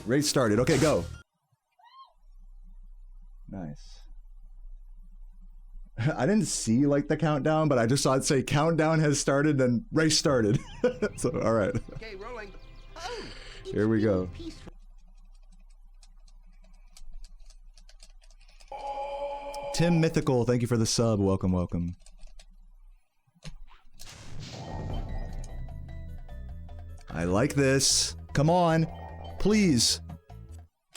Race started. Okay, go. Nice. I didn't see like the countdown, but I just saw it say countdown has started and race started. So, all right. Okay, rolling. Oh, here we go. Tim Mythical, thank you for the sub. Welcome, welcome. I like this. Come on, please.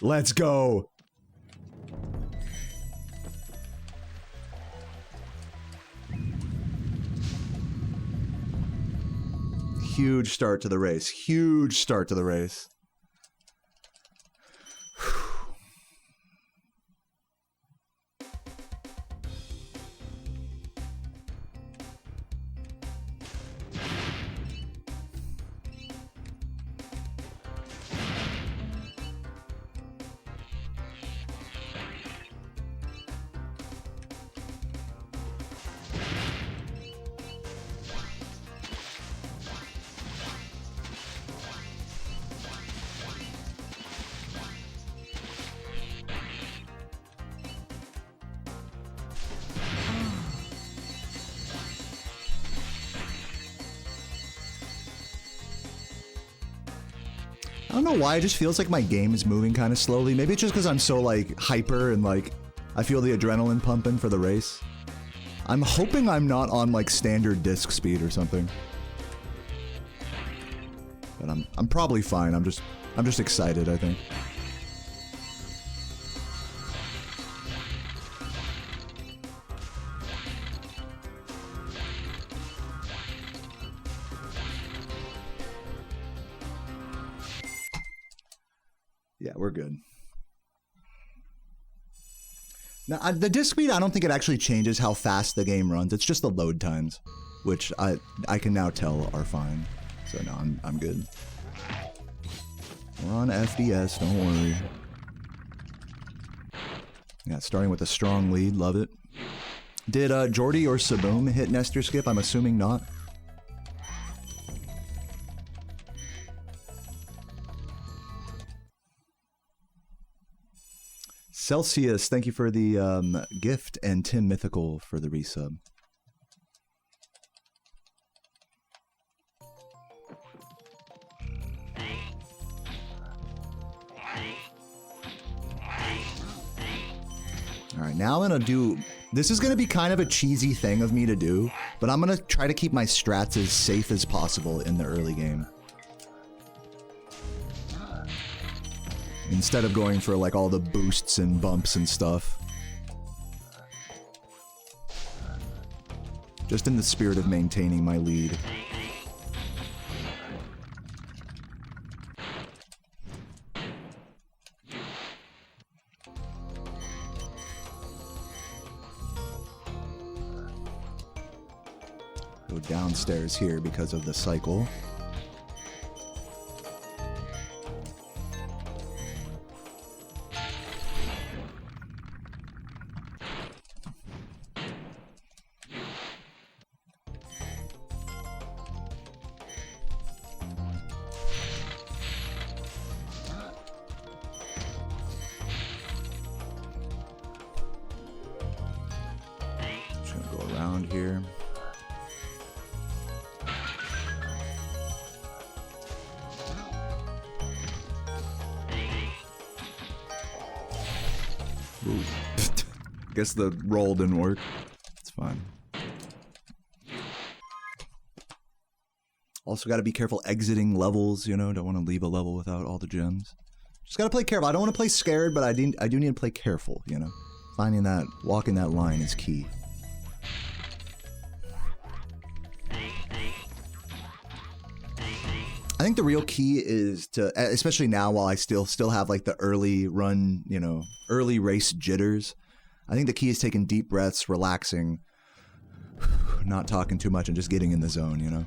Let's go. Huge start to the race. Huge start to the race. I don't know why, it just feels like my game is moving kind of slowly. Maybe it's just because I'm so like hyper and like I feel the adrenaline pumping for the race. I'm hoping I'm not on like standard disc speed or something. But I'm probably fine. I'm just excited, I think. Yeah, we're good. Now, the disc speed, I don't think it actually changes how fast the game runs. It's just the load times, which I can now tell are fine. So no, I'm good. We're on FDS, don't worry. Yeah, starting with a strong lead, love it. Did Jordy or Saboom hit Nestor skip? I'm assuming not. Celsius, thank you for the gift, and Tim Mythical for the resub. All right, now I'm gonna do, this is gonna be kind of a cheesy thing of me to do, but I'm gonna try to keep my strats as safe as possible in the early game. Instead of going for like all the boosts and bumps and stuff. Just in the spirit of maintaining my lead. Go downstairs here because of the cycle. Here. Ooh. Guess the roll didn't work. It's fine. Also got to be careful exiting levels, you know, don't want to leave a level without all the gems. Just got to play careful. I don't want to play scared, but I do need to play careful, you know. Finding that, walking that line is key. I think the real key is to, especially now while I still have like the early run, you know, early race jitters. I think the key is taking deep breaths, relaxing, not talking too much and just getting in the zone, you know.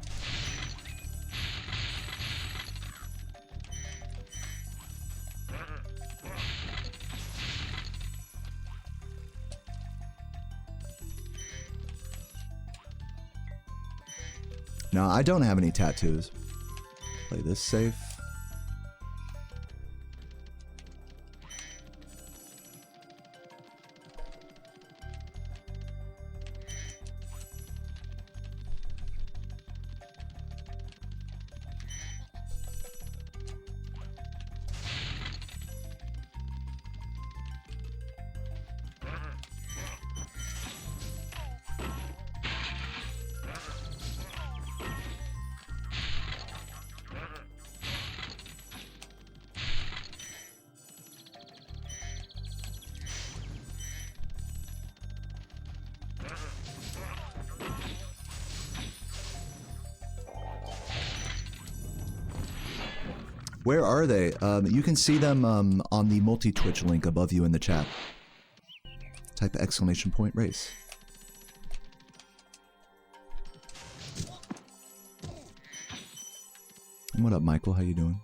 No, I don't have any tattoos. Play this safe. Where are they? You can see them on the multi-Twitch link above you in the chat. Type exclamation point race. And what up, Michael? How you doing?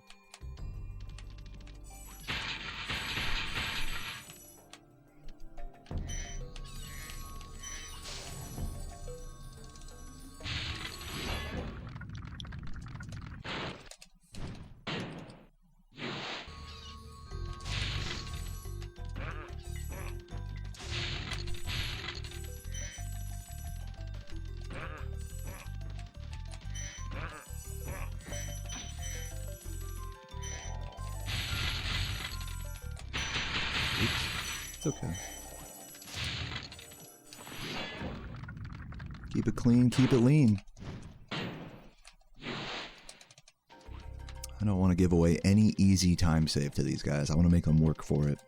Okay. Keep it clean, keep it lean. I don't want to give away any easy time save to these guys. I want to make them work for it.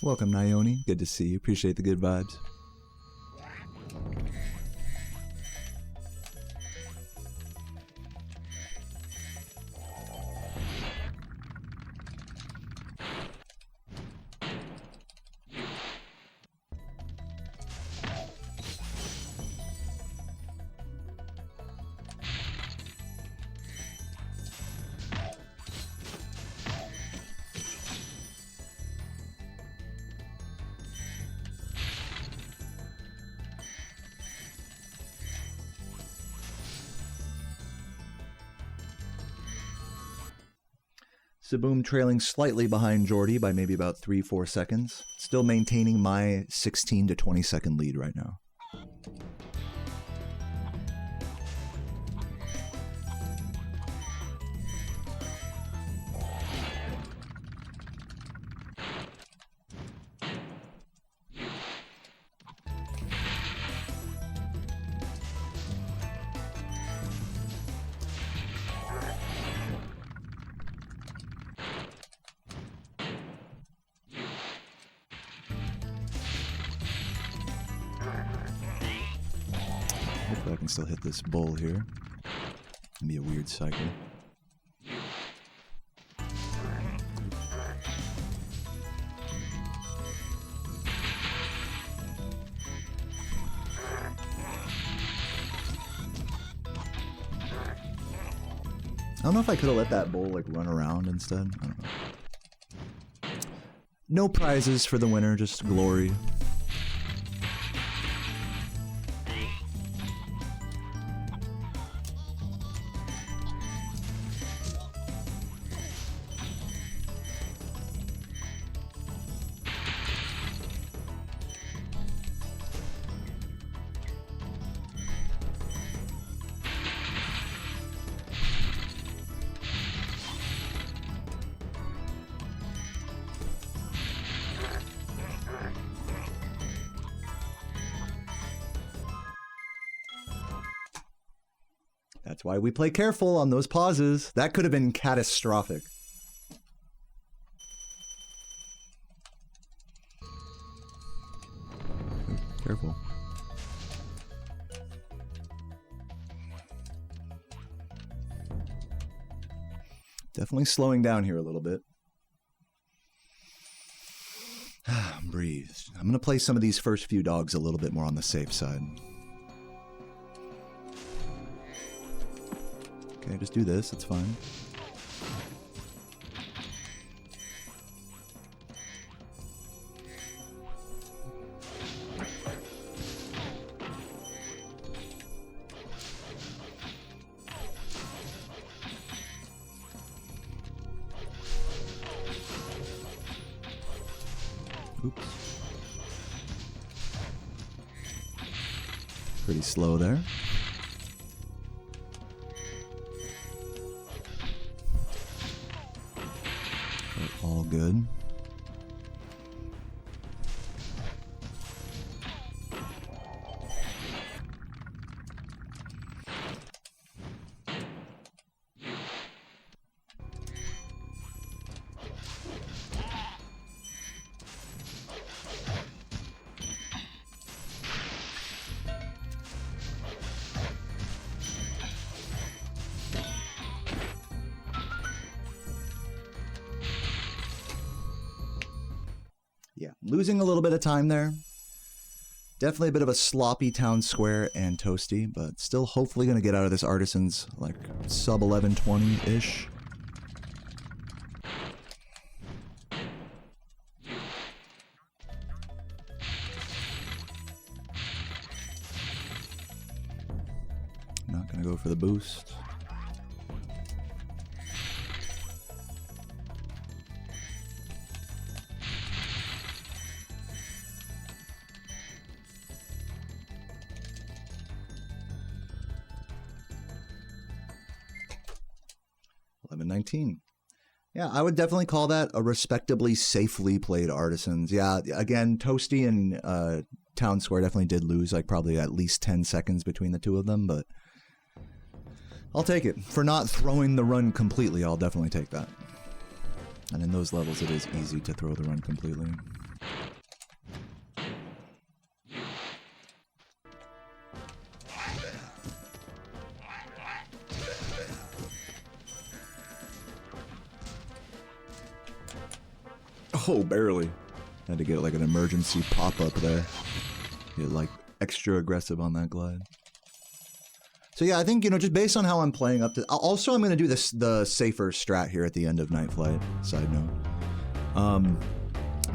Welcome, Naoni. Good to see you. Appreciate the good vibes. Saboom trailing slightly behind Jordy by maybe about 3-4 seconds. Still maintaining my 16 to 20 second lead right now. Hopefully I can still hit this bull here. It'll be a weird cycle. I don't know if I could have let that bull like run around instead. I don't know. No prizes for the winner, just glory. That's why we play careful on those pauses. That could have been catastrophic. Careful. Definitely slowing down here a little bit. Breathe. I'm going to play some of these first few dogs a little bit more on the safe side. Okay, just do this, it's fine. Oops. Pretty slow there. All good. Yeah, losing a little bit of time there. Definitely a bit of a sloppy town square and toasty, but still hopefully going to get out of this Artisans like sub 1120-ish. Not going to go for the boost. Yeah, I would definitely call that a respectably safely played Artisans. Yeah, again, Toasty and Town Square definitely did lose, like probably at least 10 seconds between the two of them, but I'll take it. For not throwing the run completely, I'll definitely take that. And in those levels, it is easy to throw the run completely. Oh, barely. Had to get like an emergency pop-up there. Get like extra aggressive on that glide. So yeah, I think, you know, just based on how I'm playing up to... Also, I'm going to do this the safer strat here at the end of Night Flight, side note.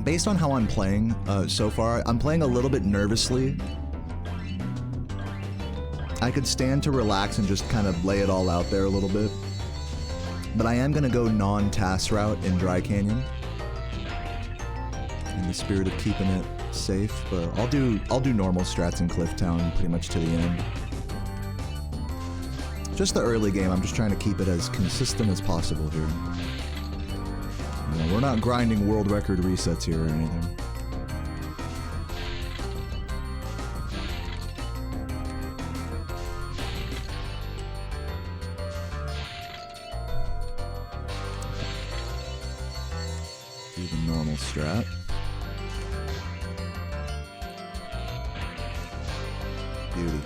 Based on how I'm playing so far, I'm playing a little bit nervously. I could stand to relax and just kind of lay it all out there a little bit. But I am going to go non-TAS route in Dry Canyon. In the spirit of keeping it safe, but I'll do normal strats in Clifftown pretty much to the end. Just the early game, I'm just trying to keep it as consistent as possible here. You know, we're not grinding world record resets here or anything. Do the normal strat. Beauty.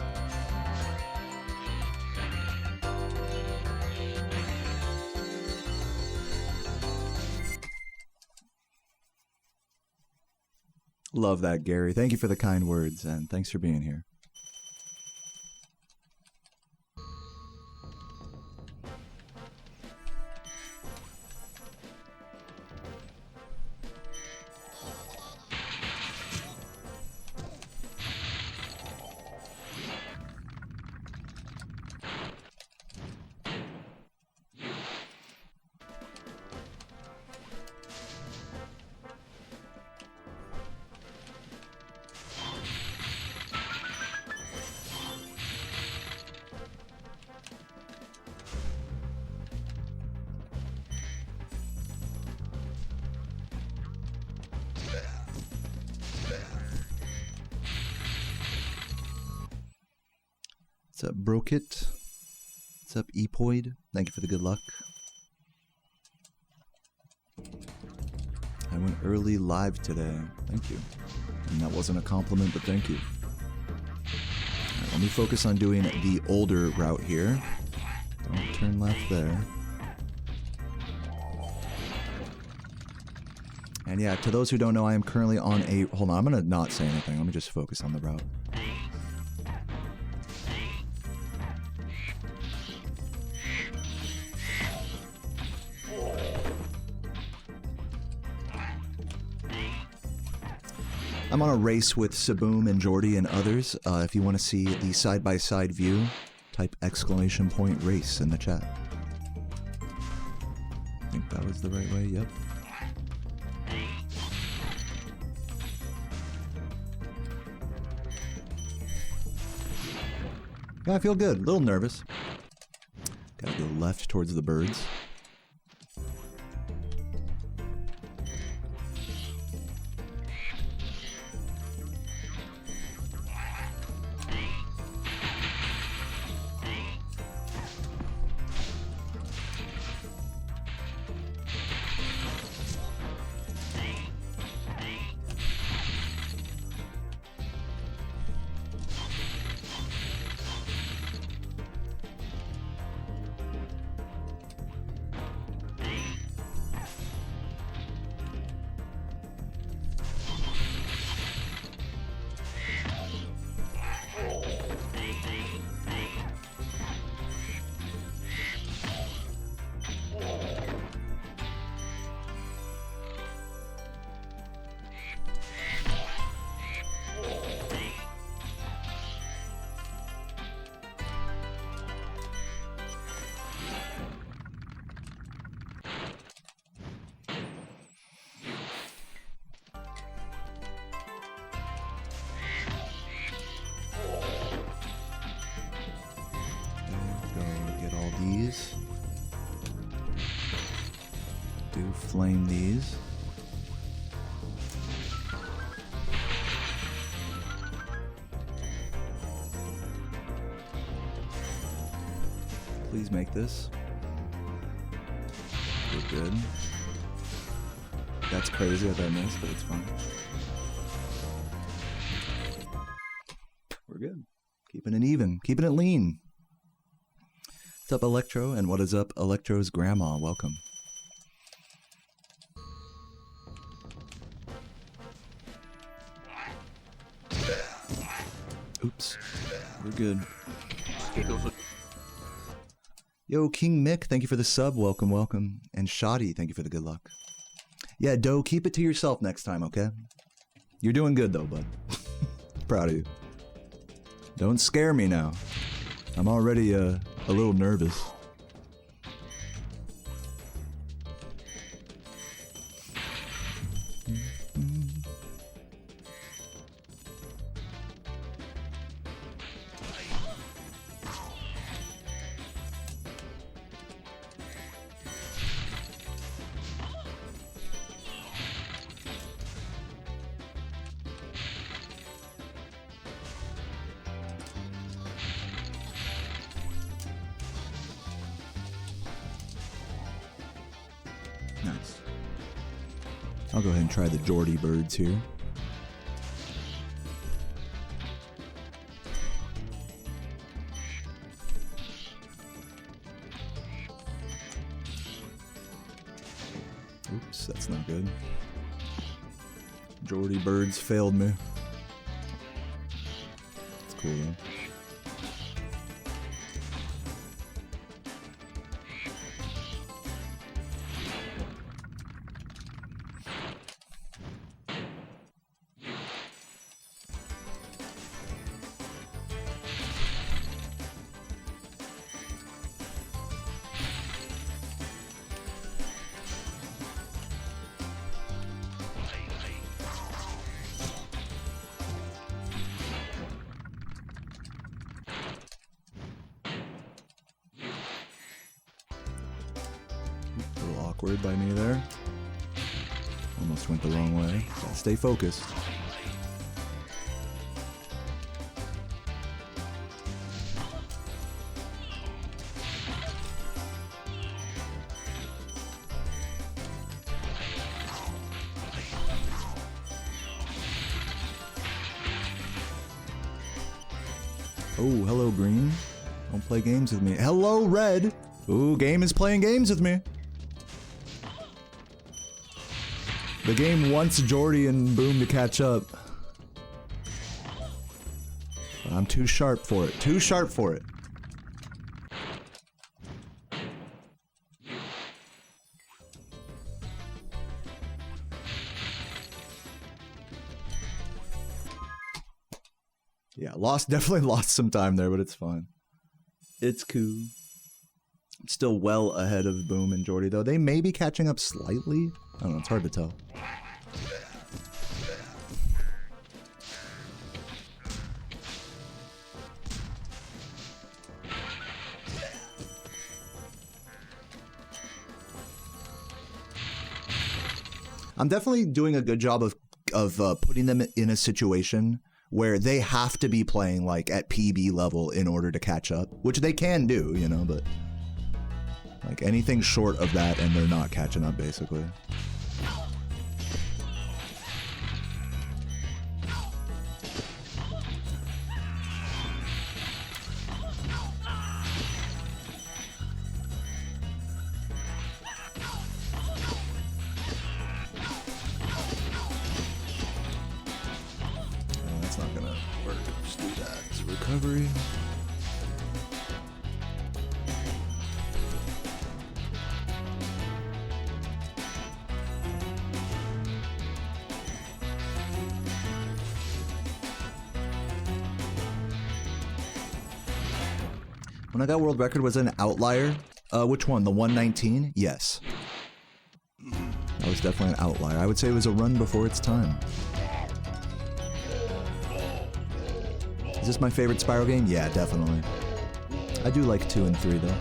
Love that, Gary. Thank you for the kind words, and thanks for being here. What's up, Brokit? What's up, Epoid? Thank you for the good luck. I went early live today. Thank you. And that wasn't a compliment, but thank you. Right, let me focus on doing the older route here. Don't turn left there. And yeah, to those who don't know, I am currently on a... Hold on, I'm going to not say anything. Let me just focus on the route. I'm on a race with Saboom and Jordy and others. If you want to see the side-by-side view, type !race in the chat. I think that was the right way, yep. Yeah, I feel good. A little nervous. Gotta go left towards the birds. flame these. Please make this. We're good. That's crazy that I missed, but it's fine. We're good. Keeping it even. Keeping it lean. What's up, Electro? And what is up, Electro's grandma? Welcome. Oops. We're good. Yo, King Mick, thank you for the sub. Welcome, welcome. And Shoddy, thank you for the good luck. Yeah, Doe, keep it to yourself next time, okay? You're doing good, though, bud. Proud of you. Don't scare me now. I'm already a little nervous. Nice. I'll go ahead and try the Jordy birds here. Oops, that's not good. Jordy birds failed me. It's cool though. By me there. Almost went the wrong way. Gotta stay focused. Oh, hello, Green. Don't play games with me. Hello, Red. Ooh, game is playing games with me. The game wants Jordy and Boom to catch up. But I'm too sharp for it. Too sharp for it. Yeah, definitely lost some time there, but it's fine. It's cool. I'm still well ahead of Boom and Jordy, though. They may be catching up slightly. I don't know, it's hard to tell. I'm definitely doing a good job of putting them in a situation where they have to be playing like at PB level in order to catch up, which they can do, you know, but like anything short of that and they're not catching up basically. Recovery. When I got world record, was it an outlier? Which one? The 119? Yes. That was definitely an outlier. I would say it was a run before its time. Is this my favorite Spyro game? Yeah, definitely. I do like 2 and 3 though.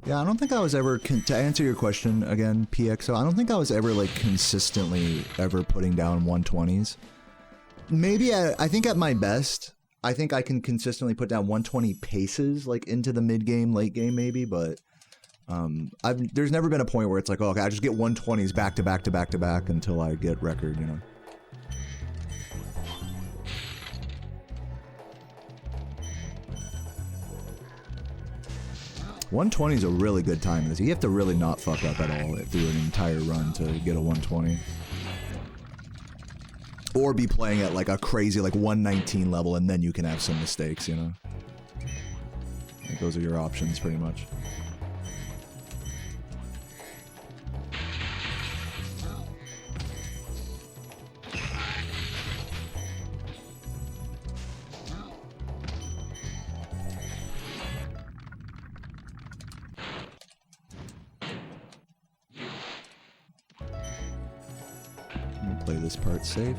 Yeah, I don't think I was ever, to answer your question again, PXO, I don't think I was ever, like, consistently ever putting down 120s. Maybe, I think at my best, I think I can consistently put down 120 paces, like, into the mid-game, late game, maybe, but there's never been a point where it's like, oh, okay, I just get 120s back to back to back to back until I get record, you know? 120 is a really good time because you have to really not fuck up at all through an entire run to get a 120. Or be playing at like a crazy like 119 level and then you can have some mistakes, you know? Like those are your options pretty much. Play this part safe.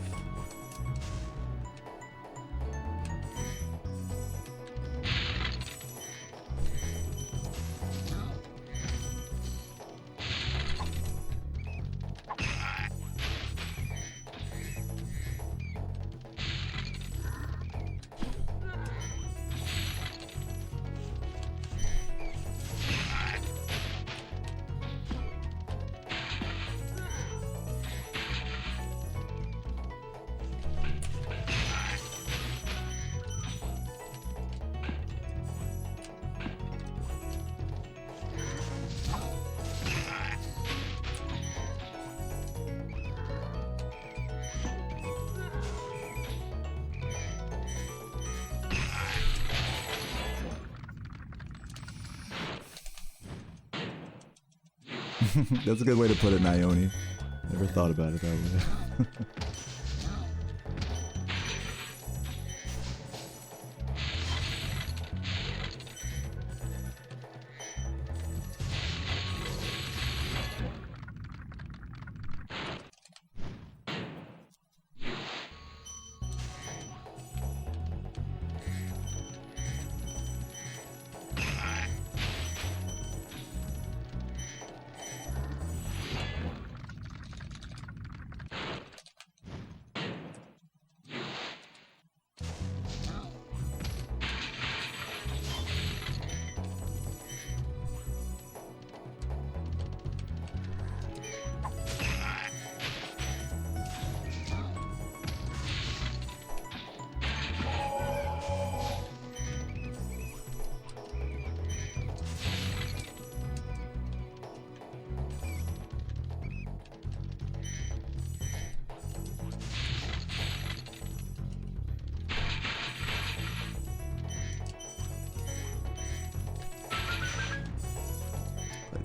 That's a good way to put it, Naoni. Never thought about it that way.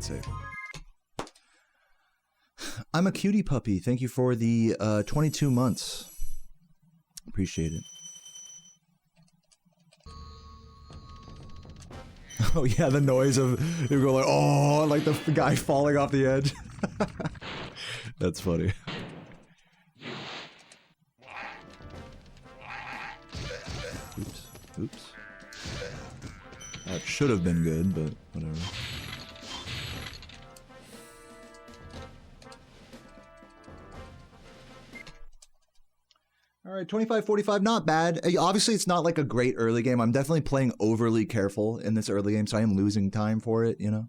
Safe. I'm a cutie puppy. Thank you for the 22 months. Appreciate it. Oh yeah, the noise of you go like, oh, like the guy falling off the edge. That's funny. Oops. Oops. That should have been good, but whatever. All right, 25-45, not bad. Obviously, it's not like a great early game. I'm definitely playing overly careful in this early game, so I am losing time for it, you know?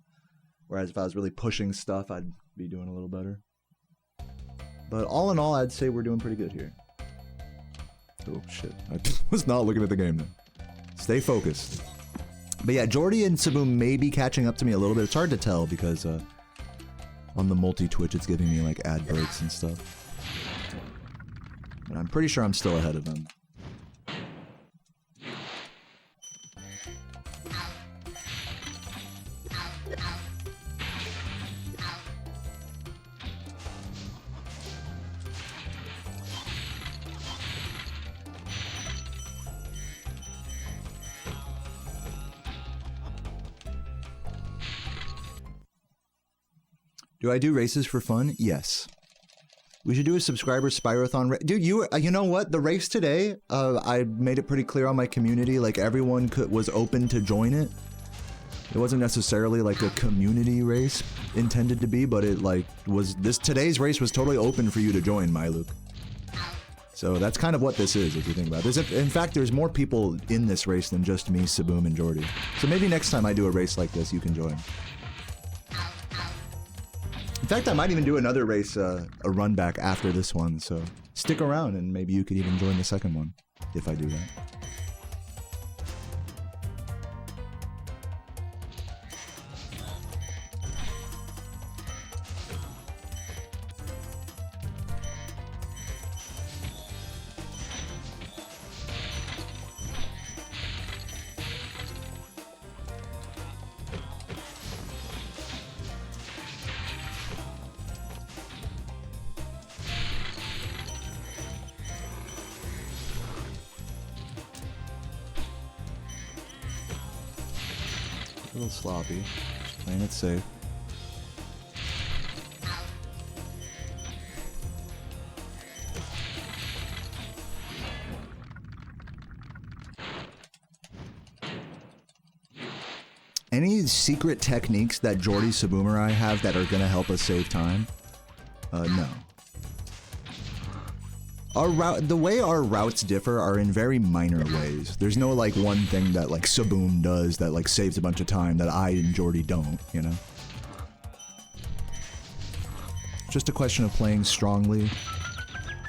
Whereas if I was really pushing stuff, I'd be doing a little better. But all in all, I'd say we're doing pretty good here. Oh, shit. I was not looking at the game, though. Stay focused. But yeah, Jordy and Saboom may be catching up to me a little bit. It's hard to tell because on the multi-Twitch, it's giving me, like, ad breaks and stuff. But I'm pretty sure I'm still ahead of them. Do I do races for fun? Yes. We should do a subscriber Spyrothon. Dude, you know what? The race today, I made it pretty clear on my community. Like, everyone was open to join it. It wasn't necessarily like a community race intended to be, but it like was this today's race was totally open for you to join, Myluk. So that's kind of what this is, if you think about it. In fact, there's more people in this race than just me, Saboom, and Jordy. So maybe next time I do a race like this, you can join. In fact, I might even do another race, a run back after this one, so stick around and maybe you could even join the second one, if I do that. A little sloppy, just playing it safe. Any secret techniques that Jordy, Saboom, or I have that are gonna help us save time? No. The way our routes differ are in very minor ways. There's no like one thing that like Saboom does that like saves a bunch of time that I and Jordy don't, you know? Just a question of playing strongly,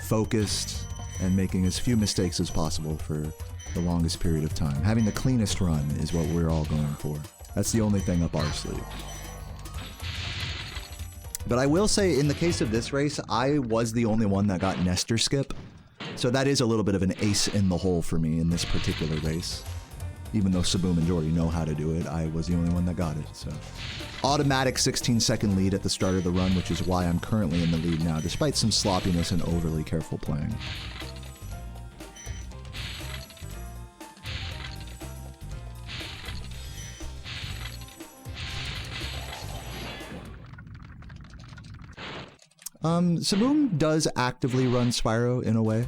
focused, and making as few mistakes as possible for the longest period of time. Having the cleanest run is what we're all going for. That's the only thing up our sleeve. But I will say, in the case of this race, I was the only one that got Nestor skip. So that is a little bit of an ace in the hole for me in this particular race. Even though Saboom and Jordy know how to do it, I was the only one that got it, so. Automatic 16-second lead at the start of the run, which is why I'm currently in the lead now, despite some sloppiness and overly careful playing. Saboom does actively run Spyro in a way.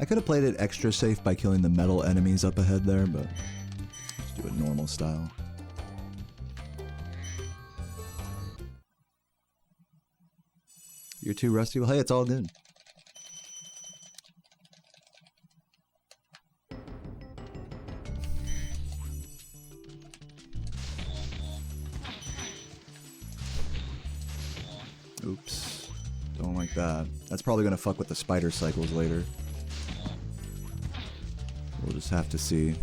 I could have played it extra safe by killing the metal enemies up ahead there, but let's do it normal style. You're too rusty? Well, hey, it's all good. Oops. Don't like that. That's probably going to fuck with the spider cycles later. We'll just have to see.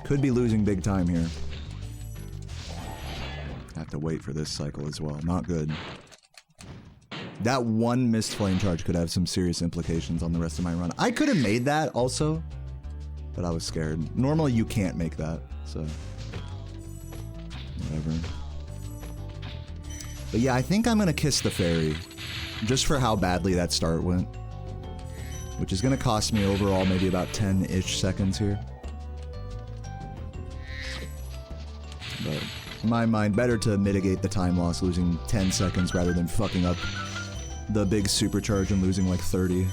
Could be losing big time here. Have to wait for this cycle as well. Not good. That one missed flame charge could have some serious implications on the rest of my run. I could have made that also, but I was scared. Normally you can't make that, so whatever. But yeah, I think I'm gonna kiss the fairy, just for how badly that start went. Which is gonna cost me overall maybe about 10-ish seconds here. But in my mind, better to mitigate the time loss, losing 10 seconds rather than fucking up the big supercharge and losing like 30.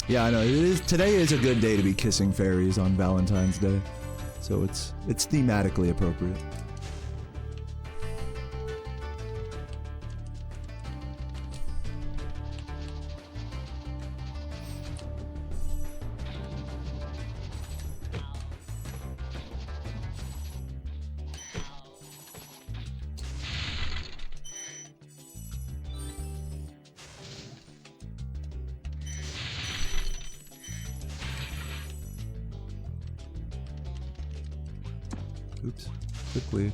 Yeah, I know. Today is a good day to be kissing fairies on Valentine's Day. So it's thematically appropriate. Oops. Quickly.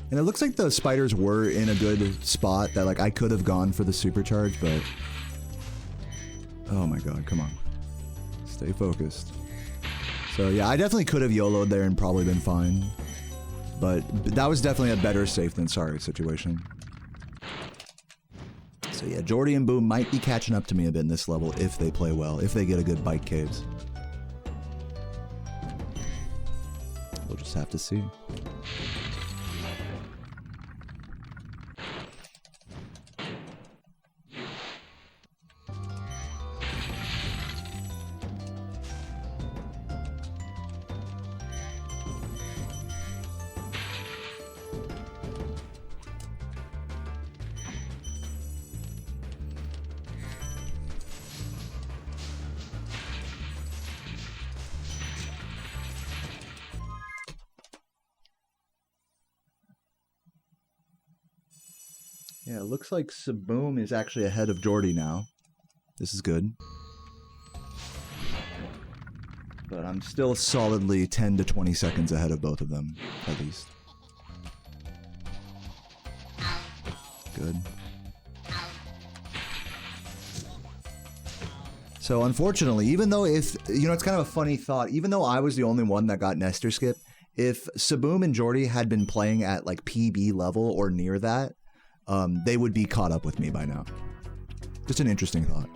And it looks like the spiders were in a good spot that like I could have gone for the supercharge, but... Oh my god, come on. Stay focused. So yeah, I definitely could have YOLO'd there and probably been fine. But that was definitely a better safe than sorry situation. So yeah, Jordy and Boom might be catching up to me a bit in this level if they play well, if they get a good bike caves. We'll just have to see. Yeah, it looks like Saboom is actually ahead of Jordy now. This is good. But I'm still solidly 10 to 20 seconds ahead of both of them, at least. Good. So unfortunately, even though it's kind of a funny thought, even though I was the only one that got Nestor skip, if Saboom and Jordy had been playing at like PB level or near that, they would be caught up with me by now. Just an interesting thought.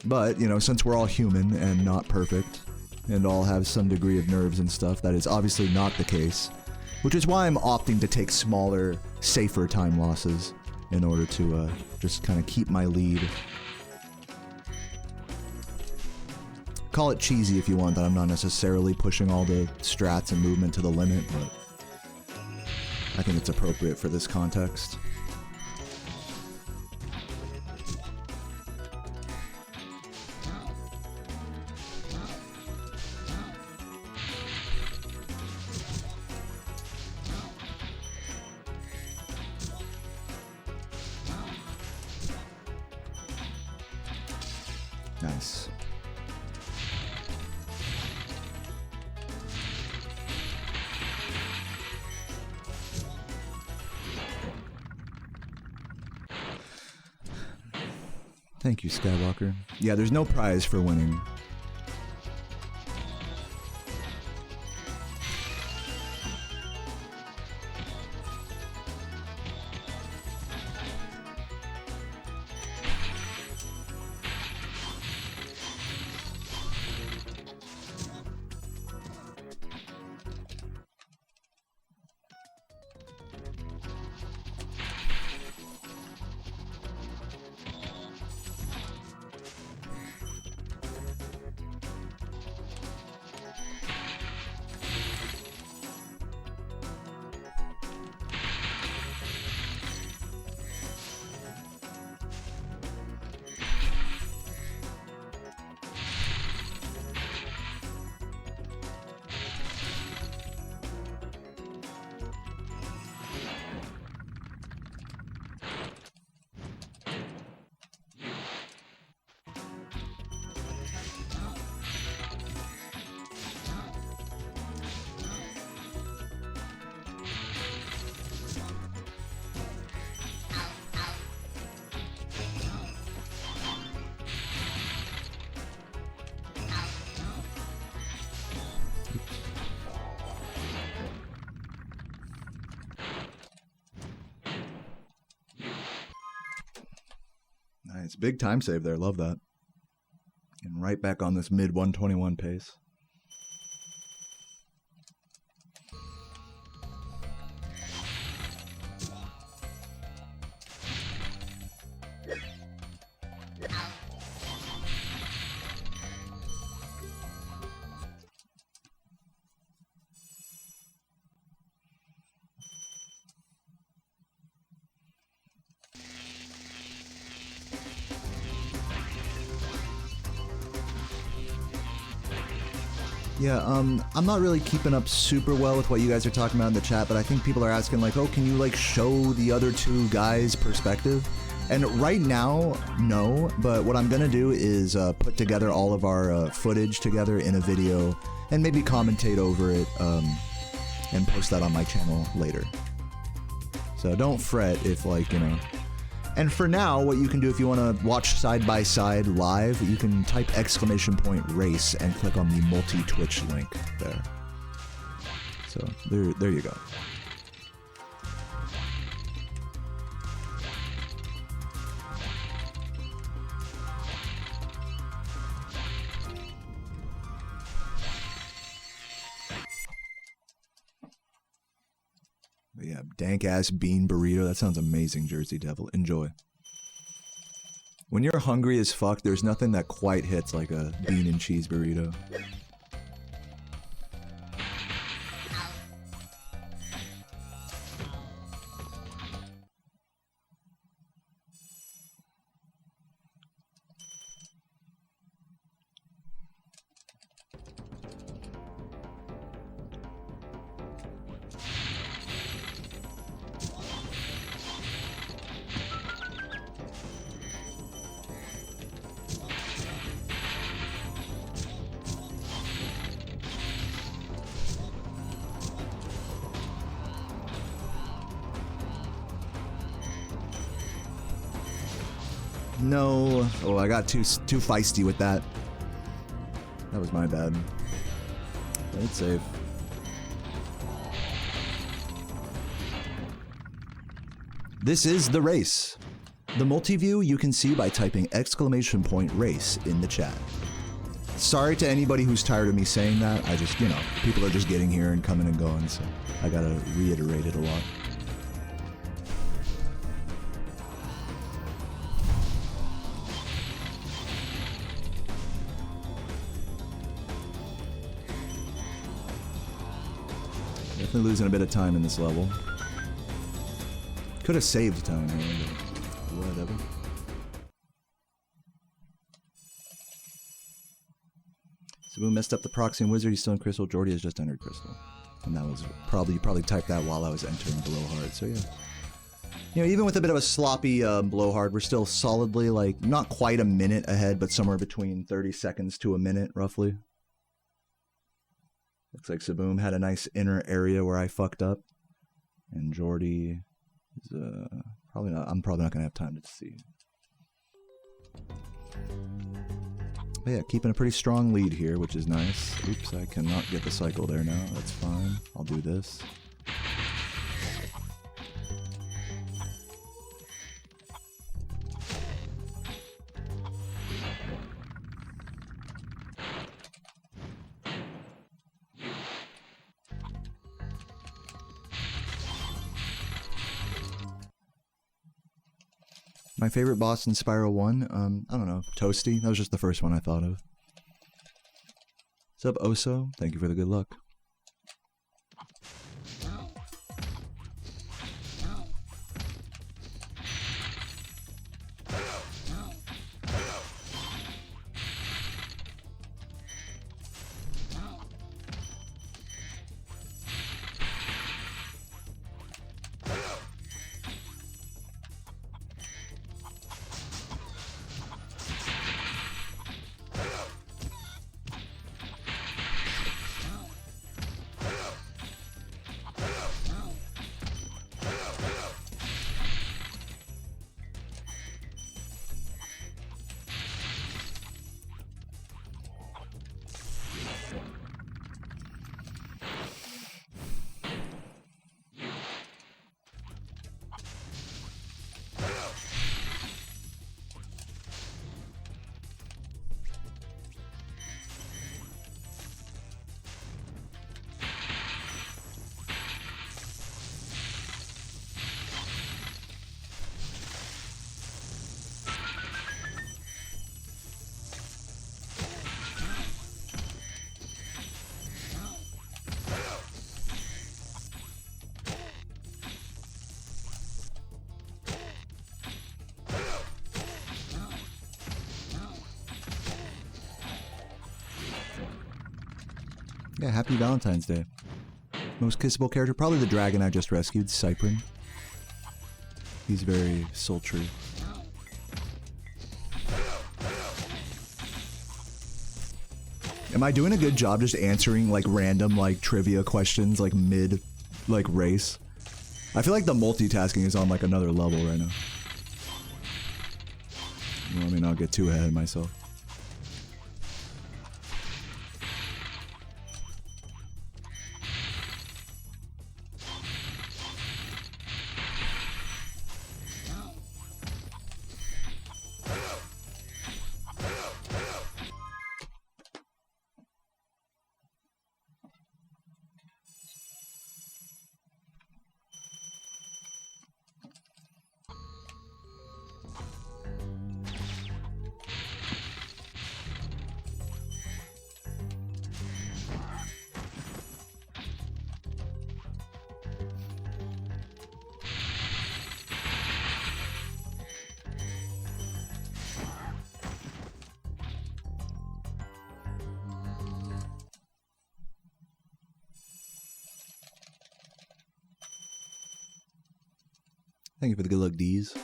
But, you know, since we're all human and not perfect, and all have some degree of nerves and stuff, that is obviously not the case. Which is why I'm opting to take smaller, safer time losses in order to just kind of keep my lead. Call it cheesy if you want, that I'm not necessarily pushing all the strats and movement to the limit, but I think it's appropriate for this context. Nice. Thank you, Skywalker. Yeah, there's no prize for winning. Nice. Big time save there. Love that. And right back on this mid 121 pace. Yeah, I'm not really keeping up super well with what you guys are talking about in the chat, but I think people are asking like, oh, can you like show the other two guys' perspective? And right now, no, but what I'm gonna do is put together all of our footage together in a video and maybe commentate over it and post that on my channel later. So don't fret if, like, you know. And for now, what you can do if you want to watch side by side live, you can type !race and click on the multi-Twitch link there. So there you go. But yeah, dank ass bean burrito. That sounds amazing, Jersey Devil. Enjoy. When you're hungry as fuck, there's nothing that quite hits like a bean and cheese burrito. No. Oh, I got too feisty with that. That was my bad. Play it safe. This is the race. The multi-view you can see by typing !race in the chat. Sorry to anybody who's tired of me saying that. I just, you know, people are just getting here and coming and going, so I gotta reiterate it a lot. Definitely losing a bit of time in this level. Could have saved time, but whatever. Saboom messed up the proxy and wizard. He's still in crystal. Jordy has just entered crystal, and that was you probably typed that while I was entering blowhard. So yeah, you know, even with a bit of a sloppy blowhard, we're still solidly, like, not quite a minute ahead, but somewhere between 30 seconds to a minute roughly. Looks like Saboom had a nice inner area where I fucked up, and Jordy is probably not. I'm probably not gonna have time to see. But yeah, keeping a pretty strong lead here, which is nice. Oops, I cannot get the cycle there now. That's fine. I'll do this. My favorite boss in Spyro 1, I don't know, Toasty. That was just the first one I thought of. What's up, Oso? Thank you for the good luck. Yeah, happy Valentine's Day. Most kissable character, probably the dragon I just rescued, Cyprin. He's very sultry. Am I doing a good job just answering like random like trivia questions like mid like race? I feel like the multitasking is on like another level right now. Let me not get too ahead of myself. Thank you for the good luck, D's.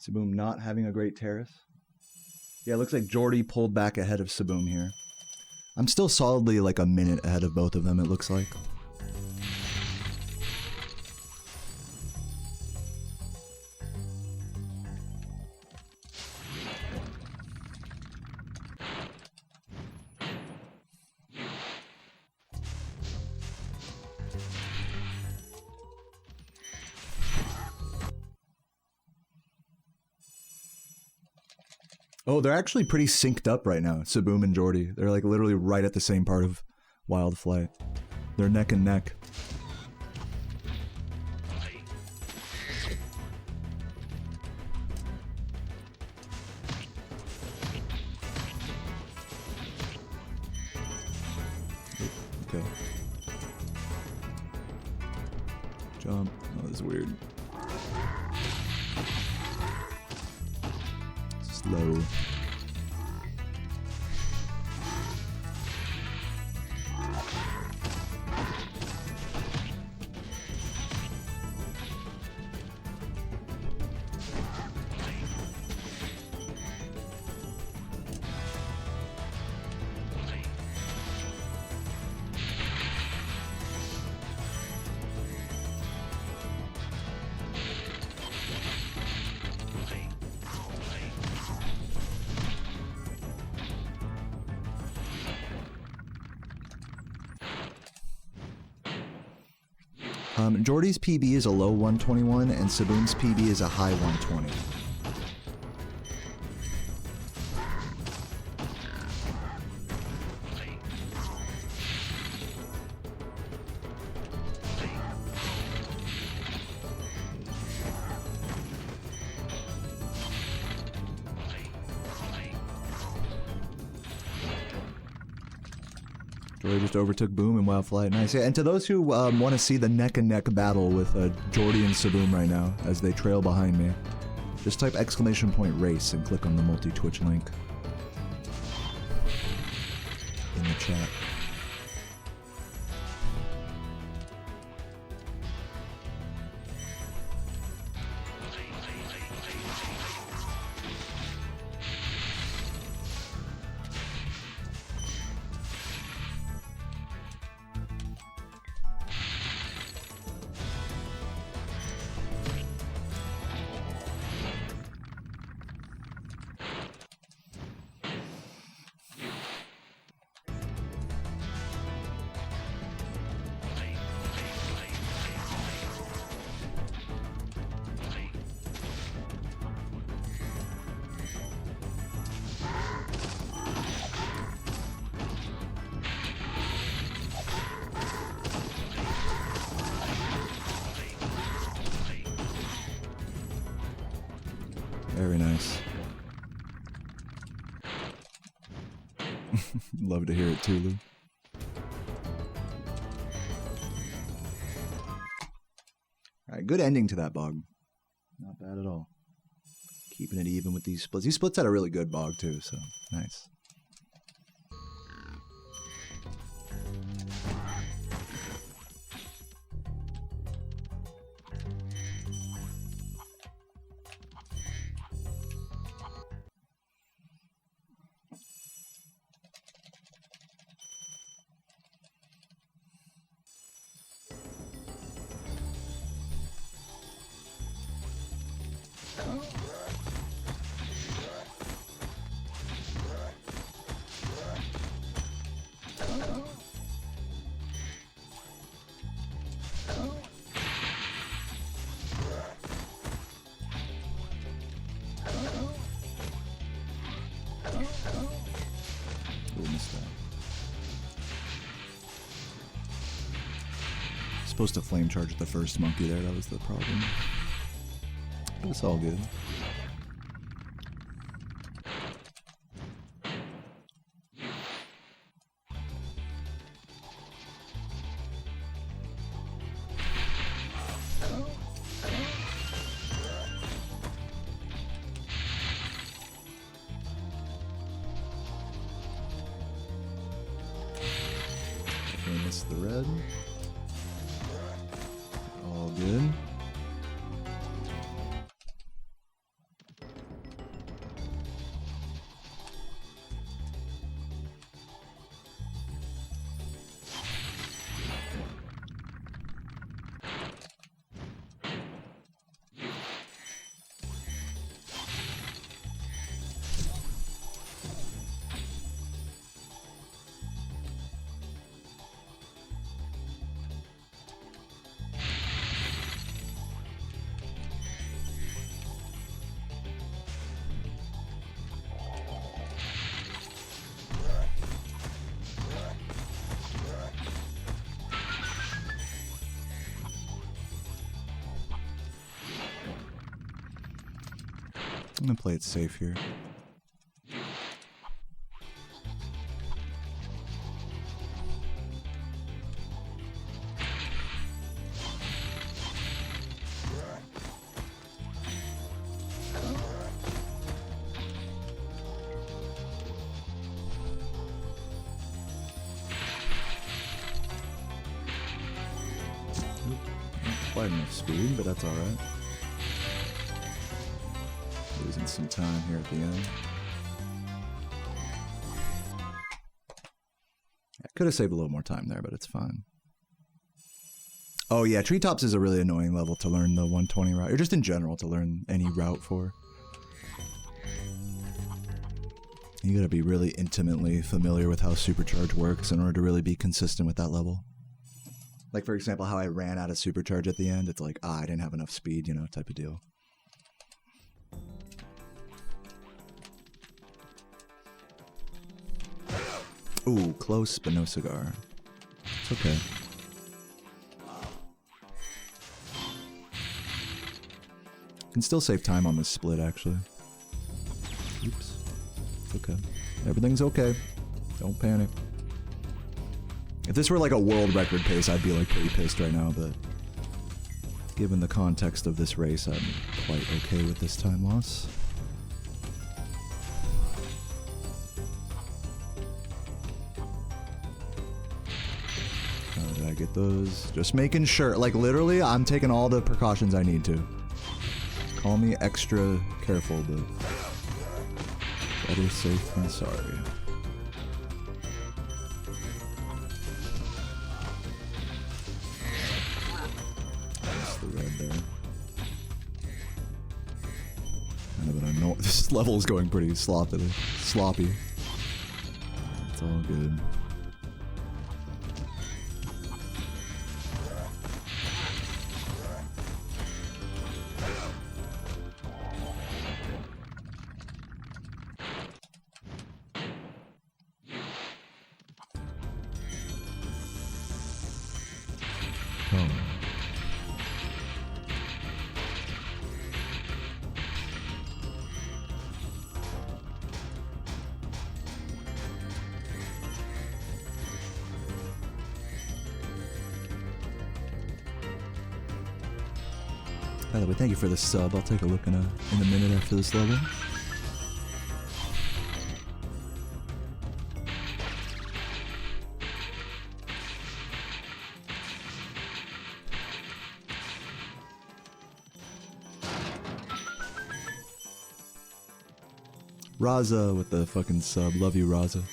Saboom not having a great terrace. Yeah, it looks like Jordy pulled back ahead of Saboom here. I'm still solidly like a minute ahead of both of them, it looks like. Oh, they're actually pretty synced up right now, Saboom and Jordy. They're like literally right at the same part of Wild Flight. They're neck and neck. Okay. Jump. Oh, this is weird. Slow. Jordy's PB is a low 121 and Saboom's PB is a high 120. Jordy just overtook Boom in Wild Flight. Nice. Yeah, and to those who want to see the neck-and-neck battle with Jordy and Saboom right now as they trail behind me, just type !race and click on the multi-Twitch link in the chat. Very nice. Love to hear it too, Lou. Alright, good ending to that bog. Not bad at all. Keeping it even with these splits. These splits had a really good bog too, so nice. Supposed to flame charge the first monkey there, that was the problem. But it's all good. Definitely missed the red. All good. I'm gonna play it safe here. Not quite enough speed, but that's alright. Losing some time here at the end. I could have saved a little more time there, but it's fine. Oh yeah, Treetops is a really annoying level to learn the 120 route, or just in general to learn any route for. You gotta be really intimately familiar with how Supercharge works in order to really be consistent with that level. Like for example, how I ran out of Supercharge at the end, it's like, I didn't have enough speed, you know, type of deal. Ooh, close, but no cigar. It's okay. Can still save time on this split, actually. Oops. It's okay. Everything's okay. Don't panic. If this were like a world record pace, I'd be like pretty pissed right now, but given the context of this race, I'm quite okay with this time loss. How did I get those? Just making sure. Like, literally, I'm taking all the precautions I need to. Call me extra careful, but better safe than sorry. That's the red there. I know that I know this level is going pretty sloppy. It's all good. By the way, thank you for the sub. I'll take a look in a minute after this level. Raza with the fucking sub. Love you, Raza.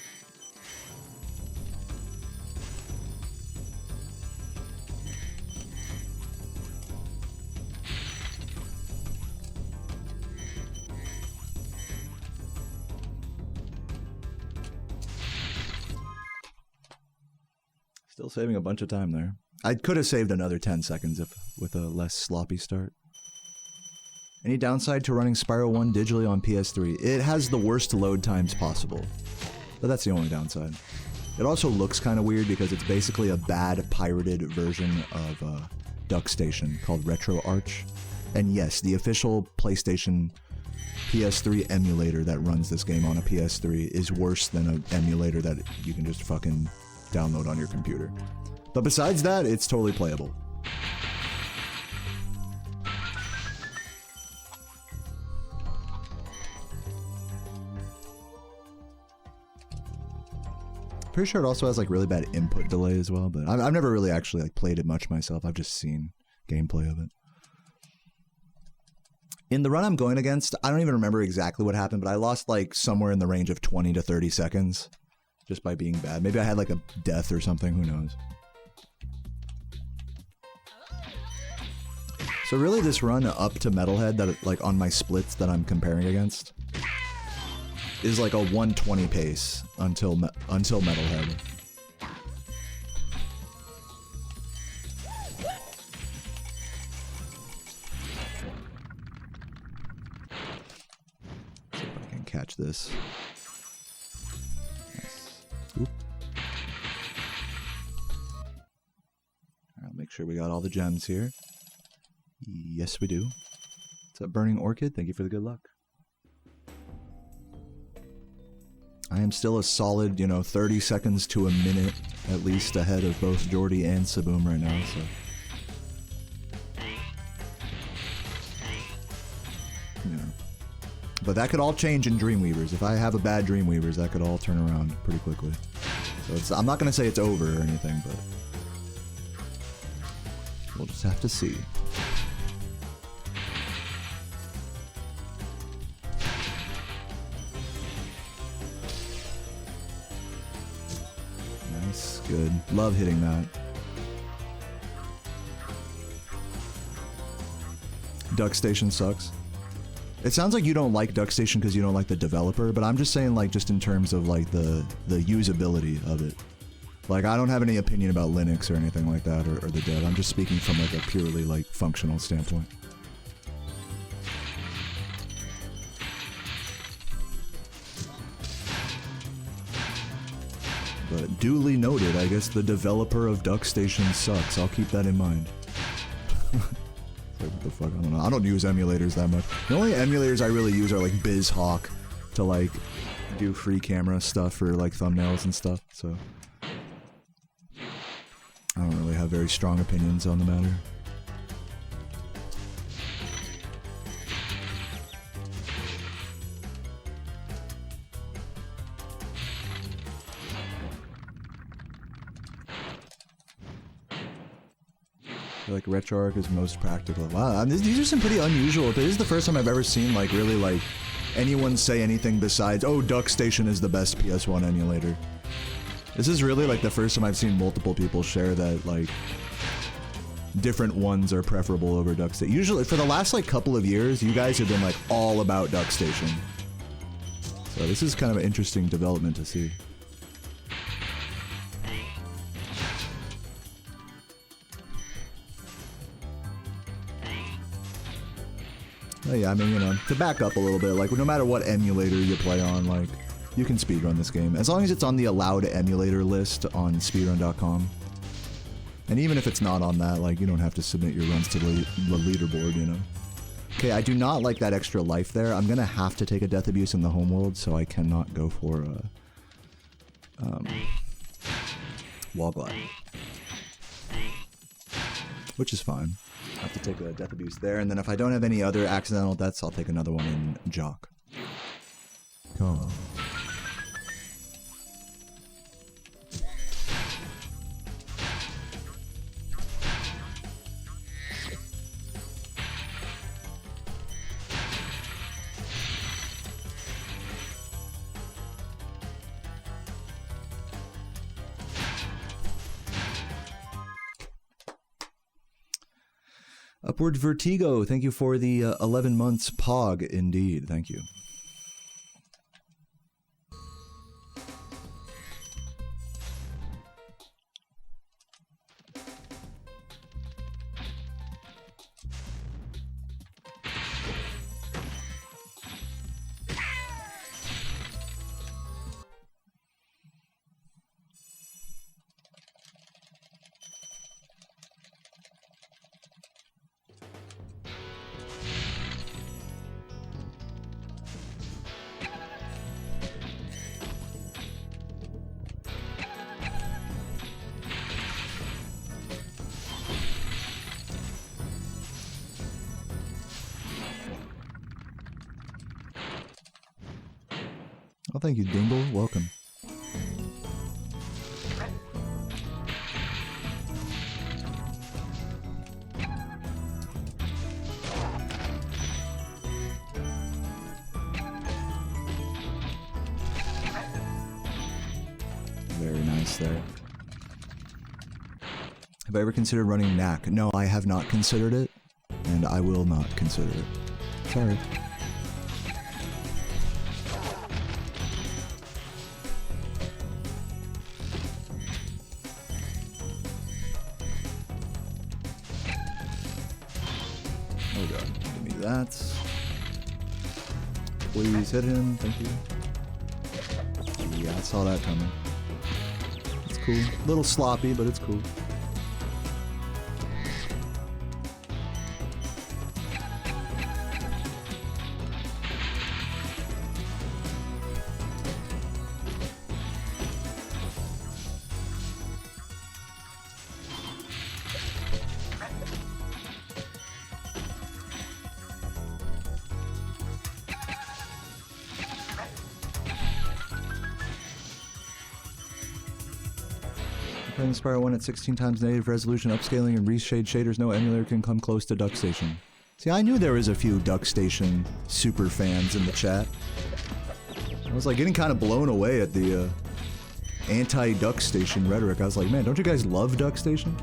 Still saving a bunch of time there. I could have saved another 10 seconds if with a less sloppy start. Any downside to running Spyro 1 digitally on PS3? It has the worst load times possible. But that's the only downside. It also looks kind of weird because it's basically a bad pirated version of Duck Station called Retro Arch. And yes, the official PlayStation PS3 emulator that runs this game on a PS3 is worse than an emulator that you can just fucking download on your computer. But besides that, it's totally playable. Pretty sure it also has like really bad input delay as well, but I've never really actually like played it much myself. I've just seen gameplay of it. In the run I'm going against, I don't even remember exactly what happened, but I lost like somewhere in the range of 20 to 30 seconds just by being bad. Maybe I had like a death or something, who knows. So really this run up to Metalhead that like on my splits that I'm comparing against is like a 120 pace until Metalhead. See if I can catch this. Nice. Oop. I'll make sure we got all the gems here. Yes, we do. What's up, Burning Orchid? Thank you for the good luck. I am still a solid, 30 seconds to a minute at least ahead of both Jordy and Saboom right now, so. Yeah. But that could all change in Dreamweavers. If I have a bad Dreamweavers, that could all turn around pretty quickly. So I'm not going to say it's over or anything, but we'll just have to see. Good. Love hitting that. Duck Station sucks. It sounds like you don't like Duck Station because you don't like the developer, but I'm just saying like just in terms of like the usability of it. Like I don't have any opinion about Linux or anything like that or the dev. I'm just speaking from like a purely like functional standpoint. But duly noted, I guess the developer of Duck Station sucks. I'll keep that in mind. What the fuck? I don't know. I don't use emulators that much. The only emulators I really use are like BizHawk to like do free camera stuff for like thumbnails and stuff. So I don't really have very strong opinions on the matter. Like RetroArch is most practical. Wow, these are some pretty unusual. This is the first time I've ever seen like really like anyone say anything besides, "Oh, Duck Station is the best PS1 emulator." This is really like the first time I've seen multiple people share that like different ones are preferable over Duck Station. Usually, for the last like couple of years, you guys have been like all about Duck Station. So this is kind of an interesting development to see. Oh yeah, I mean, to back up a little bit, like, no matter what emulator you play on, like, you can speedrun this game. As long as it's on the allowed emulator list on speedrun.com. And even if it's not on that, like, you don't have to submit your runs to the leaderboard, Okay, I do not like that extra life there. I'm gonna have to take a Death Abuse in the homeworld, so I cannot go for, Wall Glide. which is fine. I have to take a death abuse there, and then if I don't have any other accidental deaths, I'll take another one in Jock. Come on. Upward Vertigo, thank you for the 11 months pog, indeed. Thank you. Oh, thank you, Dimble. Welcome. Very nice there. Have I ever considered running Knack? No, I have not considered it, and I will not consider it. Sorry. Oh god, give me that. Please hit him, thank you. Yeah, I saw that coming. It's cool. A little sloppy, but it's cool. Playing Spyro 1 at 16 times native resolution, upscaling, and reshade shaders. No emulator can come close to Duck Station. See, I knew there was a few Duck Station super fans in the chat. I was like getting kind of blown away at the anti-Duck Station rhetoric. I was like, man, don't you guys love Duck Station?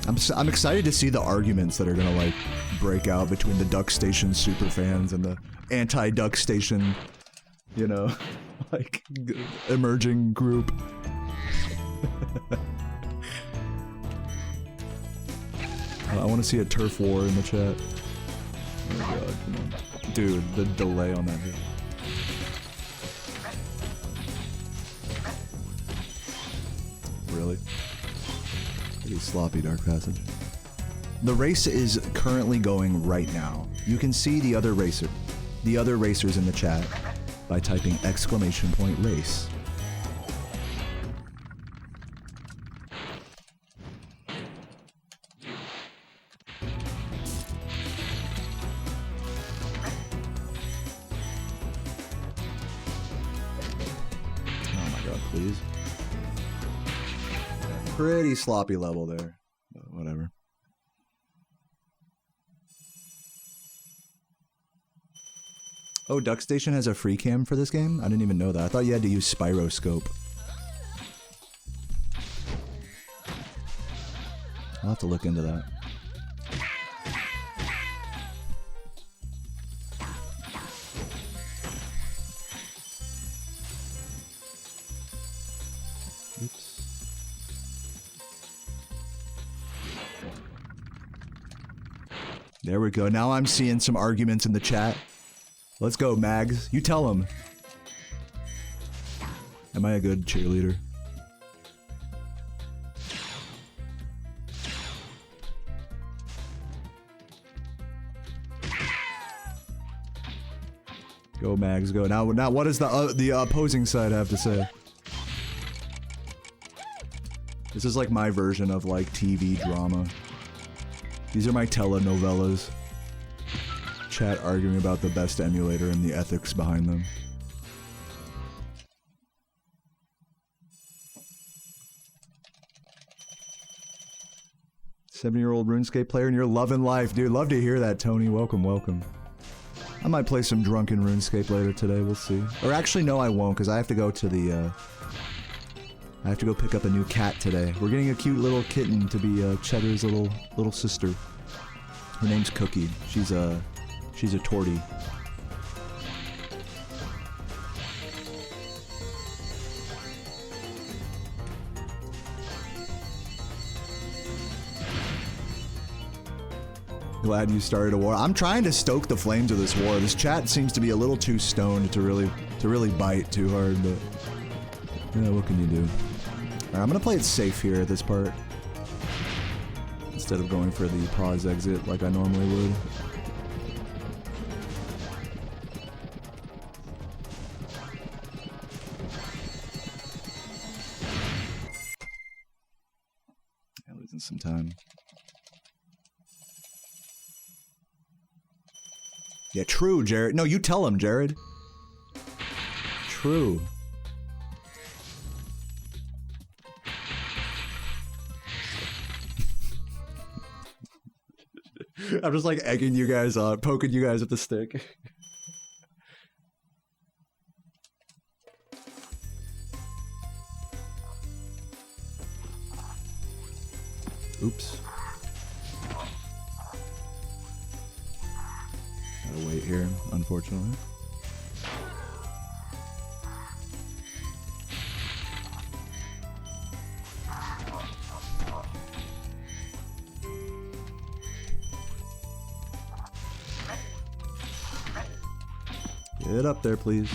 I'm excited to see the arguments that are gonna like break out between the Duck Station super fans and the anti-Duck Station, you know, like emerging group. I want to see a turf war in the chat. Oh god, come on. Dude, the delay on that hit. Really? Pretty sloppy Dark Passage. The race is currently going right now. You can see the other racers in the chat by typing !race. Oh my god, please. Pretty sloppy level there, but whatever. Oh, Duck Station has a free cam for this game? I didn't even know that. I thought you had to use Spyro scope. I'll have to look into that. Oops. There we go. Now I'm seeing some arguments in the chat. Let's go, Mags. You tell him. Am I a good cheerleader? Go, Mags, go. Now what does the opposing side have to say? This is like my version of like TV drama. These are my telenovelas. Chat arguing about the best emulator and the ethics behind them. Seven-year-old RuneScape player and you're loving life, dude. Love to hear that, Tony. Welcome, welcome. I might play some drunken RuneScape later today, we'll see. Or actually, no, I won't, because I have to go to the, I have to go pick up a new cat today. We're getting a cute little kitten to be Cheddar's little sister. Her name's Cookie. She's a tortie. Glad you started a war. I'm trying to stoke the flames of this war. This chat seems to be a little too stoned to really bite too hard, but yeah, what can you do? Alright, I'm gonna play it safe here at this part. Instead of going for the pause exit like I normally would. Yeah, losing some time. Yeah, true, Jared. No, you tell him, Jared. True. I'm just like egging you guys on, poking you guys with the stick. Oops. Gotta wait here, unfortunately. Get up there, please.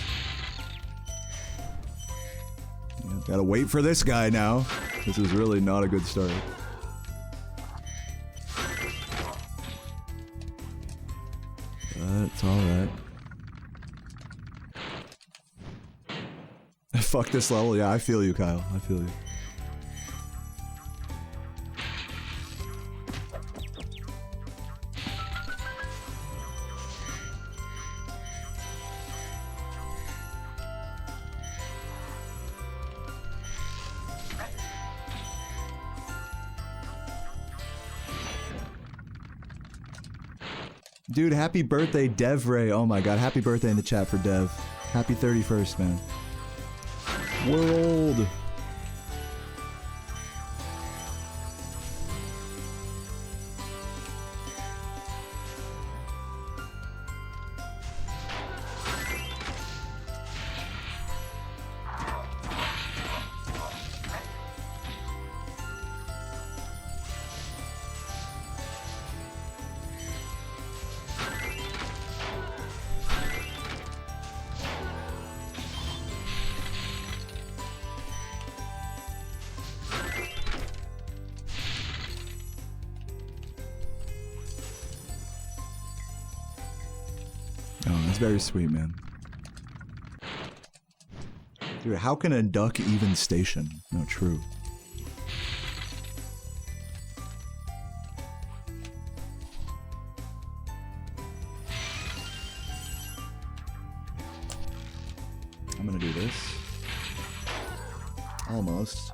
Yeah, gotta wait for this guy now. This is really not a good start. It's alright. Fuck this level. Yeah, I feel you, Kyle. I feel you. Dude, happy birthday, Devray. Oh my god, happy birthday in the chat for Dev. Happy 31st, man. World. Very sweet, man. Dude, how can a duck even station? No, true. I'm gonna do this. Almost.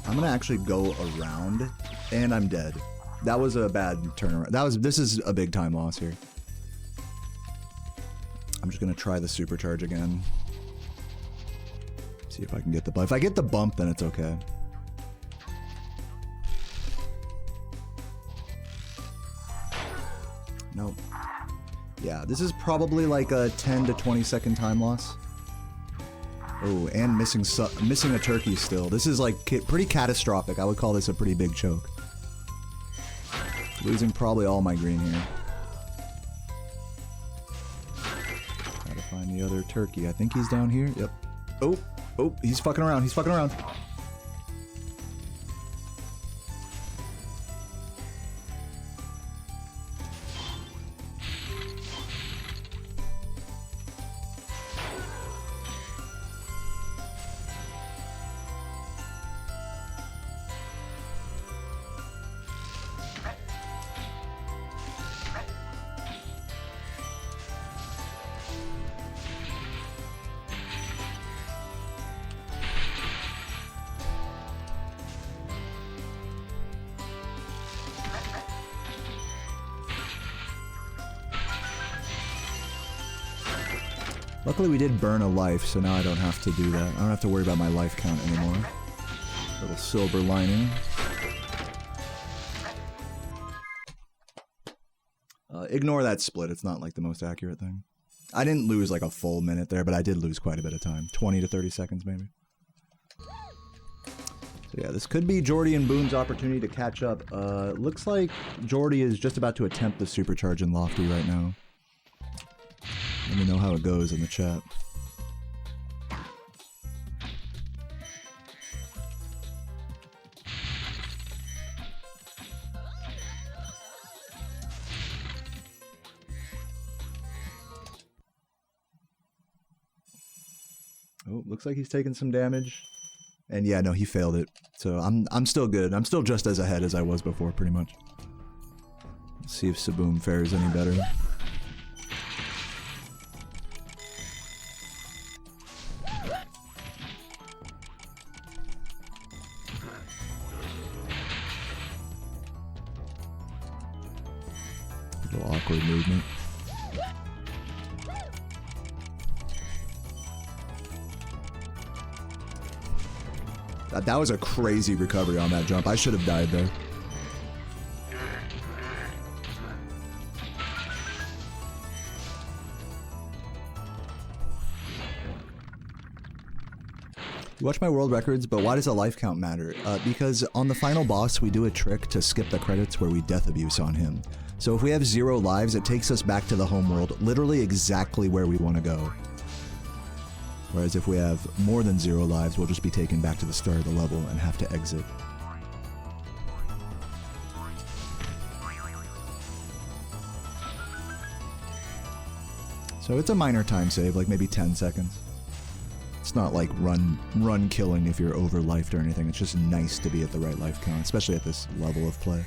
I'm gonna actually go around, and I'm dead. That was a bad turnaround. This is a big time loss here. I'm just gonna try the supercharge again. See if I can get the bump. If I get the bump, then it's okay. Nope. Yeah, this is probably like a 10 to 20 second time loss. Oh, and missing a turkey still. This is like pretty catastrophic. I would call this a pretty big choke. Losing probably all my green here. Try to find the other turkey. I think he's down here. Yep. Oh, oh, he's fucking around. He's fucking around. Luckily we did burn a life, so now I don't have to do that. I don't have to worry about my life count anymore. Little silver lining. Ignore that split, it's not like the most accurate thing. I didn't lose like a full minute there, but I did lose quite a bit of time. 20 to 30 seconds maybe. So yeah, this could be Jordy and Boom's opportunity to catch up. Looks like Jordy is just about to attempt the supercharge in Lofty right now. Let me know how it goes in the chat. Oh, looks like he's taking some damage. And yeah, no, he failed it. So I'm still good. I'm still just as ahead as I was before, pretty much. Let's see if Saboom fares any better. A little awkward movement. That was a crazy recovery on that jump. I should have died there. You watch my world records, but why does a life count matter? Because on the final boss, we do a trick to skip the credits where we death abuse on him. So if we have 0 lives, it takes us back to the home world, literally exactly where we want to go. Whereas if we have more than 0 lives, we'll just be taken back to the start of the level and have to exit. So it's a minor time save, like maybe 10 seconds. It's not like run killing if you're over lifed or anything. It's just nice to be at the right life count, especially at this level of play.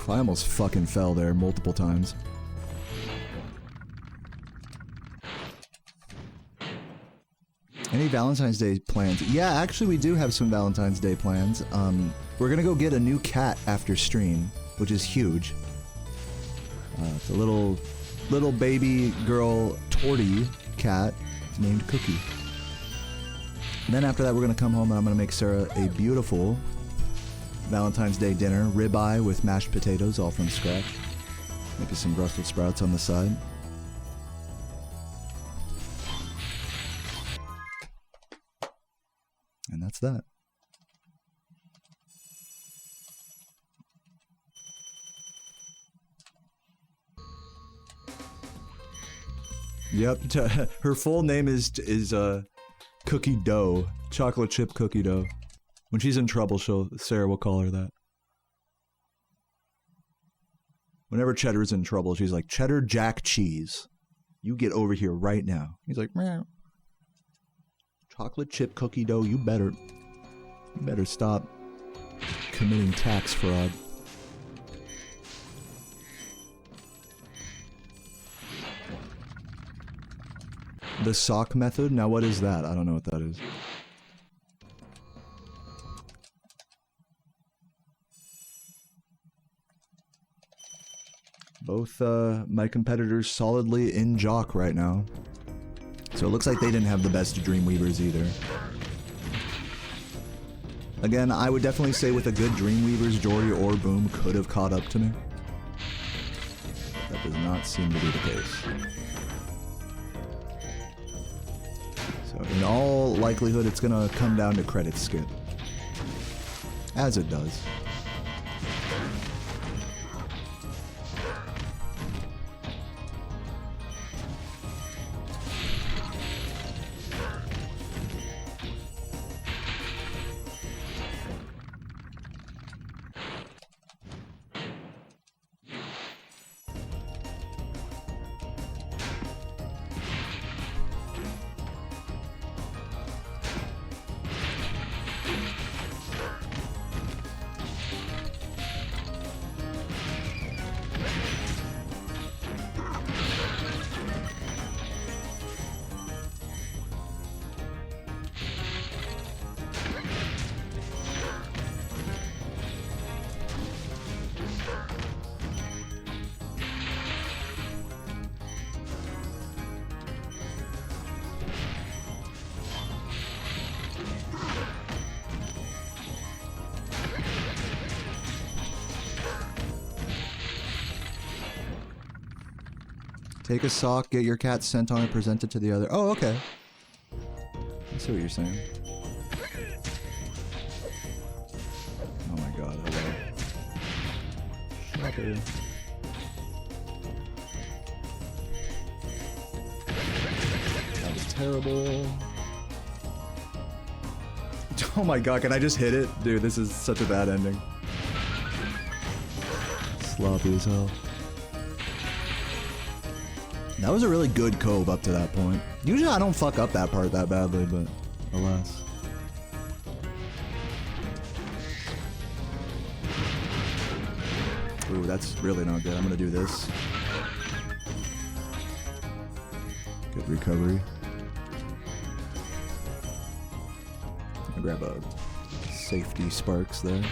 I almost fucking fell there multiple times. Any Valentine's Day plans? Yeah, actually we do have some Valentine's Day plans. We're gonna go get a new cat after stream, which is huge. It's a little baby girl Jordy cat named Cookie. And then after that we're gonna come home and I'm gonna make Sarah a beautiful Valentine's Day dinner, ribeye with mashed potatoes, all from scratch. Maybe some Brussels sprouts on the side. And that's that. Yep, her full name is Cookie Dough, chocolate chip cookie dough. When she's in trouble, Sarah will call her that. Whenever Cheddar's in trouble, she's like, Cheddar Jack Cheese. You get over here right now. He's like, meow. Chocolate chip cookie dough, you better stop committing tax fraud. The sock method? Now what is that? I don't know what that is. Both my competitors solidly in jock right now. So it looks like they didn't have the best Dreamweavers either. Again, I would definitely say with a good Dreamweavers, Jordy or Boom could have caught up to me. That does not seem to be the case. So in all likelihood, it's gonna come down to credit skip. As it does. Take a sock, get your cat scent on it, present it to the other. Oh, okay. I see what you're saying. Oh my god, hello. Shocker. That was terrible. Oh my god, can I just hit it? Dude, this is such a bad ending. Sloppy as hell. That was a really good cove up to that point. Usually I don't fuck up that part that badly, but alas. Ooh, that's really not good. I'm gonna do this. Good recovery. I'm gonna grab a safety sparks there.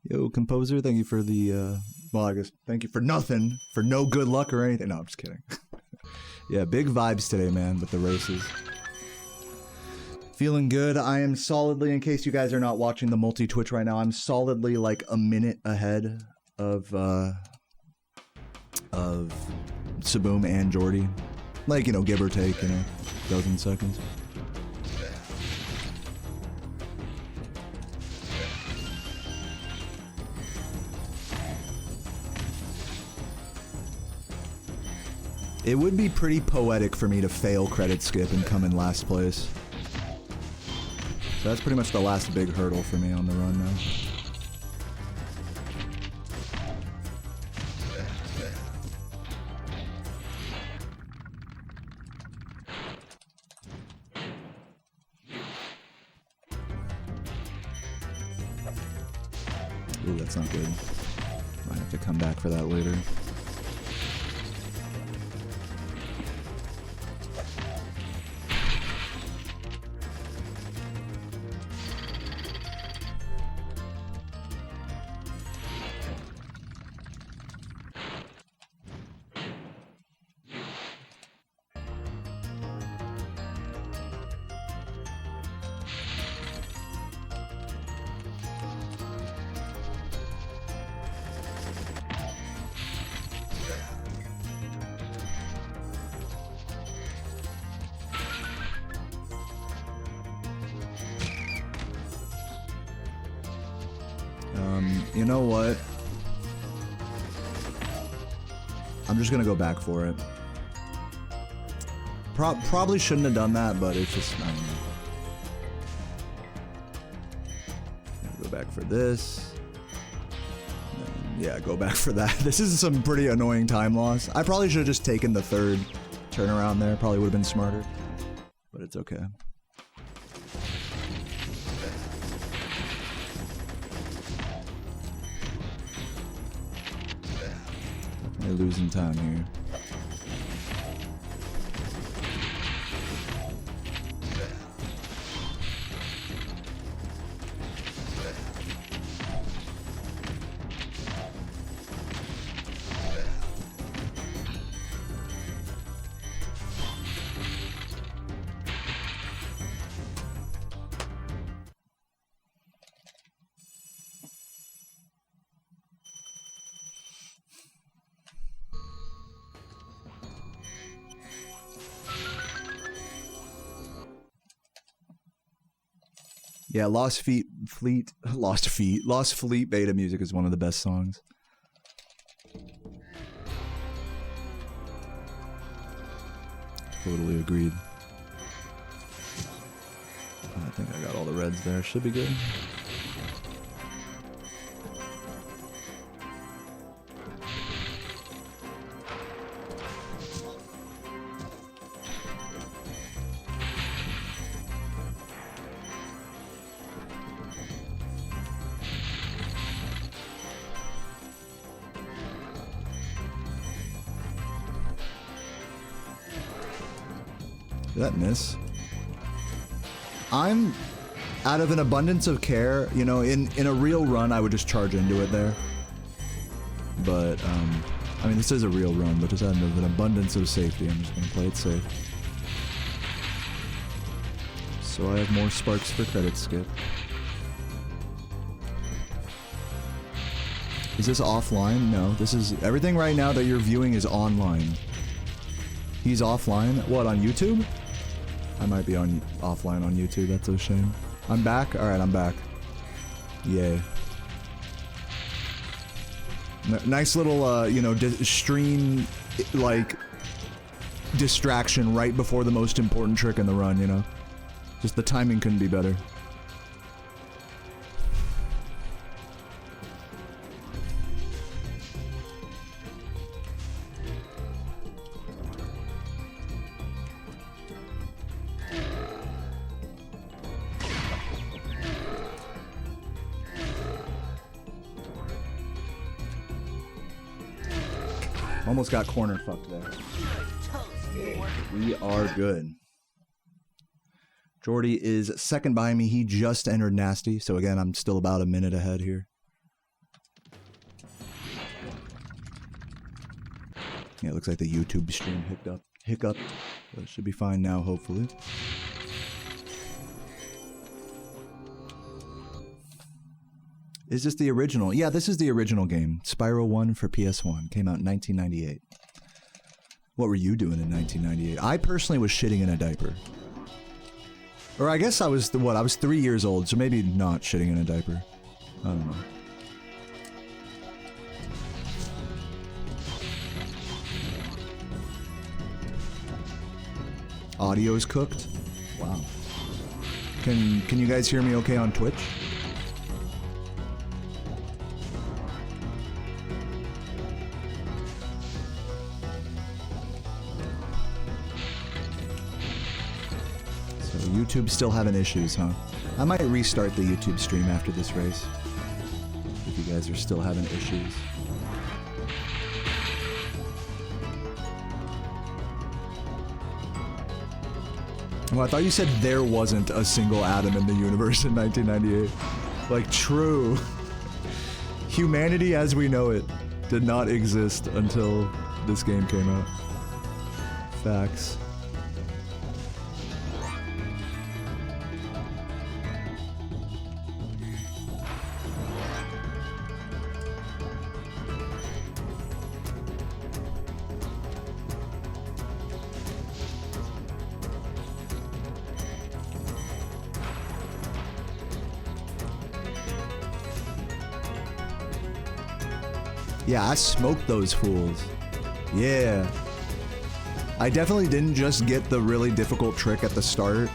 Yo, composer, thank you for the, well, I guess thank you for nothing, for no good luck or anything. No, I'm just kidding. Yeah, big vibes today, man, with the races. Feeling good. I am solidly, in case you guys are not watching the multi-Twitch right now, I'm solidly like a minute ahead of Saboom and Jordy. Like, you know, give or take, you know, dozen seconds. It would be pretty poetic for me to fail credit skip and come in last place. So that's pretty much the last big hurdle for me on the run now. Ooh, that's not good. Might have to come back for that later. You know what? I'm just gonna go back for it. Probably shouldn't have done that, but it's just, I don't know. Go back for this. Yeah, go back for that. This is some pretty annoying time loss. I probably should have just taken the third turnaround there. Probably would have been smarter, but it's okay. They're losing time here. Yeah, Lost Fleet beta music is one of the best songs. Totally agreed. I think I got all the reds there. Should be good. Did that miss? I'm out of an abundance of care, you know, in a real run I would just charge into it there. But I mean, this is a real run, but just out of an abundance of safety, I'm just going to play it safe. So I have more sparks for credit skip. Is this offline? No, this is... Everything right now that you're viewing is online. He's offline? What, on YouTube? I might be on offline on YouTube, that's a shame. I'm back? Alright, I'm back. Yay. Nice little, you know, stream, like, distraction right before the most important trick in the run, you know? Just the timing couldn't be better. Almost got corner fucked there. We are good. Jordy is second behind me. He just entered Nasty. So again, I'm still about a minute ahead here. Yeah, it looks like the YouTube stream hiccup. But it should be fine now, hopefully. Is this the original? Yeah, this is the original game. Spyro 1 for PS1. Came out in 1998. What were you doing in 1998? I personally was shitting in a diaper. Or I guess I was, what, I was 3 years old, so maybe not shitting in a diaper. I don't know. Audio's cooked? Wow. Can you guys hear me okay on Twitch? YouTube's still having issues, huh? I might restart the YouTube stream after this race. If you guys are still having issues. Well, I thought you said there wasn't a single atom in the universe in 1998. Like, true. Humanity as we know it did not exist until this game came out. Facts. Yeah, I smoked those fools. Yeah. I definitely didn't just get the really difficult trick at the start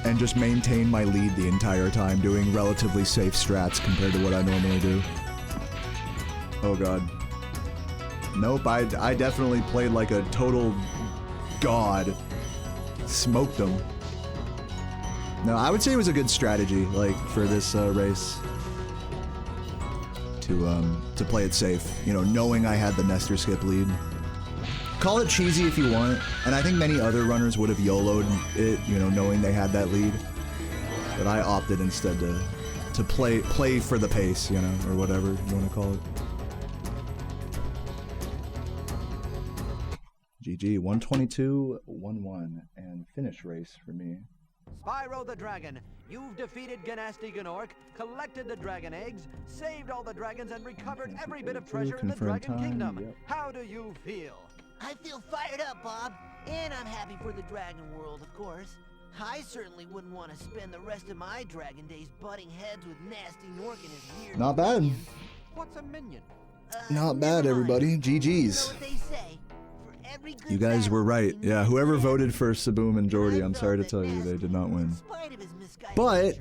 and just maintain my lead the entire time doing relatively safe strats compared to what I normally do. Oh god. Nope, I definitely played like a total god. Smoked them. No, I would say it was a good strategy, like, for this race. To play it safe, you know, knowing I had the Nestor skip lead. Call it cheesy if you want, and I think many other runners would have YOLO'd it, you know, knowing they had that lead. But I opted instead to play for the pace, you know, or whatever you want to call it. GG, 122.11, and finish race for me. Spyro the Dragon, you've defeated Ganasty Gnorc, collected the dragon eggs, saved all the dragons, and recovered every bit of treasure in the Dragon Kingdom. Yep. How do you feel? I feel fired up, Bob. And I'm happy for the Dragon World, of course. I certainly wouldn't want to spend the rest of my Dragon days butting heads with Nasty Gnorc and his weird Not bad. minions. What's a minion? Not bad, everybody. GG's. You know what they say. You guys were right. Yeah, whoever voted for Saboom and Jordy, I'm sorry to tell you, they did not win. But,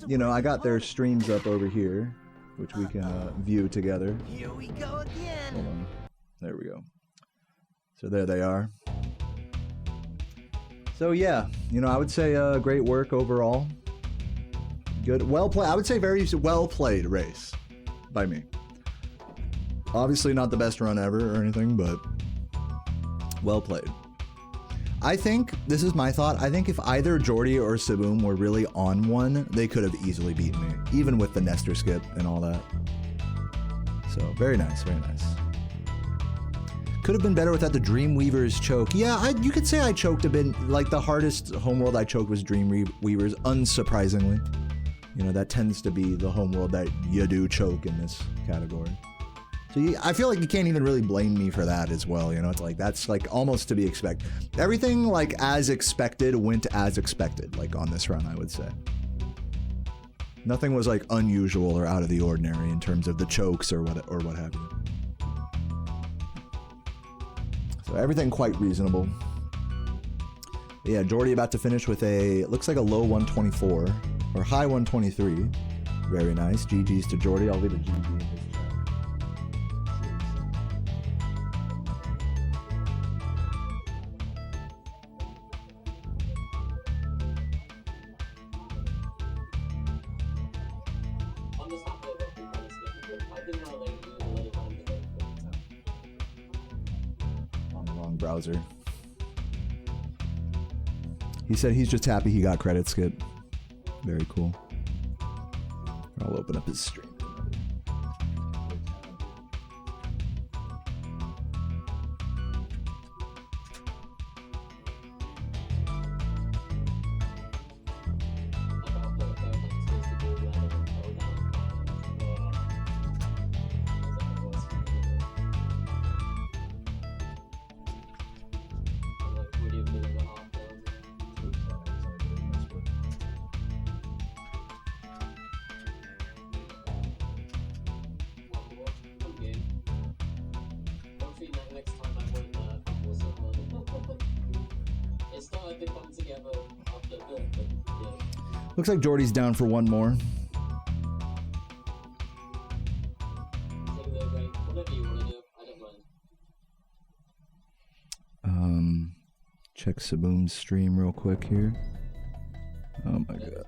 you know, I got their streams up over here, which we can view together. Here we go again. Hold on. There we go. So there they are. So yeah, you know, I would say great work overall. Good, well played. I would say very well played race by me. Obviously not the best run ever or anything, but well played. I think, this is my thought, I think if either Jordy or Saboom were really on one, they could have easily beaten me, even with the Nestor skip and all that. So, very nice, very nice. Could have been better without the Dreamweaver's choke. Yeah, you could say I choked a bit. Like, the hardest homeworld I choked was Dreamweaver's, unsurprisingly. You know, that tends to be the homeworld that you do choke in this category. So I feel like you can't even really blame me for that as well, you know? It's like, that's like almost to be expected. Everything, like, as expected went as expected, like, on this run, I would say. Nothing was, like, unusual or out of the ordinary in terms of the chokes or what have you. So everything quite reasonable. But yeah, Jordy about to finish with a, looks like a low 124, or high 123. Very nice. GG's to Jordy. I'll leave a GG in his chat. Browser. He said he's just happy he got credit skip. Very cool. I'll open up his stream. Looks like Jordy's down for one more. Check Saboom's stream real quick here. Oh my god.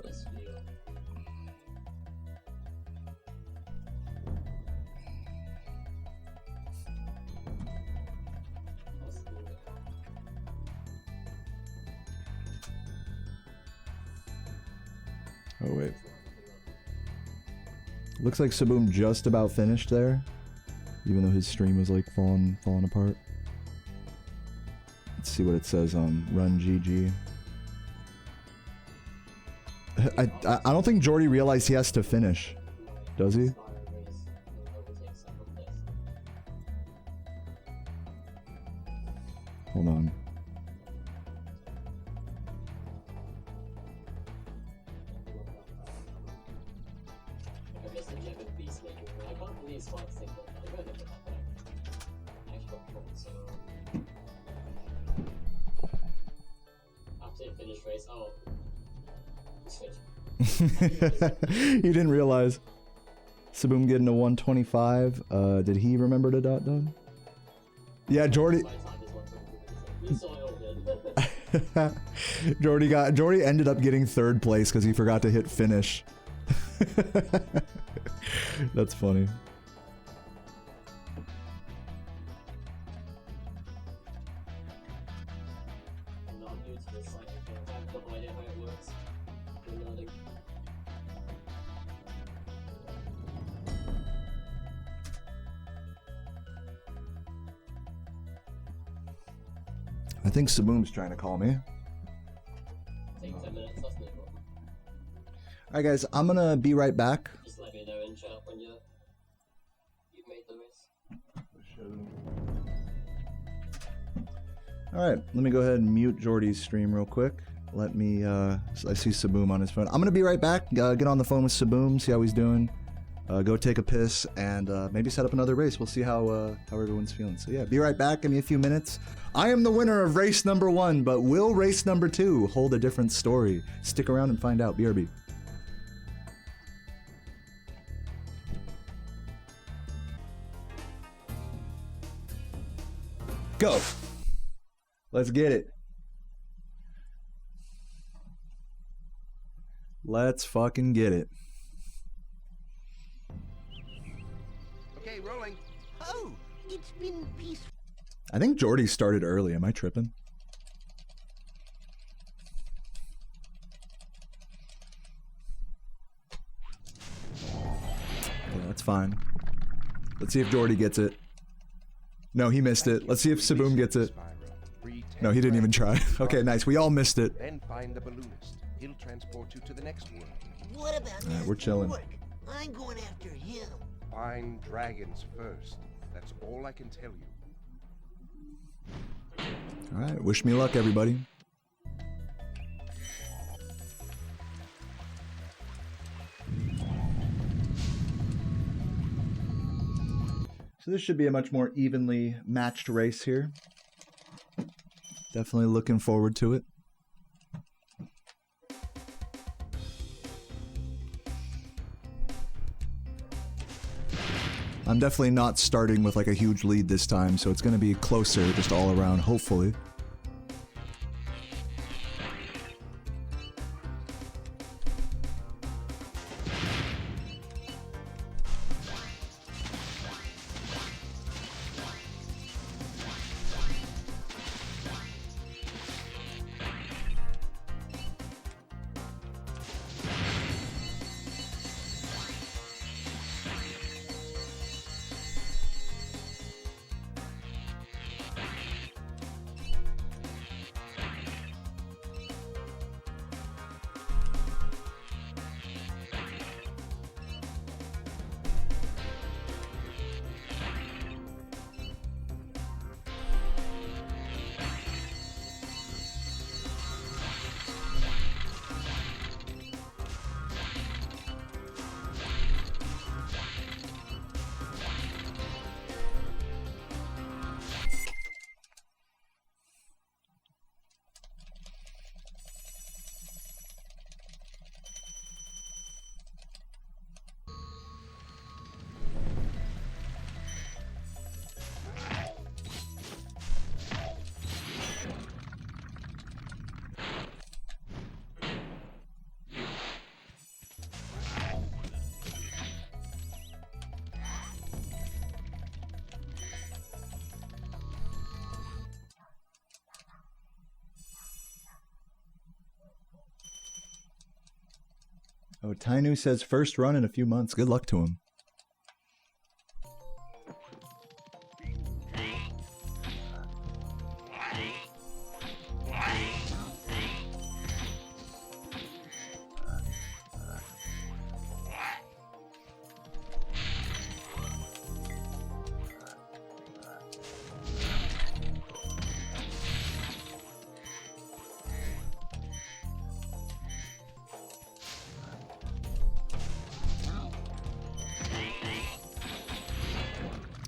Oh wait. Looks like Saboom just about finished there, even though his stream was like falling apart. Let's see what it says on Run GG. I don't think Jordy realized he has to finish, does he? Hold on. You didn't realize. Saboom getting a 125. Did he remember to dot done? Yeah, Jordy. Jordy ended up getting third place because he forgot to hit finish. That's funny. I think Saboom's trying to call me. Alright guys, I'm gonna be right back. Just let me know in chat when you've made the race. Alright, let me go ahead and mute Jordy's stream real quick. Let me, I see Saboom on his phone. I'm gonna be right back, get on the phone with Saboom, see how he's doing. Go take a piss, and maybe set up another race. We'll see how everyone's feeling. So yeah, be right back, give me a few minutes. I am the winner of race number 1, but will race number 2 hold a different story? Stick around and find out. BRB. Go. Let's get it. Let's fucking get it. Okay, rolling. Oh, it's been peaceful. I think Jordy started early. Am I tripping? Yeah, that's fine. Let's see if Jordy gets it. No, he missed it. Let's see if Saboom gets it. No, he didn't even try. Okay, nice. We all missed it. Then find the balloonist. He'll transport you to the next world. What about Alright, we're chilling. I'm going after him. Find dragons first. That's all I can tell you. Alright, wish me luck, everybody. So this should be a much more evenly matched race here. Definitely looking forward to it. I'm definitely not starting with like a huge lead this time, so it's going to be closer just all around, hopefully. Oh, Tainu says first run in a few months. Good luck to him.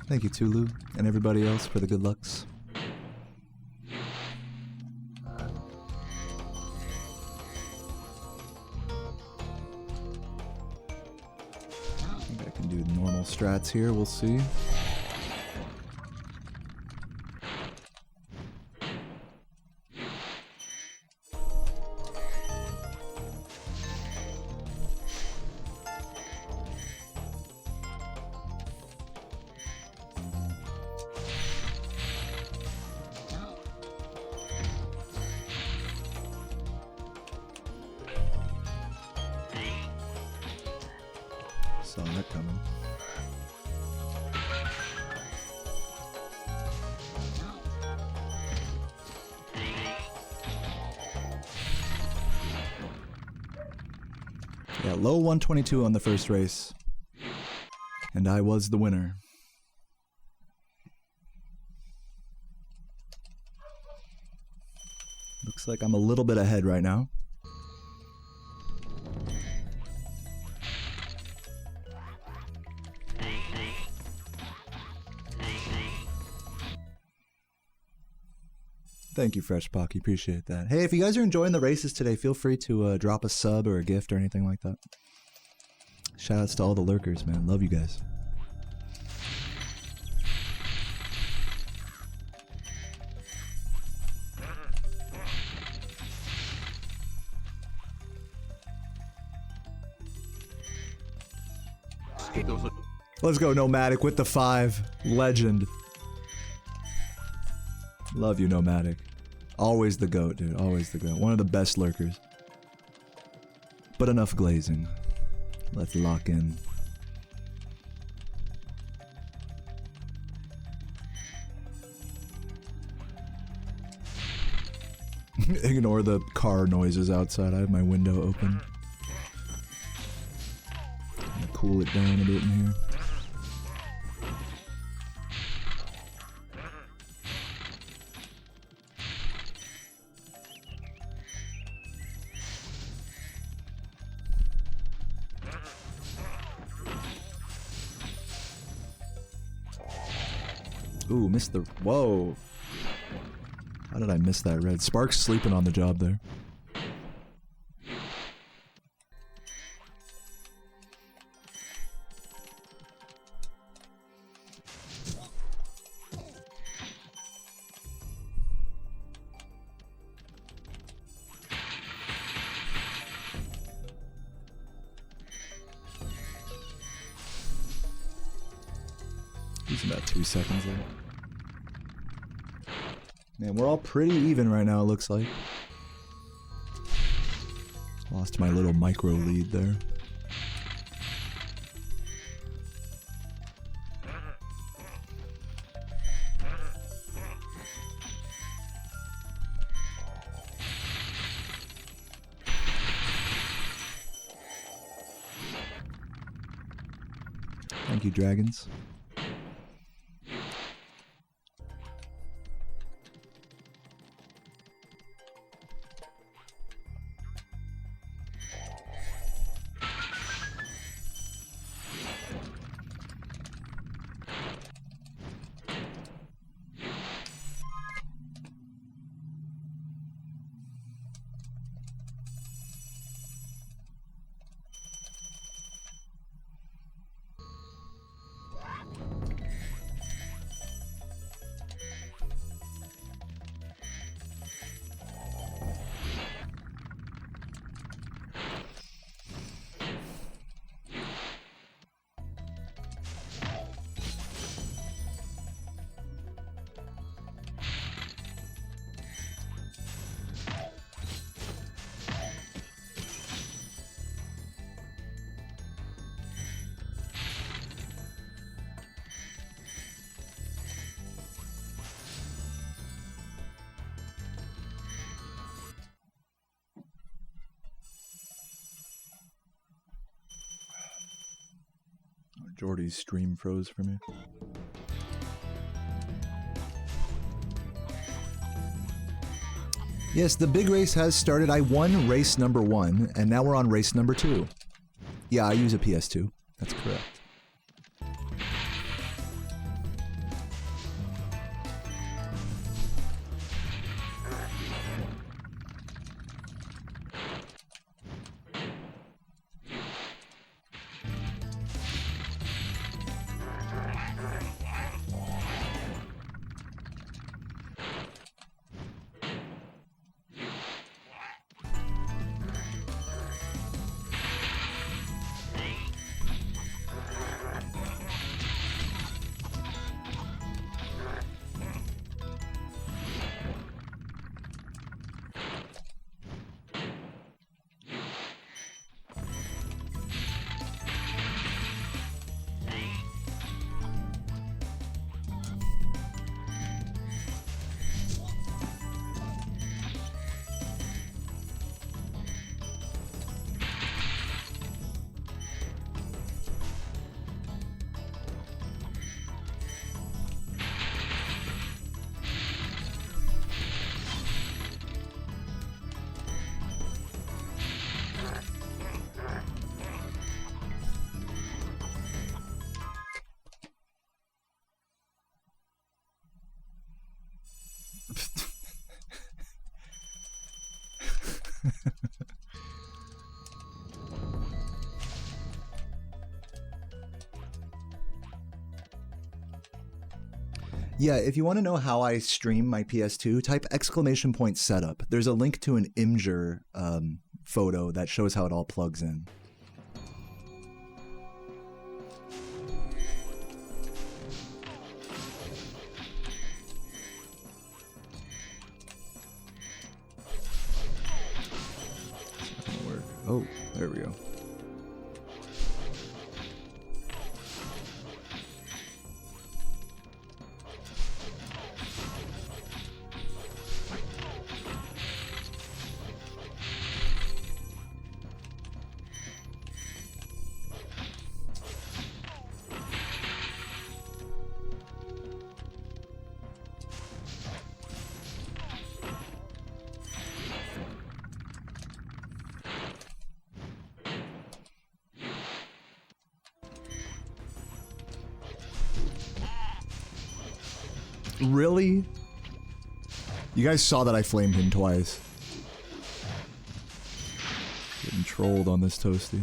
Thank you, Tulu, and everybody else for the good lucks. I think I can do normal strats here, we'll see. Saw that coming. Yeah, low 122 on the first race. And I was the winner. Looks like I'm a little bit ahead right now. Thank you, Fresh Pocky. Appreciate that. Hey, if you guys are enjoying the races today, feel free to drop a sub or a gift or anything like that. Shoutouts to all the lurkers, man. Love you guys. Let's go, Nomadic, with the 5. Legend. Love you, Nomadic. Always the GOAT, dude. Always the GOAT. One of the best lurkers. But enough glazing. Let's lock in. Ignore the car noises outside. I have my window open. Cool it down a bit in here. Ooh, missed the... Whoa. How did I miss that red? Spark's sleeping on the job there. Using about 2 seconds there. Man, we're all pretty even right now, it looks like. Lost my little micro lead there. Thank you, dragons. Jordy's stream froze for me. Yes, the big race has started. I won race number 1, and now we're on race number 2. Yeah, I use a PS2. That's correct. Yeah, if you want to know how I stream my PS2, type !setup. There's a link to an Imgur photo that shows how it all plugs in. It's not gonna work. Oh, there we go. Really? You guys saw that I flamed him twice. Getting trolled on this Toasty.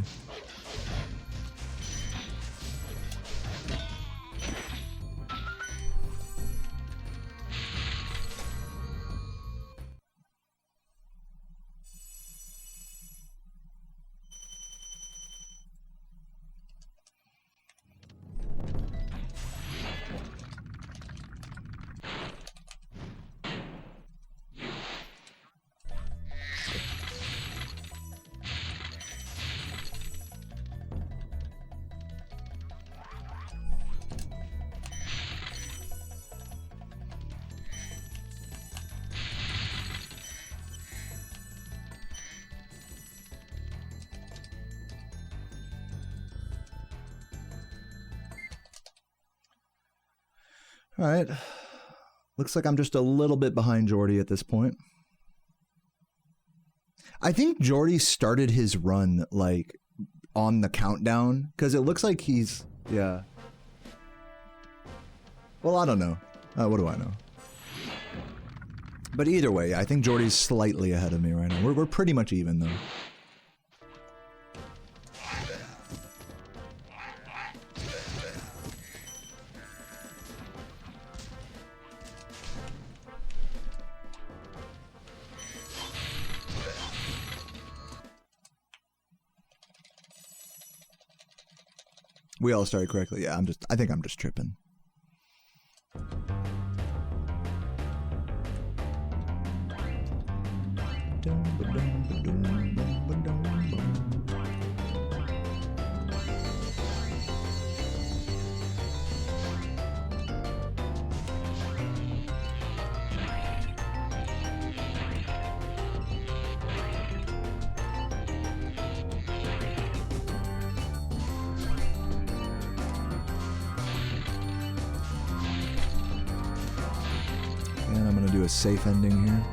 All right. Looks like I'm just a little bit behind Jordy at this point. I think Jordy started his run, like, on the countdown, because it looks like he's... Yeah. Well, I don't know. What do I know? But either way, I think Jordy's slightly ahead of me right now. We're pretty much even, though. We all started correctly. Yeah, I think I'm just tripping. And I'm gonna do a safe ending here.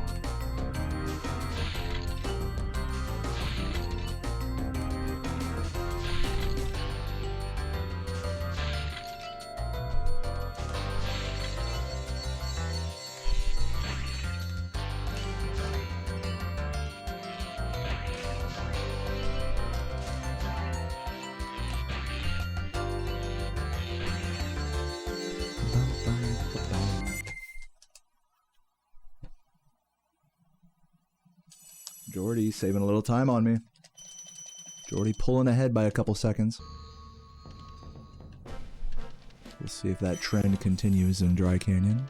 Jordy saving a little time on me. Jordy pulling ahead by a couple seconds. We'll see if that trend continues in Dry Canyon.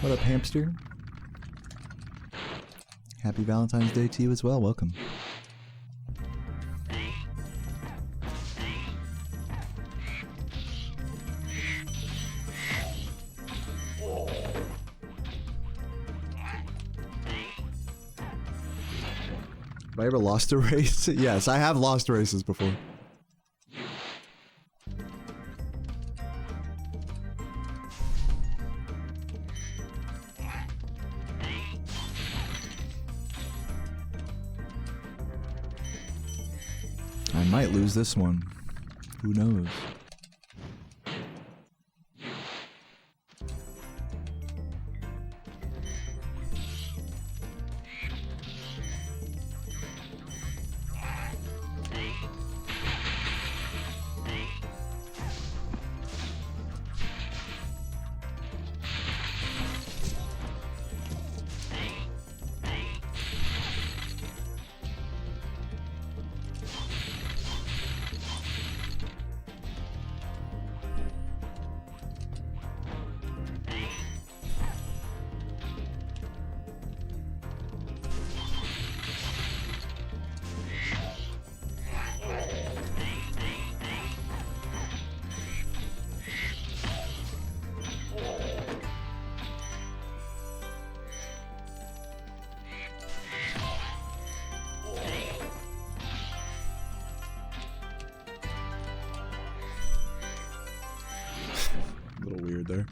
What up, hamster? Happy Valentine's Day to you as well. Welcome. Have I ever lost a race? Yes, I have lost races before. I might lose this one. Who knows? bird there.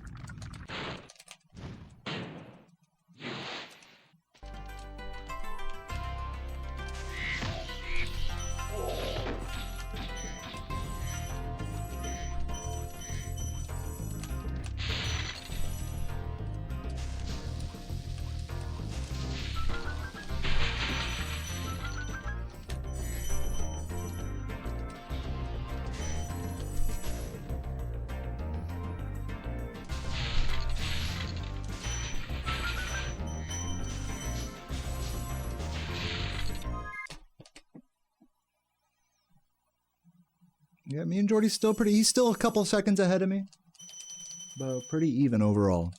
Yeah, me and Jordy's still pretty... He's still a couple seconds ahead of me. But pretty even overall.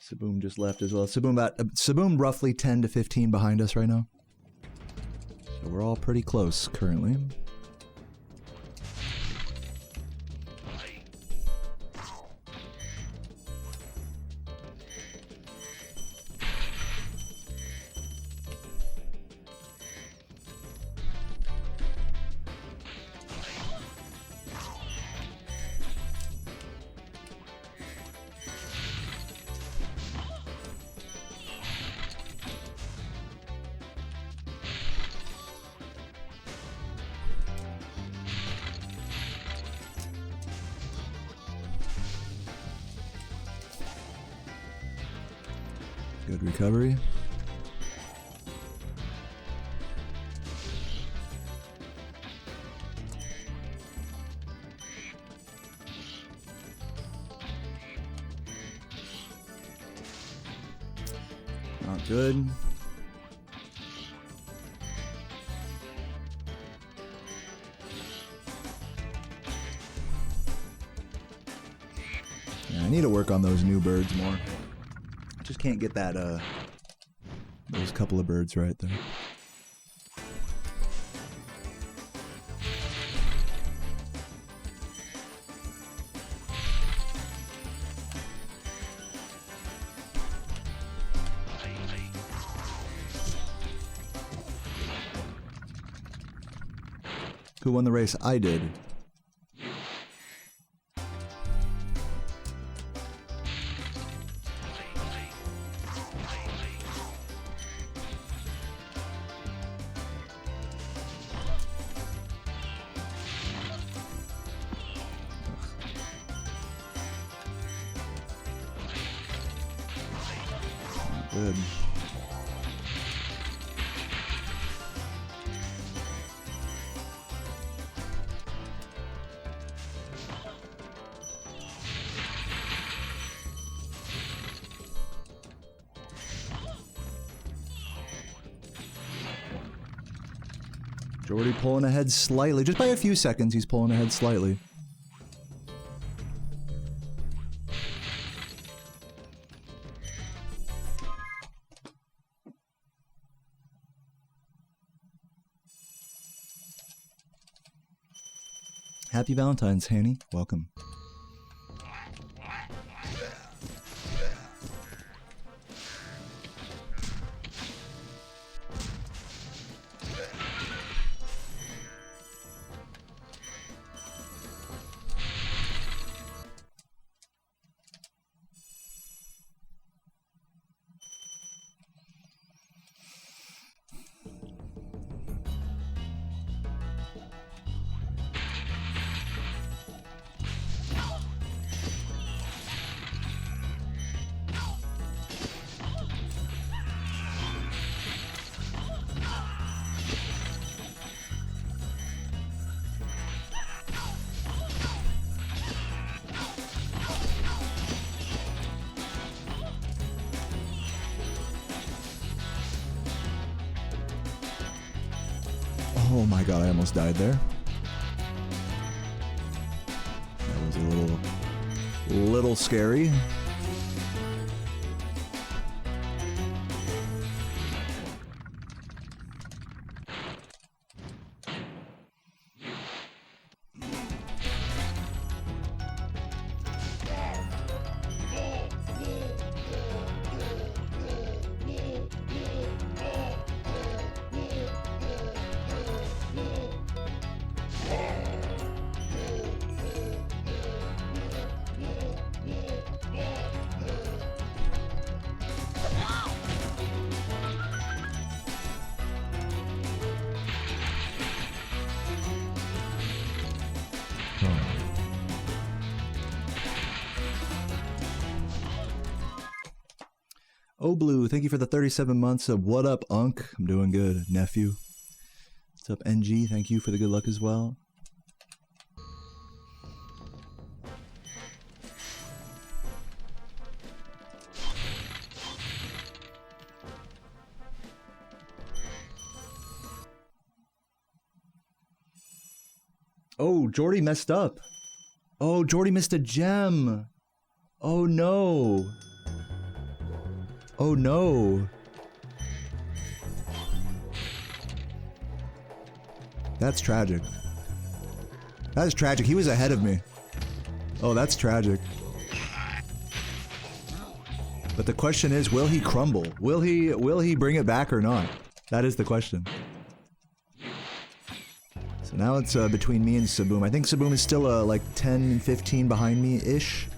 Saboom just left as well. Saboom roughly 10 to 15 behind us right now. So we're all pretty close currently. Good recovery. Not good. Yeah, I need to work on those new birds more. Just can't get that, those couple of birds right there. Who won the race? I did. Good. Jordy pulling ahead slightly, just by a few seconds. He's pulling ahead slightly. Happy Valentine's, Hanny. Welcome. Oh my god, I almost died there. That was a little scary. Blue, thank you for the 37 months of what up, Unk? I'm doing good, nephew. What's up, NG? Thank you for the good luck as well. Oh, Jordy messed up. Oh, Jordy missed a gem. Oh no. Oh no. That's tragic. That is tragic. He was ahead of me. Oh, that's tragic. But the question is, will he crumble? Will he bring it back or not? That is the question. So now it's between me and Saboom. I think Saboom is still like 10, 15 behind me-ish.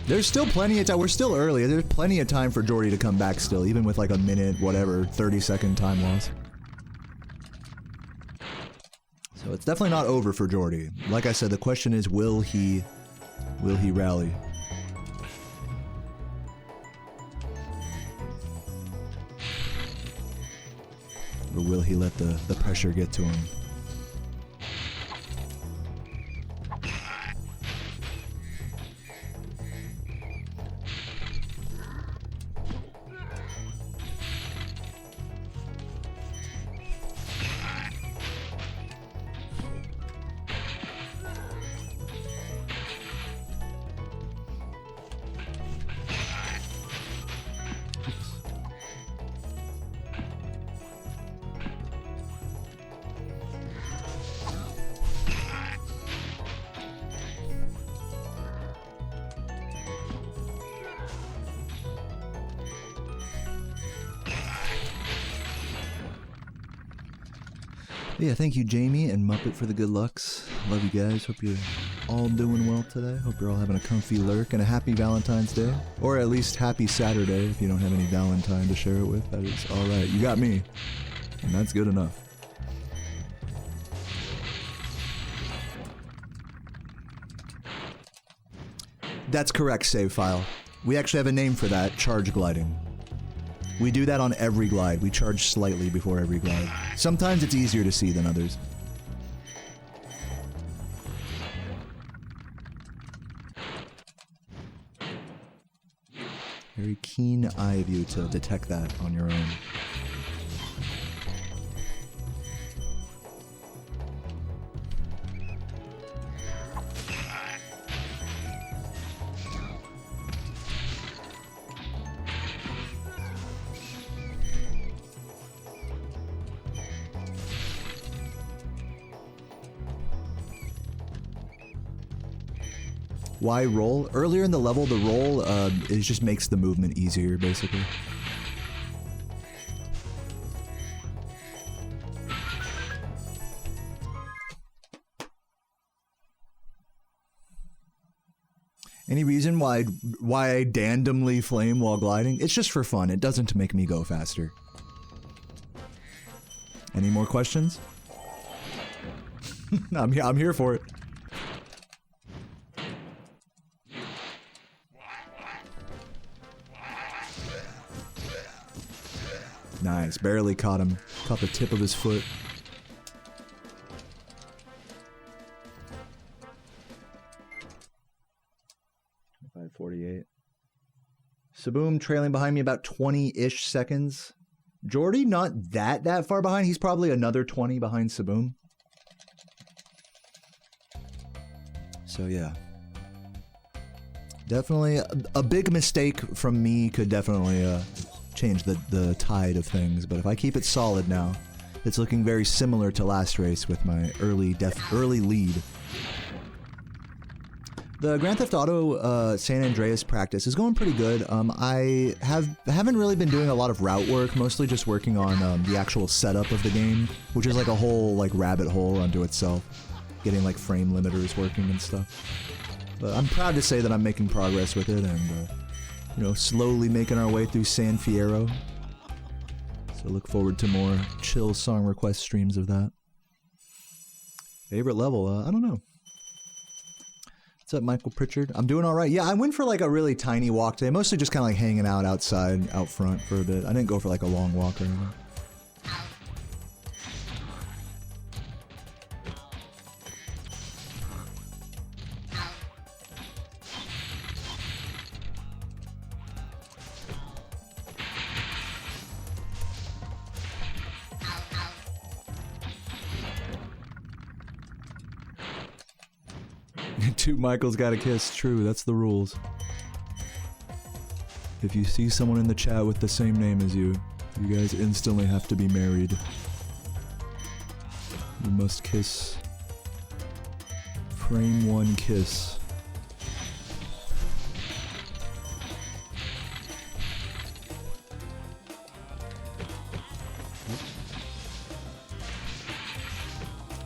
There's still plenty of time. We're still early. There's plenty of time for Jordy to come back still, even with like a minute, whatever, 30-second time loss. So it's definitely not over for Jordy. Like I said, the question is, will he rally? Or will he let the pressure get to him? Yeah, thank you, Jamie and Muppet, for the good lucks. Love you guys. Hope you're all doing well today. Hope you're all having a comfy lurk and a happy Valentine's Day. Or at least happy Saturday if you don't have any Valentine to share it with. That is alright. You got me. And that's good enough. That's correct, save file. We actually have a name for that, charge gliding. We do that on every glide. We charge slightly before every glide. Sometimes it's easier to see than others. Very keen eye of you to detect that on your own. Why roll? Earlier in the level, the roll it just makes the movement easier, basically. Any reason why I randomly flame while gliding? It's just for fun. It doesn't make me go faster. Any more questions? I'm here for it. Nice, barely caught him. Caught the tip of his foot. $5:48. Saboom trailing behind me about 20-ish seconds. Jordy not that far behind. He's probably another 20 behind Saboom. So yeah. Definitely a big mistake from me could definitely change the tide of things, but if I keep it solid now, it's looking very similar to last race with my early lead. The Grand Theft Auto San Andreas practice is going pretty good. I haven't really been doing a lot of route work, mostly just working on the actual setup of the game, which is like a whole like rabbit hole unto itself, getting like frame limiters working and stuff. But I'm proud to say that I'm making progress with it, and you know, slowly making our way through San Fierro. So look forward to more chill song request streams of that. Favorite level? I don't know. What's up, Michael Pritchard? I'm doing all right. Yeah, I went for like a really tiny walk today. Mostly just kind of like hanging out outside, out front for a bit. I didn't go for like a long walk or anything. Two Michaels got a kiss. True, that's the rules. If you see someone in the chat with the same name as you, you guys instantly have to be married. You must kiss. Frame one kiss.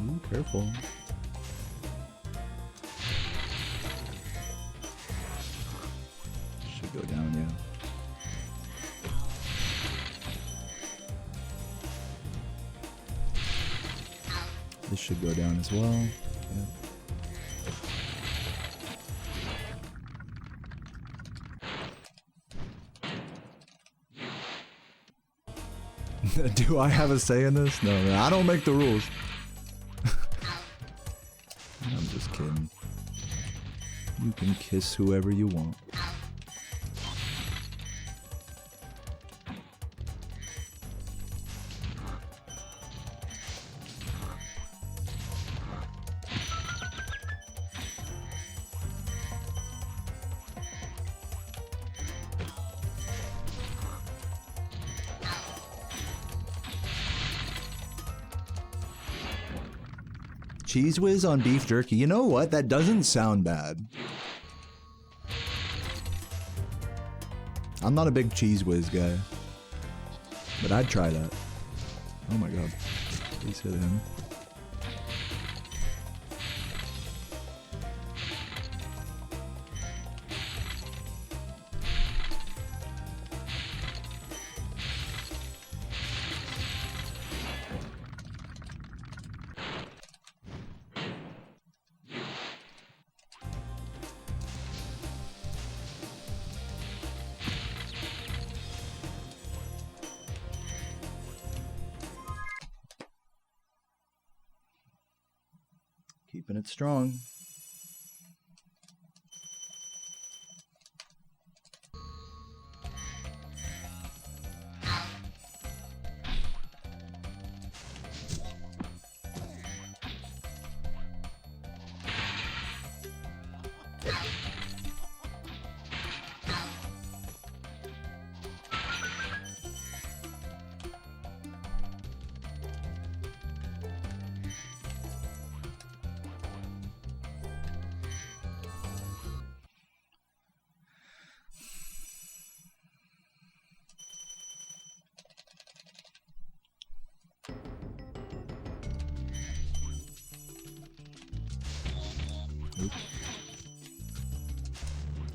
Ooh, careful. Go down, yeah. This should go down as well. Yeah. Do I have a say in this? No, man, I don't make the rules. I'm just kidding. You can kiss whoever you want. Cheese whiz on beef jerky. You know what? That doesn't sound bad. I'm not a big cheese whiz guy, but I'd try that. Oh my god. Please hit him. Keeping it strong.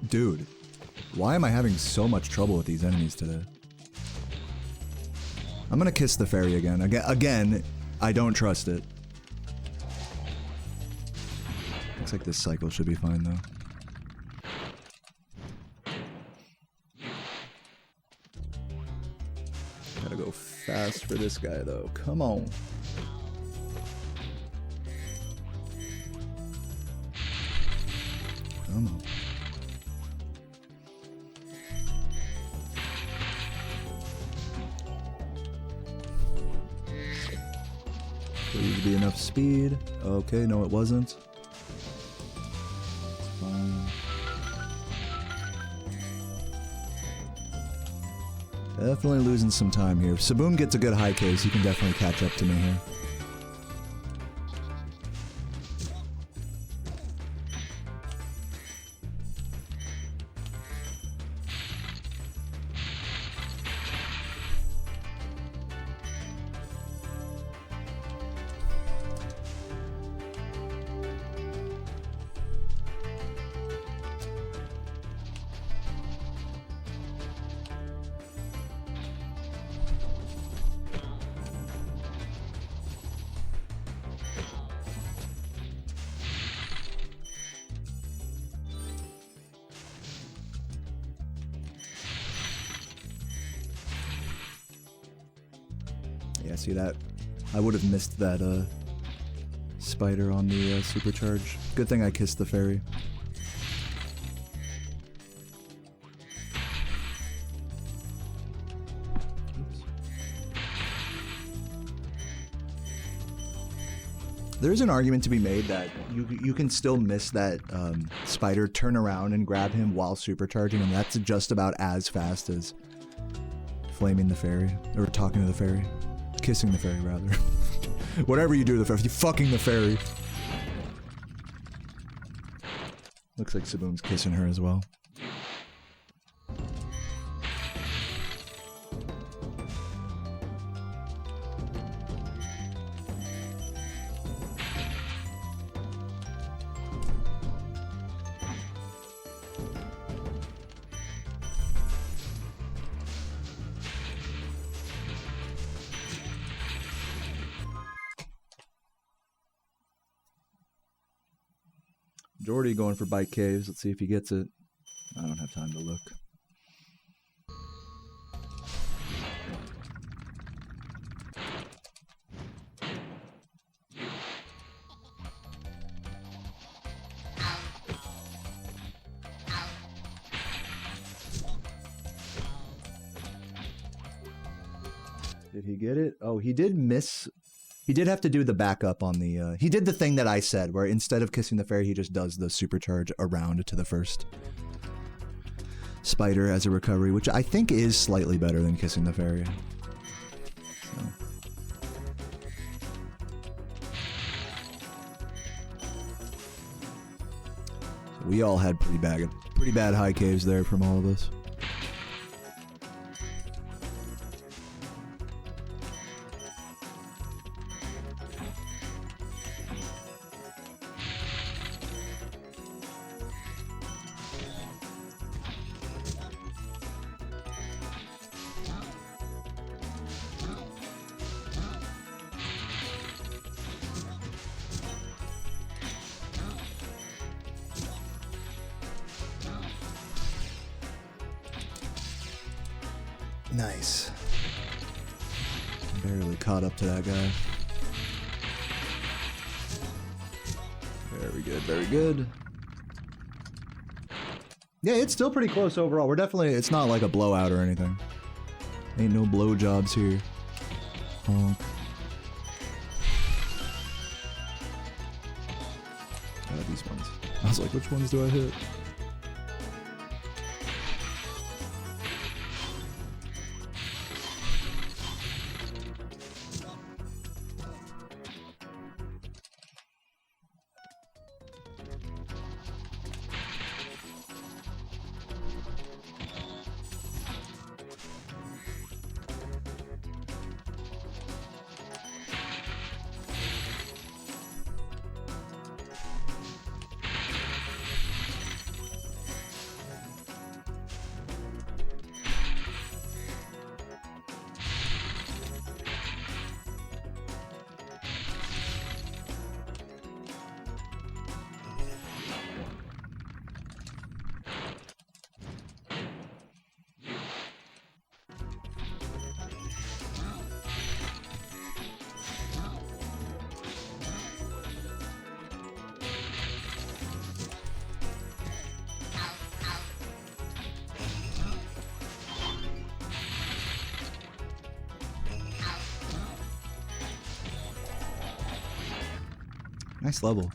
Dude, why am I having so much trouble with these enemies today? I'm gonna kiss the fairy again. Again, I don't trust it. Looks like this cycle should be fine though. Gotta go fast for this guy though. Come on. Come on. Please be enough speed. Okay, no it wasn't. It's fine. Definitely losing some time here. If Saboom gets a good high case, he can definitely catch up to me here. Yeah, see that? I would have missed that spider on the supercharge. Good thing I kissed the fairy. There's an argument to be made that you can still miss that spider, turn around and grab him while supercharging, and that's just about as fast as flaming the fairy, or talking to the fairy. Kissing the fairy, rather. Whatever you do to the fairy, you fucking the fairy. Looks like Saboom's kissing her as well. Jordy going for bike caves. Let's see if he gets it. I don't have time to look. Did he get it? Oh, he did miss. He did have to do the backup on the, he did the thing that I said, where instead of kissing the fairy, he just does the supercharge around to the first spider as a recovery, which I think is slightly better than kissing the fairy. So. So we all had pretty bad high caves there from all of us. Nice. Barely caught up to that guy. Very good, very good. Yeah, it's still pretty close overall. We're definitely, it's not like a blowout or anything. Ain't no blowjobs here. Honk. These ones. I was like, which ones do I hit? Nice level.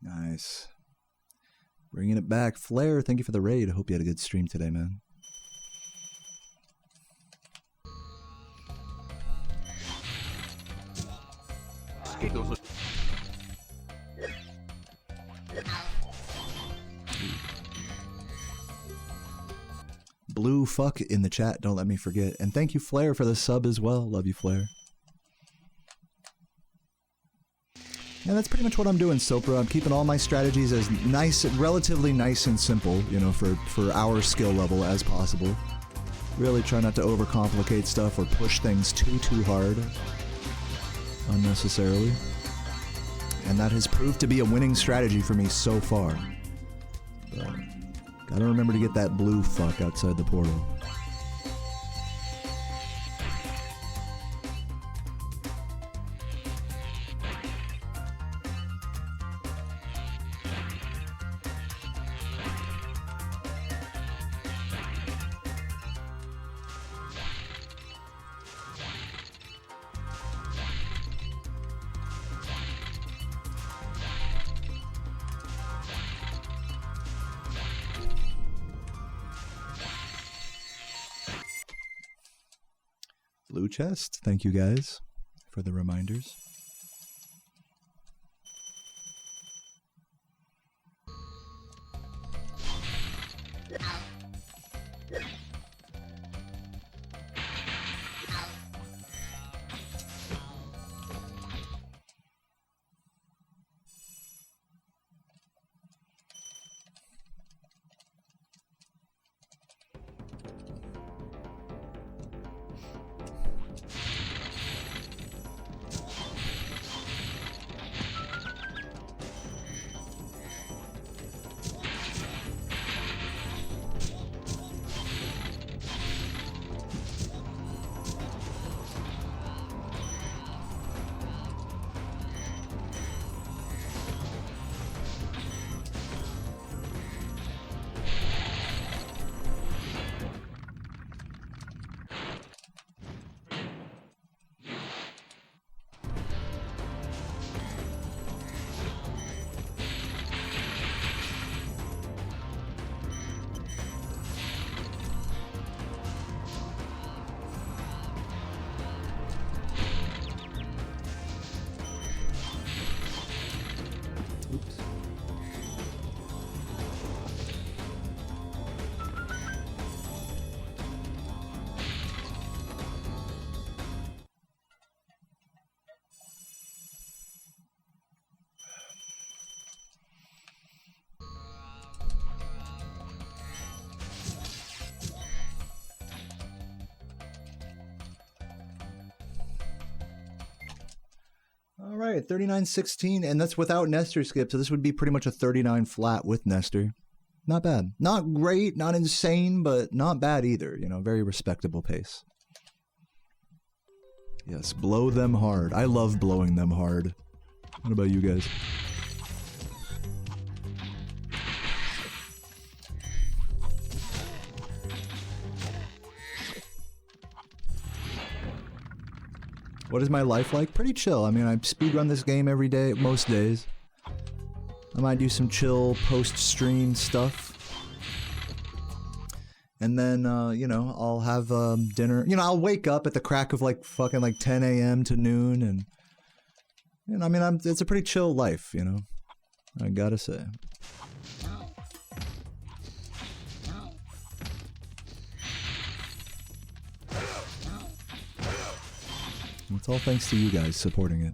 Nice. Bringing it back. Flair, thank you for the raid. I hope you had a good stream today, man. Blue fuck in the chat, don't let me forget. And thank you, Flair, for the sub as well. Love you, Flair. Yeah, that's pretty much what I'm doing, Sopra. I'm keeping all my strategies as nice, relatively nice and simple, you know, for our skill level as possible. Really try not to overcomplicate stuff or push things too hard unnecessarily. And that has proved to be a winning strategy for me so far. Gotta remember to get that blue fuck outside the portal. Blue chest. Thank you guys for the reminders. All right, 39.16, and that's without Nestor skip, so this would be pretty much a 39 flat with Nestor. Not bad. Not great, not insane, but not bad either. You know, very respectable pace. Yes, blow them hard. I love blowing them hard. What about you guys? What is my life like? Pretty chill. I mean, I speedrun this game every day, most days. I might do some chill post-stream stuff. And then, you know, I'll have dinner. You know, I'll wake up at the crack of like fucking like 10 a.m. to noon. And, you know, I mean, it's a pretty chill life, you know. I gotta say. It's all thanks to you guys supporting it.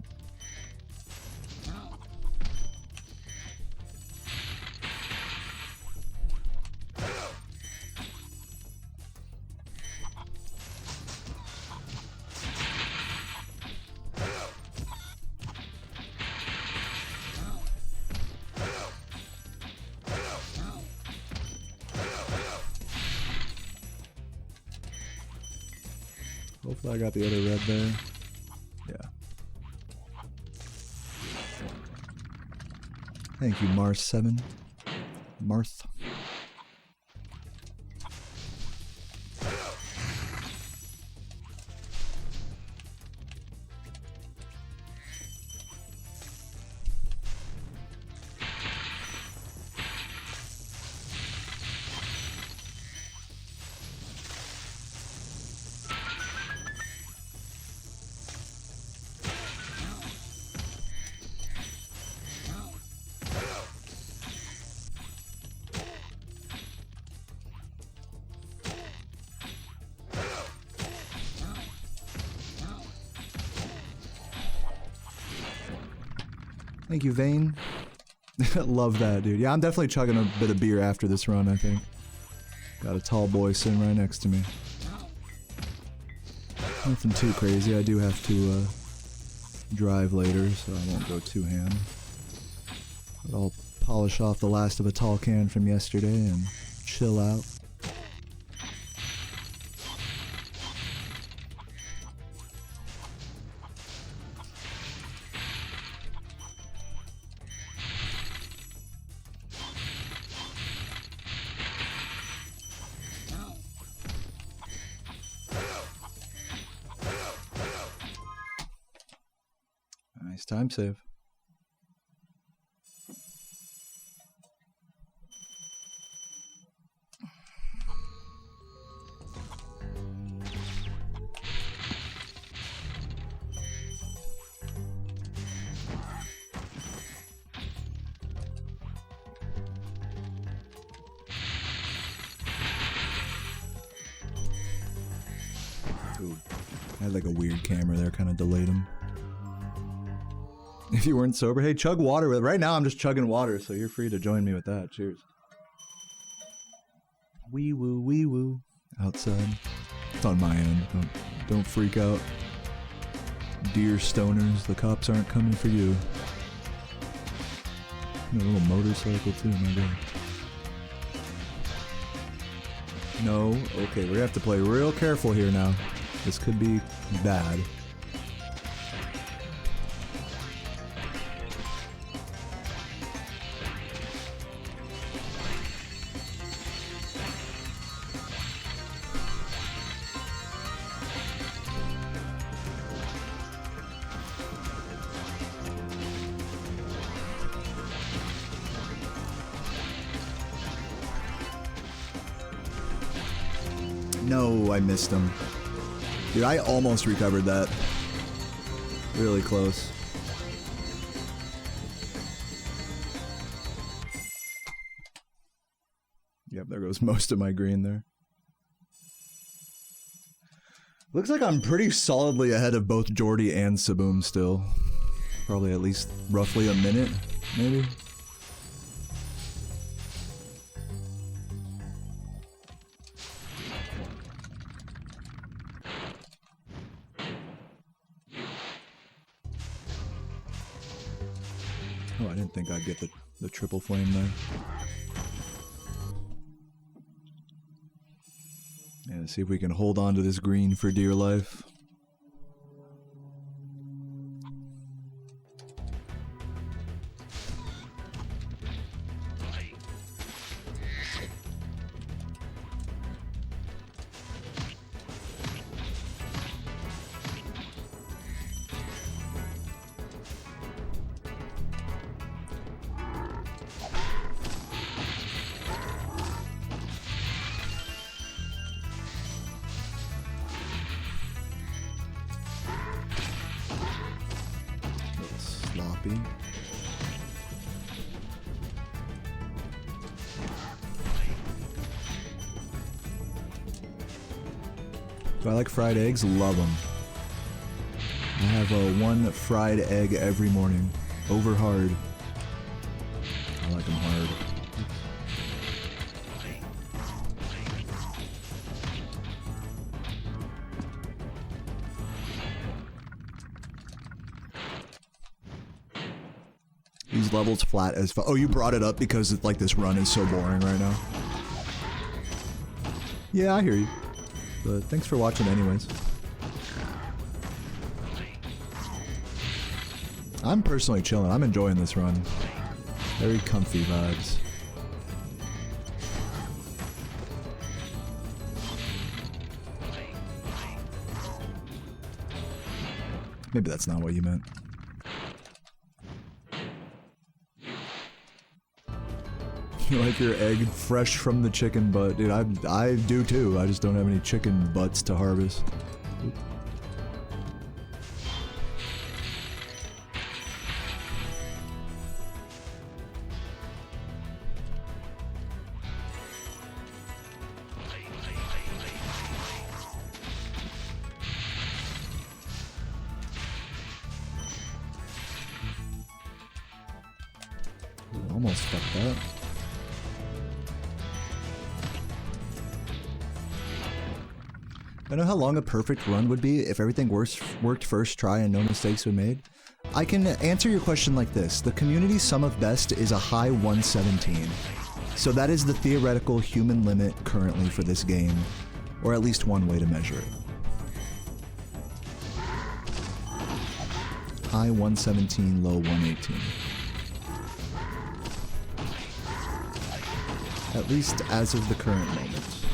Hopefully I got the other red there. Yeah. Thank you, Mars7. Marth. Thank you, Vane. Love that, dude. Yeah, I'm definitely chugging a bit of beer after this run, I think. Got a tall boy sitting right next to me. Nothing too crazy. I do have to drive later, so I won't go too ham. But I'll polish off the last of a tall can from yesterday and chill out. Nice time save. Ooh, I had like a weird camera there, kind of delayed him. If you weren't sober, hey, chug water. Right now I'm just chugging water, so you're free to join me with that. Cheers. Wee woo outside. It's on my end. Don't freak out. Dear stoners, the cops aren't coming for you. A little motorcycle too, my god. No, okay, we have to play real careful here now. This could be bad. No, I missed him. Dude, I almost recovered that. Really close. Yep, there goes most of my green there. Looks like I'm pretty solidly ahead of both Jordy and Saboom still. Probably at least roughly a minute, maybe. Oh, I didn't think I'd get the triple flame there. Yeah, see if we can hold on to this green for dear life. Sloppy. Do I like fried eggs? Love them. I have one fried egg every morning. Over hard. I like them hard. These levels flat as fuck. Oh, you brought it up because it's like this run is so boring right now. Yeah, I hear you. But thanks for watching anyways. I'm personally chilling. I'm enjoying this run. Very comfy vibes. Maybe that's not what you meant. You like your egg fresh from the chicken butt. Dude, I do too. I just don't have any chicken butts to harvest. Oop. Ooh, almost fucked up. I know how long a perfect run would be if everything worked first try and no mistakes were made. I can answer your question like this. The community sum of best is a high 117. So that is the theoretical human limit currently for this game, or at least one way to measure it. High 117, low 118. At least as of the current moment.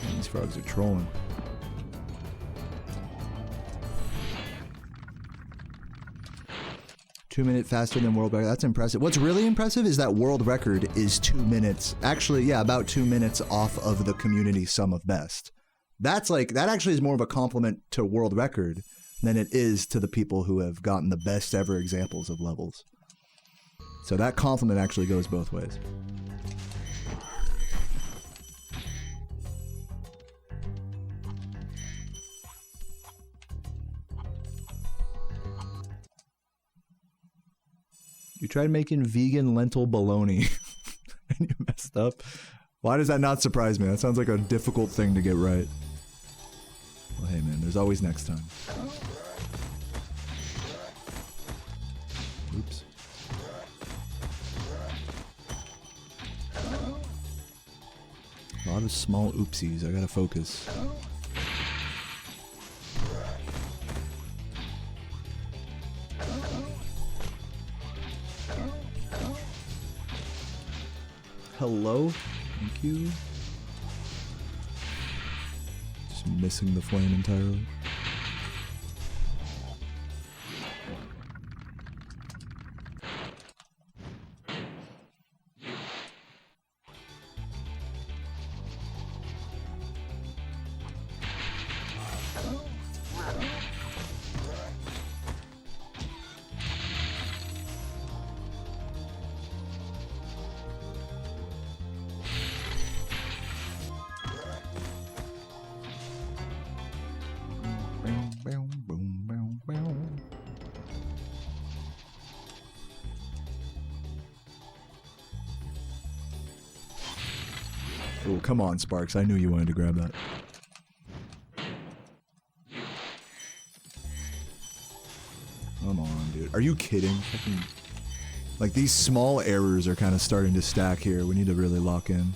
Man, these frogs are trolling. Two-minute faster than world record. That's impressive. What's really impressive is that world record is 2 minutes. Actually, yeah, about 2 minutes off of the community sum of best. That's like, that actually is more of a compliment to world record than it is to the people who have gotten the best ever examples of levels. So that compliment actually goes both ways. You tried making vegan lentil bologna and you messed up. Why does that not surprise me? That sounds like a difficult thing to get right. Well, hey man, there's always next time. Oops. A lot of small oopsies. I gotta focus. Hello? Thank you. Just missing the flame entirely. Oh, come on, Sparks. I knew you wanted to grab that. Come on, dude. Are you kidding? Fucking... Like, these small errors are kind of starting to stack here. We need to really lock in.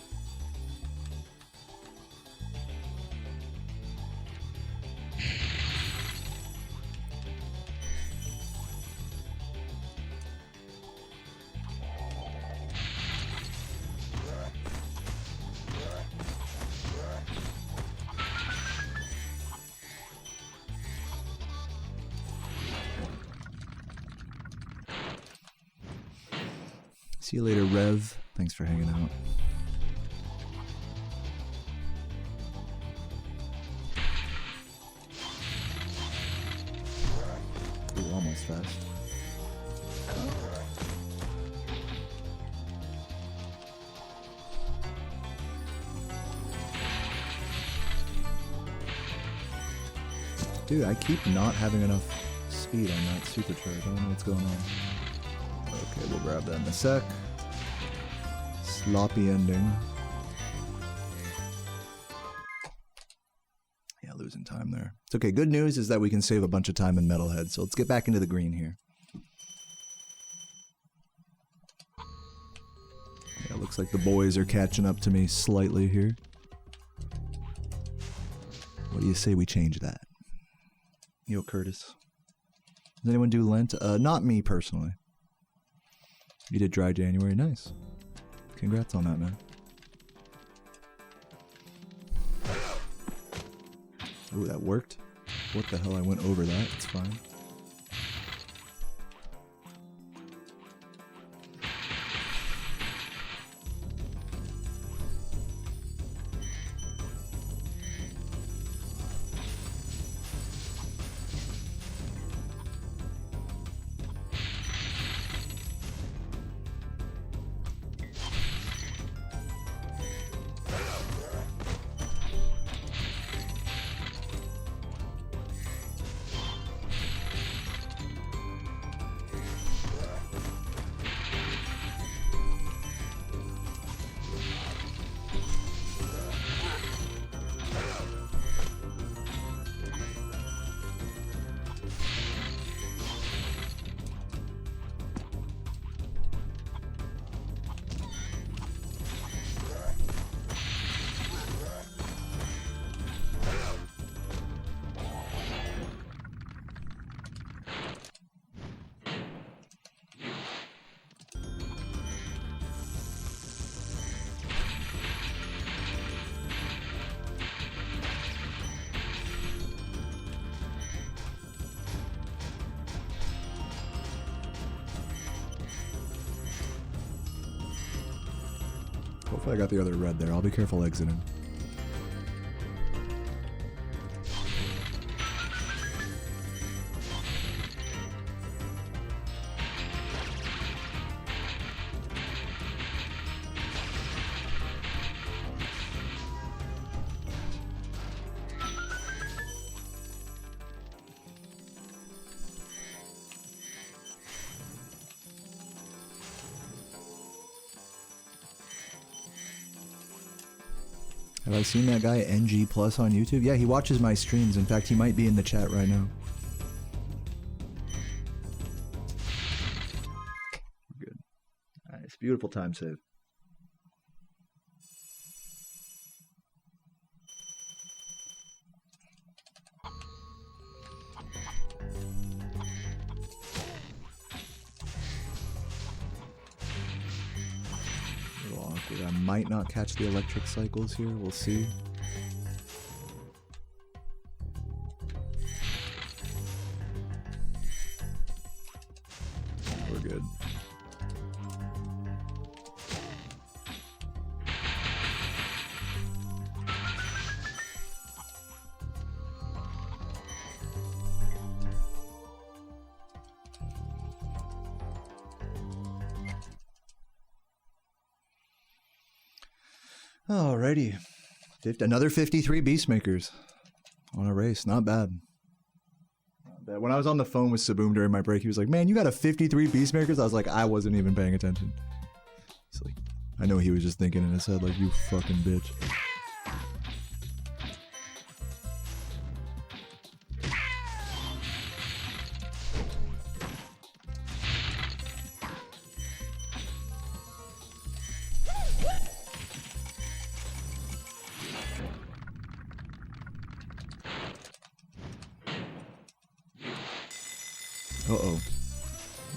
See you later, Rev. Thanks for hanging out. Ooh, almost fast. Dude, I keep not having enough speed on that supercharge. I don't know what's going on. Okay, we'll grab that in a sec. Sloppy ending. Yeah, losing time there. It's okay. Good news is that we can save a bunch of time in Metalhead, so let's get back into the green here. Yeah, looks like the boys are catching up to me slightly here. What do you say we change that? Yo, Curtis. Does anyone do Lent? Not me personally. You did dry January, nice. Congrats on that, man. Oh, that worked. What the hell, I went over that, it's fine. Hopefully I got the other red there. I'll be careful exiting. Have I seen that guy NG Plus on YouTube? Yeah, he watches my streams. In fact, he might be in the chat right now. Good. Nice. Beautiful time save. I might not catch the electric cycles here. We'll see. We're good. Alrighty. Another 53 Beastmakers on a race. Not bad. Not bad. When I was on the phone with Saboom during my break, he was like, man, you got a 53 Beastmakers? I was like, I wasn't even paying attention. He's like, I know he was just thinking in his head, like, you fucking bitch. Uh-oh.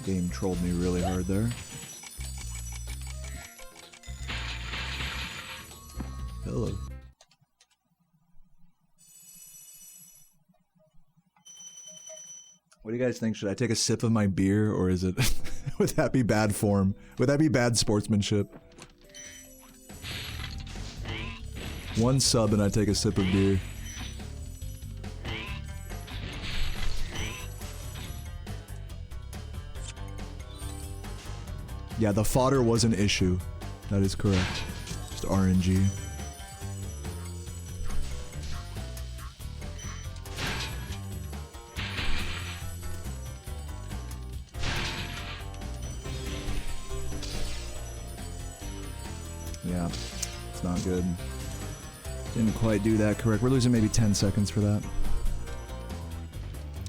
Game trolled me really hard there. Hello. What do you guys think? Should I take a sip of my beer, or is it... would that be bad form? Would that be bad sportsmanship? One sub and I take a sip of beer. Yeah, the fodder was an issue. That is correct. Just RNG. Yeah, it's not good. Didn't quite do that correct. We're losing maybe 10 seconds for that.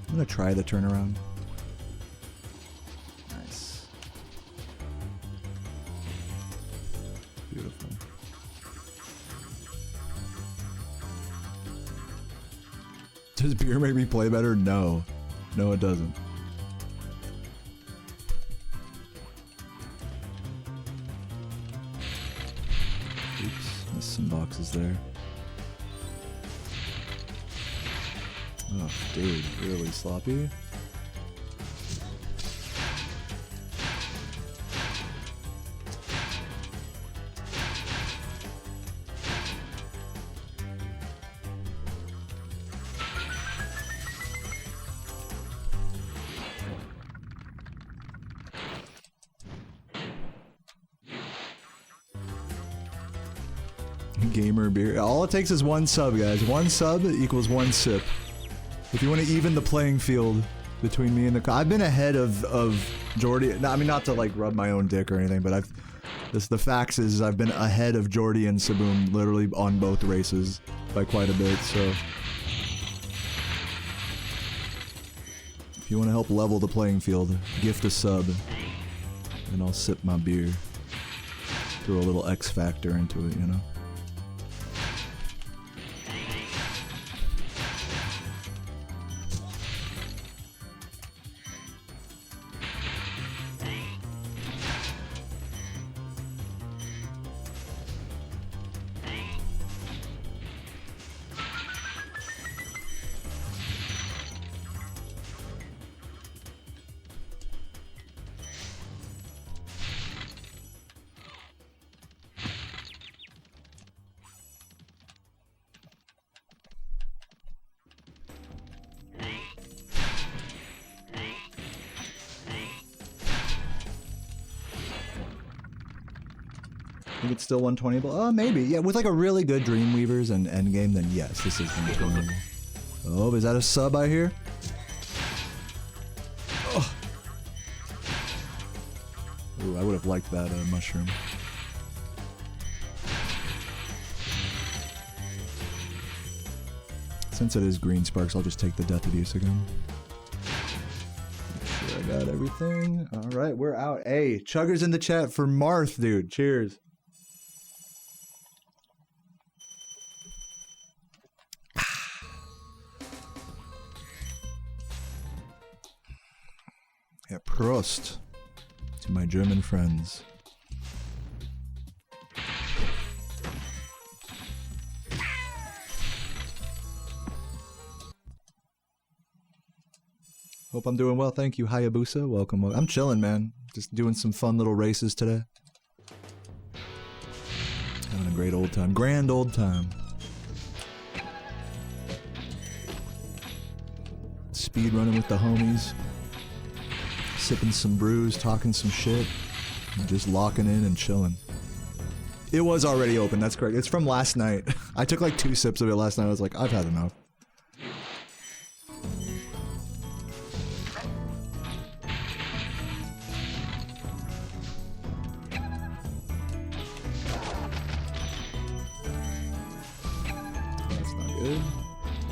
I'm gonna try the turnaround. Beautiful. Does beer make me play better? No. No, it doesn't. Oops, missed some boxes there. Oh, dude, really sloppy. Gamer beer. All it takes is one sub, guys. One sub equals one sip. If you want to even the playing field between me and the... I've been ahead of Jordy. I mean, not to like rub my own dick or anything, but the facts is I've been ahead of Jordy and Saboom literally on both races by quite a bit, so... If you want to help level the playing field, gift a sub, and I'll sip my beer. Throw a little X factor into it, you know? I think it's still 120able. Maybe. Yeah, with like a really good Dreamweavers and Endgame, then yes, this is 120able. Oh, is that a sub I hear? Oh. Ooh, I would have liked that mushroom. Since it is green sparks, I'll just take the Death of Use again. Make sure I got everything. Alright, we're out. Hey, chuggers in the chat for Marth, dude. Cheers. Yeah, Prost to my German friends. Hope I'm doing well, thank you, Hayabusa. Welcome. I'm chilling, man. Just doing some fun little races today. Having a great old time. Grand old time. Speed running with the homies. Sipping some brews, talking some shit. And just locking in and chilling. It was already open, that's correct. It's from last night. I took like 2 sips of it last night. I was like, I've had enough.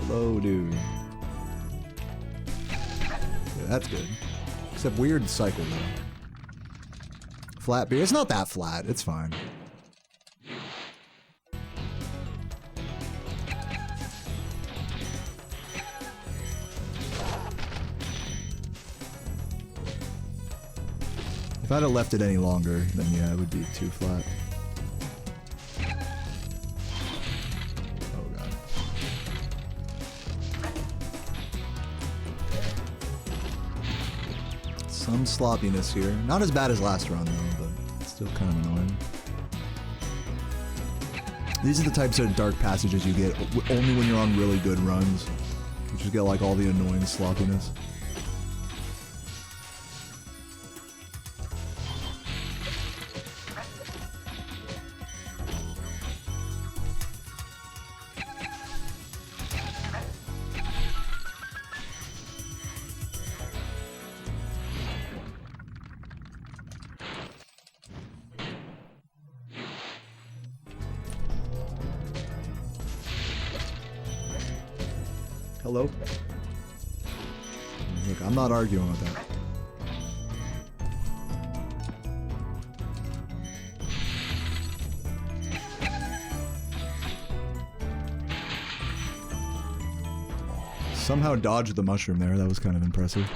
Hello, dude. Yeah, that's good. Except weird cycle though. Flat beer. It's not that flat. It's fine. If I'd have left it any longer, then yeah, it would be too flat. Some sloppiness here. Not as bad as last run though, but still kind of annoying. These are the types of dark passages you get only when you're on really good runs. You just get like all the annoying sloppiness. Hello? Look, I'm not arguing with that. Somehow dodged the mushroom there, that was kind of impressive.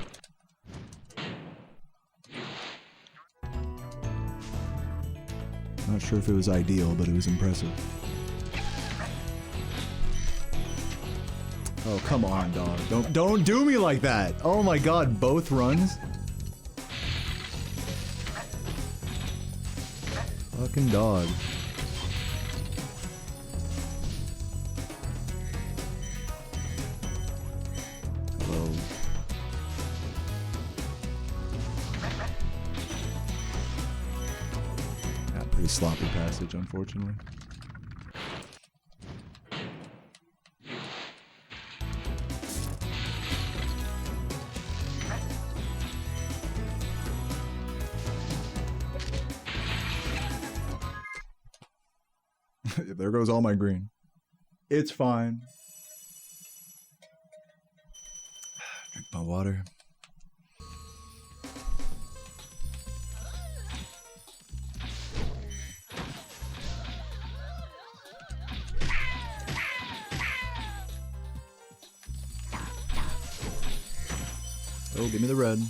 Not sure if it was ideal, but it was impressive. Oh, come on, dog. Don't do me like that. Oh my god, both runs? Fucking dog. Hello. Yeah, pretty sloppy passage, unfortunately. There goes all my green. It's fine. Drink my water. Oh, give me the red.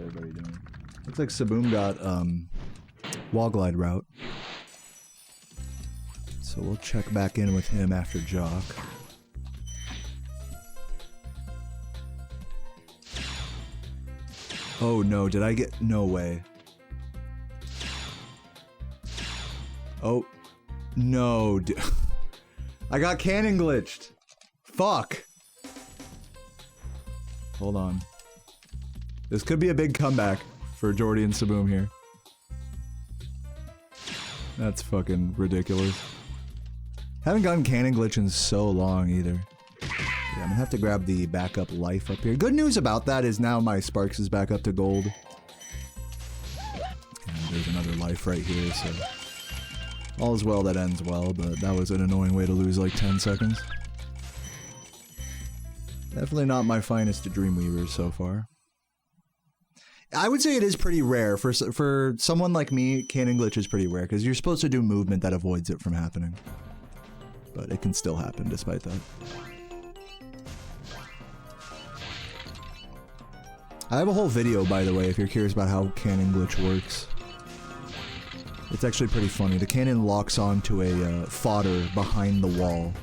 Everybody doing? Looks like Saboom got wall glide route. So we'll check back in with him after Jock. Oh no, did I get no way. Oh no, I got cannon glitched. Fuck. Hold on. This could be a big comeback for Jordy and Saboom here. That's fucking ridiculous. Haven't gotten cannon glitch in so long either. Yeah, I'm gonna have to grab the backup life up here. Good news about that is now my Sparks is back up to gold. And there's another life right here, so... all is well that ends well, but that was an annoying way to lose like 10 seconds. Definitely not my finest Dreamweavers so far. I would say it is pretty rare. For someone like me, cannon glitch is pretty rare, because you're supposed to do movement that avoids it from happening. But it can still happen despite that. I have a whole video, by the way, if you're curious about how cannon glitch works. It's actually pretty funny. The cannon locks onto a fodder behind the wall,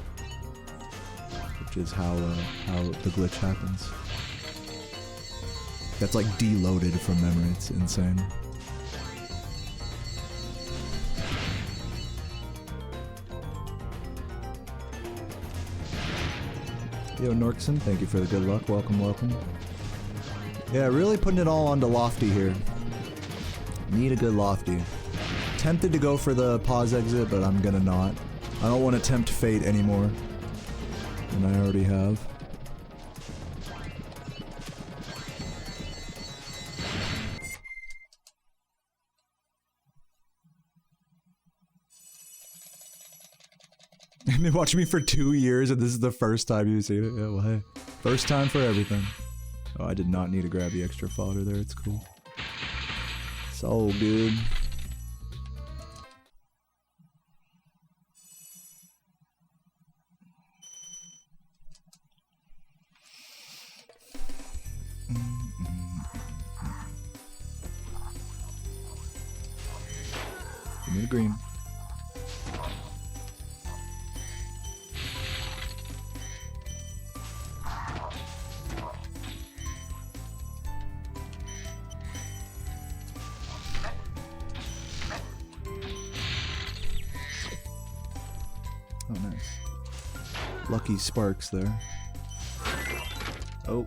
which is how the glitch happens. That's like deloaded from memory. It's insane. Yo, Norkson, thank you for the good luck. Welcome, welcome. Yeah, really putting it all onto Lofty here. Need a good Lofty. Tempted to go for the pause exit, but I'm gonna not. I don't want to tempt fate anymore than I already have. And they watched me for 2 years, and this is the first time you've seen it. Yeah, well, hey. First time for everything. Oh, I did not need to grab the extra fodder there. It's cool. So good. Give me the green. Oh, nice. Lucky sparks there. Oh.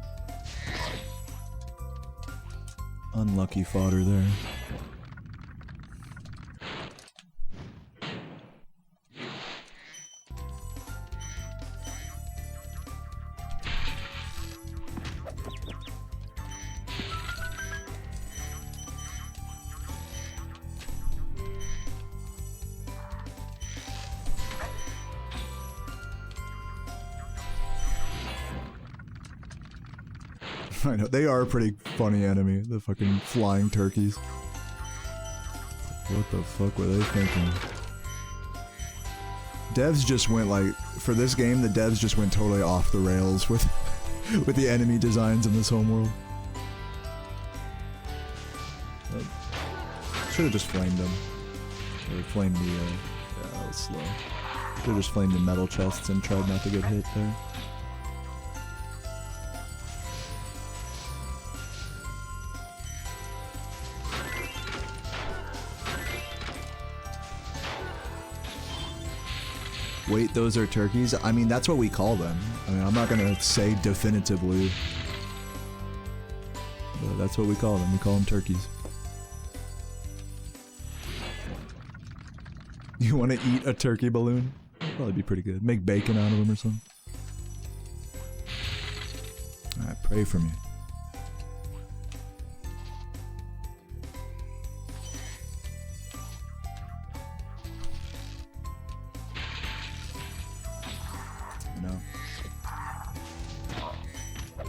Unlucky fodder there. I know, they are a pretty funny enemy, the fucking flying turkeys. What the fuck were they thinking? Devs just went like, for this game, the devs just went totally off the rails with with the enemy designs in this homeworld. Should have just flamed them. Or flamed the, yeah, that was slow. Should have just flamed the metal chests and tried not to get hit there. Wait, those are turkeys? I mean, that's what we call them. I mean, I'm not gonna say definitively, but that's what we call them. We call them turkeys. You want to eat a turkey balloon? That'd probably be pretty good. Make bacon out of them or something. Alright, pray for me.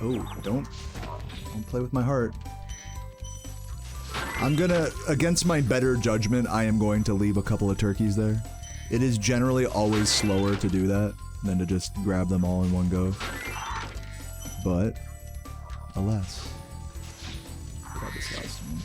Oh, don't play with my heart. I'm gonna, against my better judgment, I am going to leave a couple of turkeys there. It is generally always slower to do that than to just grab them all in one go. But, alas. Grab this last one.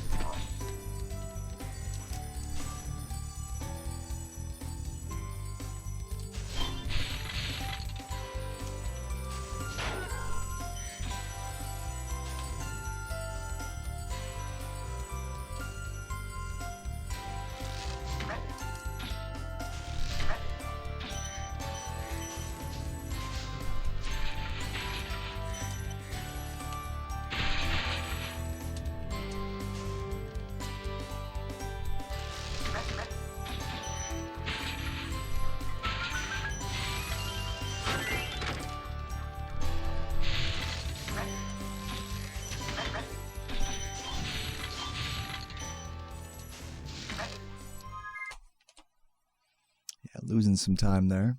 Losing some time there.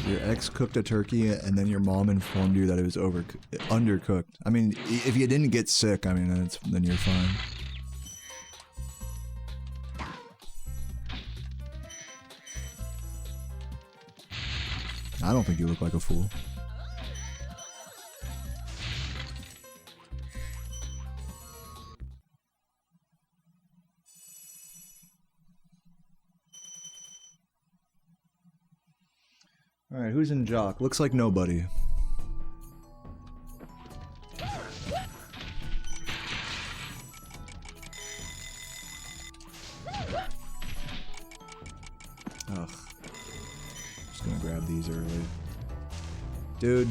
Your ex cooked a turkey and then your mom informed you that it was undercooked. I mean, if you didn't get sick, I mean, then you're fine. I don't think you look like a fool. Alright, who's in Jock? Looks like nobody. Ugh. Just gonna grab these early. Dude.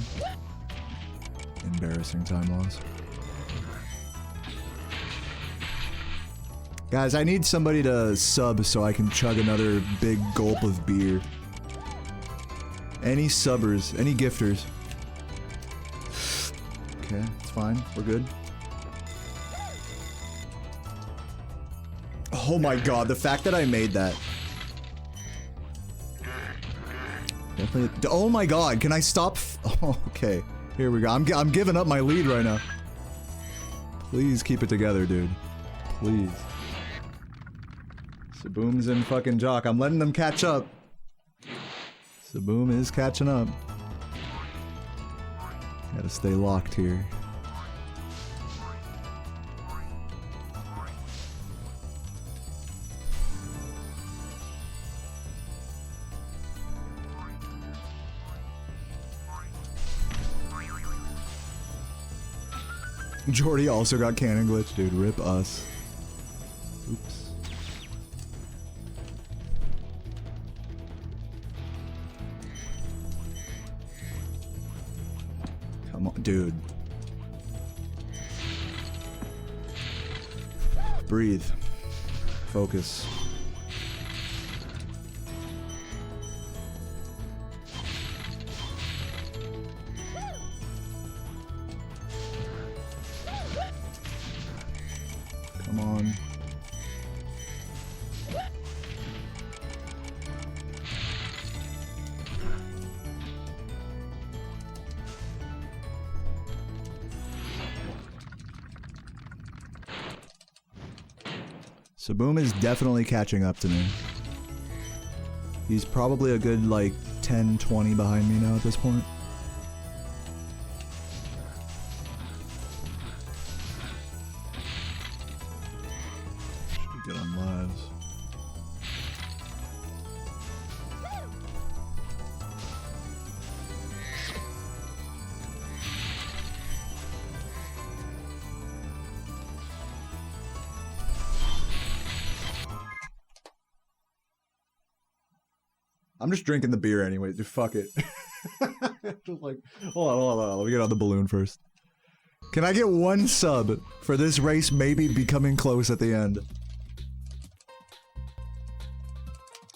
Embarrassing time loss. Guys, I need somebody to sub so I can chug another big gulp of beer. Any subbers, any gifters. Okay, it's fine. We're good. Oh my god, the fact that I made that. Definitely. Oh my god, can I stop? Oh, okay, here we go. I'm giving up my lead right now. Please keep it together, dude. Please. Saboom's in fucking Jock. I'm letting them catch up. Saboom is catching up. Gotta stay locked here. Jordy also got cannon glitch, dude. Rip us. Oops. Come on, dude. Breathe. Focus. Come on. Saboom is definitely catching up to me. He's probably a good, like, 10, 20 behind me now at this point. Should get on lives. I'm just drinking the beer anyway. Just fuck it. Just like, hold on. Let me get on the balloon first. Can I get one sub for this race maybe becoming close at the end?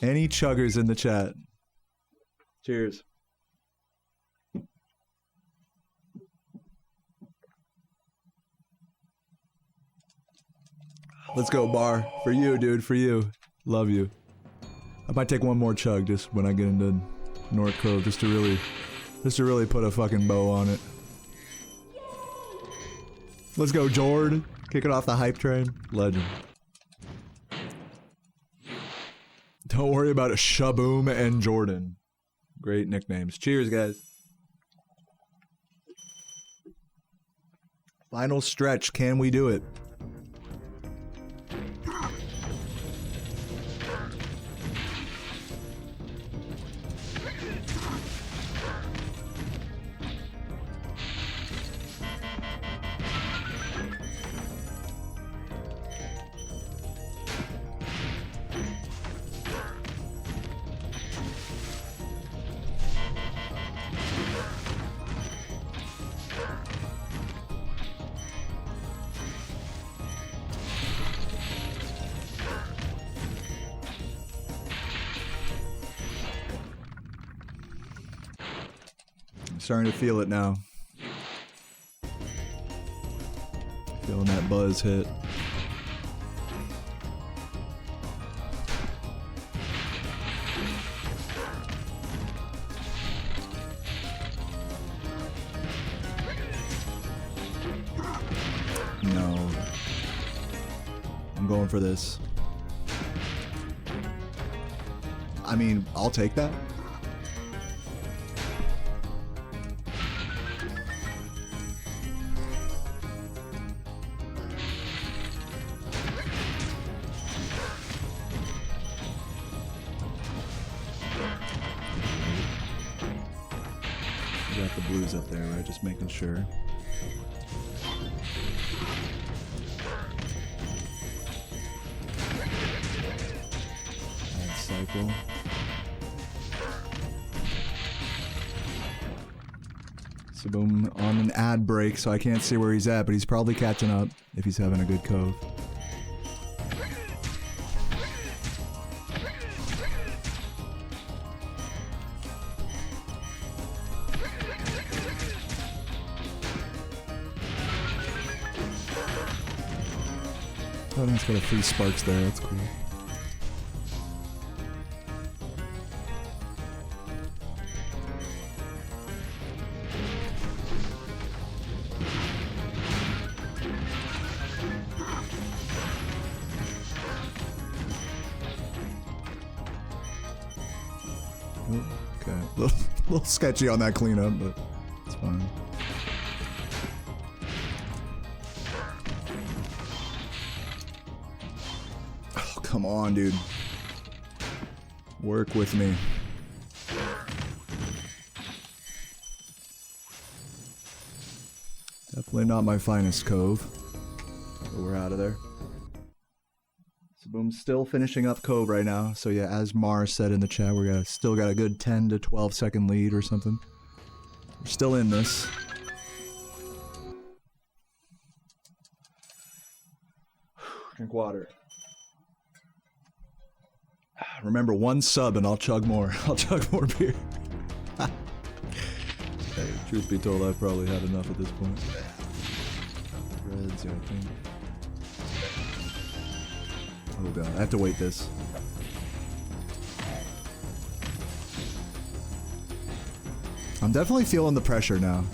Any chuggers in the chat? Cheers. Let's go, Bar. For you, dude. For you. Love you. I might take one more chug just when I get into North Cove, just to really put a fucking bow on it. Let's go, Jordy. Kicking off the hype train. Legend. Don't worry about it, Shaboom and Jordan. Great nicknames. Cheers, guys. Final stretch. Can we do it? Starting to feel it now. buzz hit. No. I'm going for this. I mean, I'll take that. Got the blues up there, right? Just making sure. Add cycle. Saboom on an ad break, so I can't see where he's at, but he's probably catching up if he's having a good cove. Oh, it's got a free sparks there, that's cool. Oh, okay, a little sketchy on that cleanup, but it's fine. Come on, dude. Work with me. Definitely not my finest cove. But we're out of there. Saboom's still finishing up cove right now. So yeah, as Mars said in the chat, we still got a good 10 to 12 second lead or something. We're still in this. Drink water. Remember, one sub and I'll chug more. I'll chug more beer. Hey, truth be told, I've probably had enough at this point. Reds, yeah, I think. Oh god, I have to wait this. I'm definitely feeling the pressure now.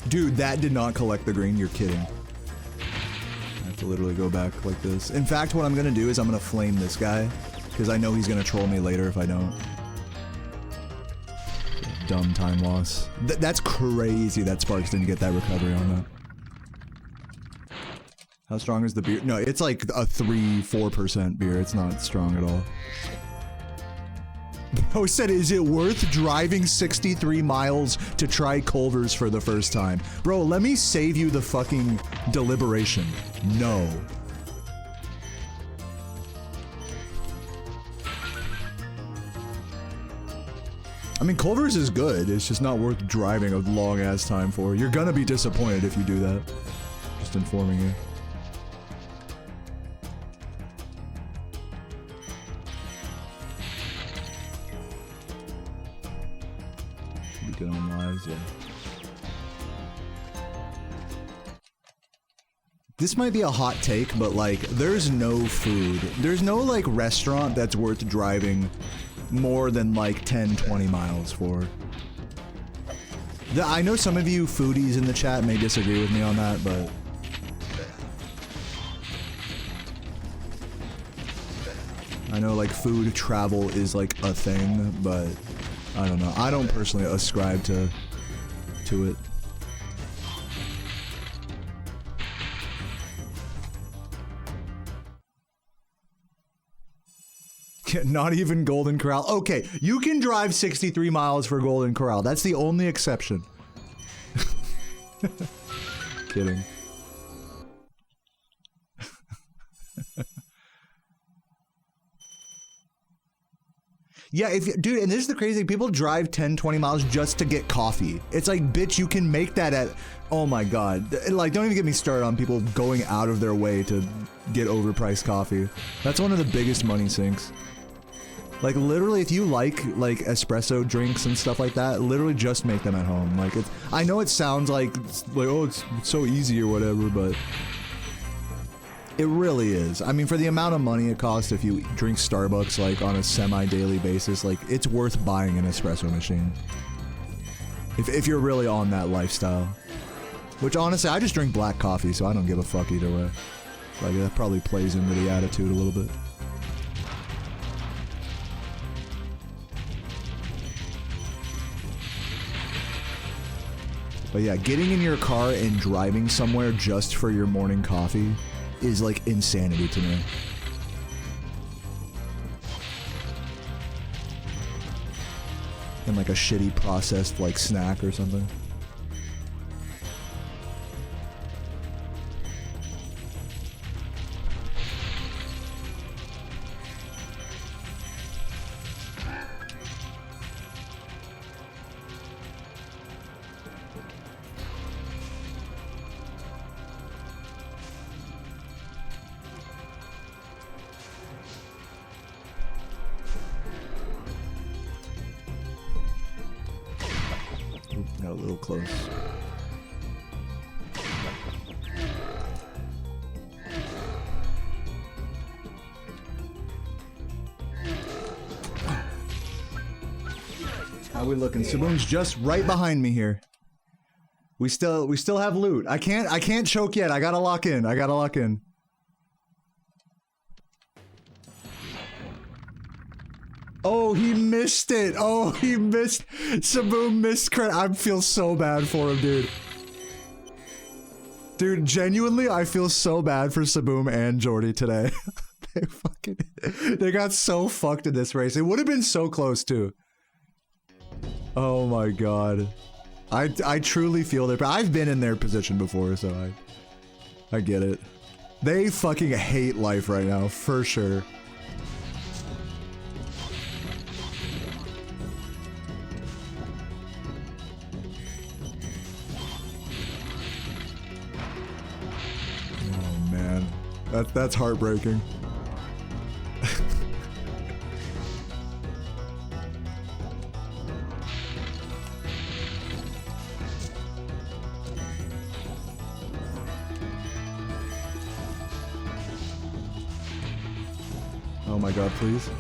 Dude, that did not collect the green. You're kidding. I have to literally go back like this. In fact, what I'm gonna do is I'm gonna flame this guy, because I know he's gonna troll me later if I don't. Dumb time loss. That's crazy that Sparks didn't get that recovery on that. How strong is the beer? No, it's like a 3-4% beer. It's not strong at all. Bro said, is it worth driving 63 miles to try Culver's for the first time? Bro, let me save you the fucking deliberation. No. I mean, Culver's is good. It's just not worth driving a long-ass time for. You're gonna be disappointed if you do that. Just informing you. Get on lives, yeah. This might be a hot take, but like, there's no food. There's no like restaurant that's worth driving more than like 10-20 miles for. I know some of you foodies in the chat may disagree with me on that, but I know like food travel is like a thing, but I don't know. I don't personally ascribe to it. Not even Golden Corral. Okay, you can drive 63 miles for Golden Corral. That's the only exception. Kidding. Yeah, dude, and this is the crazy thing. People drive 10, 20 miles just to get coffee. It's like, bitch, you can make that at, oh my God. Like, don't even get me started on people going out of their way to get overpriced coffee. That's one of the biggest money sinks. Like, literally, if you like espresso drinks and stuff like that, literally just make them at home. Like, I know it sounds like oh, it's so easy or whatever, but it really is. I mean, for the amount of money it costs if you drink Starbucks, like, on a semi-daily basis, like, it's worth buying an espresso machine. If you're really on that lifestyle. Which, honestly, I just drink black coffee, so I don't give a fuck either way. Like, that probably plays into the attitude a little bit. But yeah, getting in your car and driving somewhere just for your morning coffee is like insanity to me. And like a shitty processed like snack or something. Got a little close. How we looking? Saboom's just right behind me here. We still have loot. I can't choke yet. I gotta lock in. Oh, he missed it. Oh, he missed. Saboom missed credit. I feel so bad for him, dude. Dude, genuinely, I feel so bad for Saboom and Jordy today. They got so fucked in this race. It would have been so close, too. Oh my God. I truly feel their... I've been in their position before, so I get it. They fucking hate life right now, for sure. Oh man, that's heartbreaking. Oh my God, please.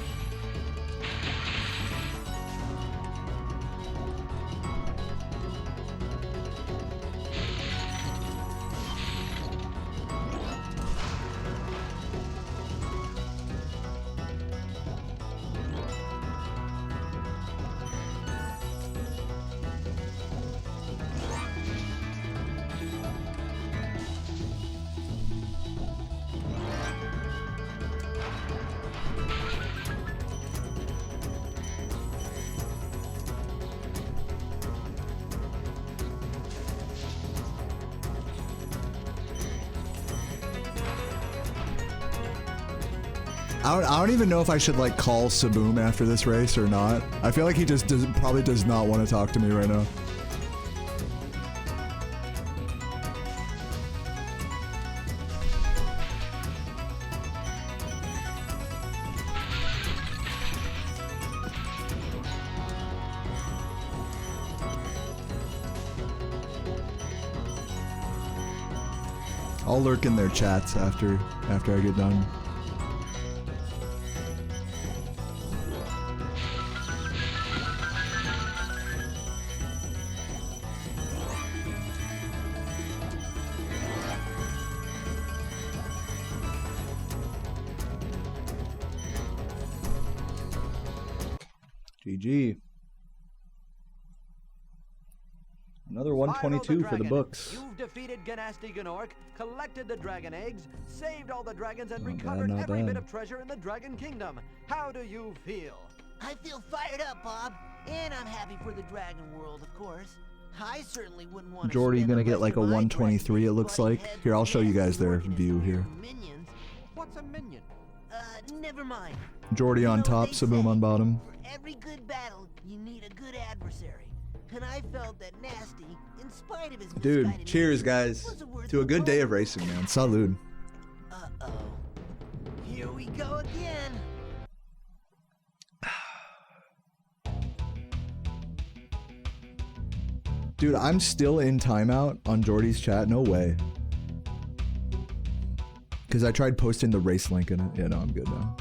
I don't even know if I should like call Saboom after this race or not. I feel like he just probably does not want to talk to me right now. I'll lurk in their chats after I get done. GG. Another 122 for the books. You've defeated Ganasty Gnorc, collected the dragon eggs, saved all the dragons, and recovered every bit of treasure in the Dragon Kingdom. How do you feel? I feel fired up, Bob. And I'm happy for the dragon world, of course. I certainly wouldn't want to. Jordy gonna get like a 123, it looks like. Here, I'll show you guys their view here. What's a minion? Never mind. Jordy on top, Saboom on bottom. For every good battle, you need a good adversary. And I felt that Nasty, in spite of his Dude, misguided cheers, nature, guys, was worth to a good day of opponent. racing, man. Salud. Uh-oh. Here we go again. Dude, I'm still in timeout on Jordy's chat. No way. Because I tried posting the race link in it. Yeah, no, I'm good now.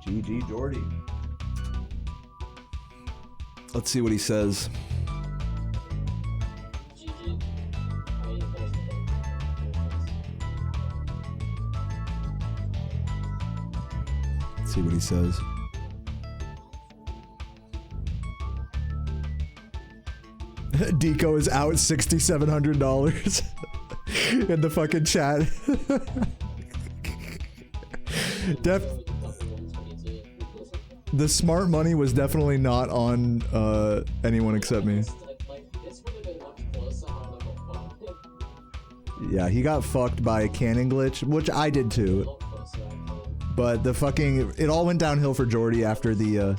GG Jordy. Let's see what he says. GG. I mean, you finished the thing. Let's see what he says. Deco is out $6,700 in the fucking chat. The smart money was definitely not on anyone except me. Yeah, he got fucked by a cannon glitch, which I did too. But the fucking, it all went downhill for Jordy after the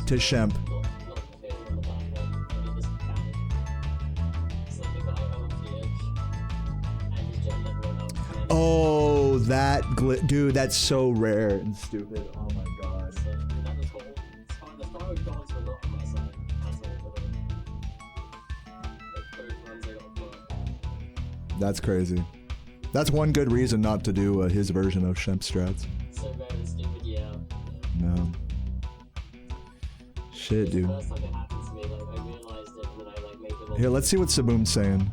to Shemp. Oh, that glitch, dude, that's so rare and stupid. Oh my god. That's crazy. That's one good reason not to do his version of Shemp strats. So bad and stupid, yeah. No. Shit, dude. First time it happened to me, like I realized it and then I like made the Here, let's see what Saboom's saying.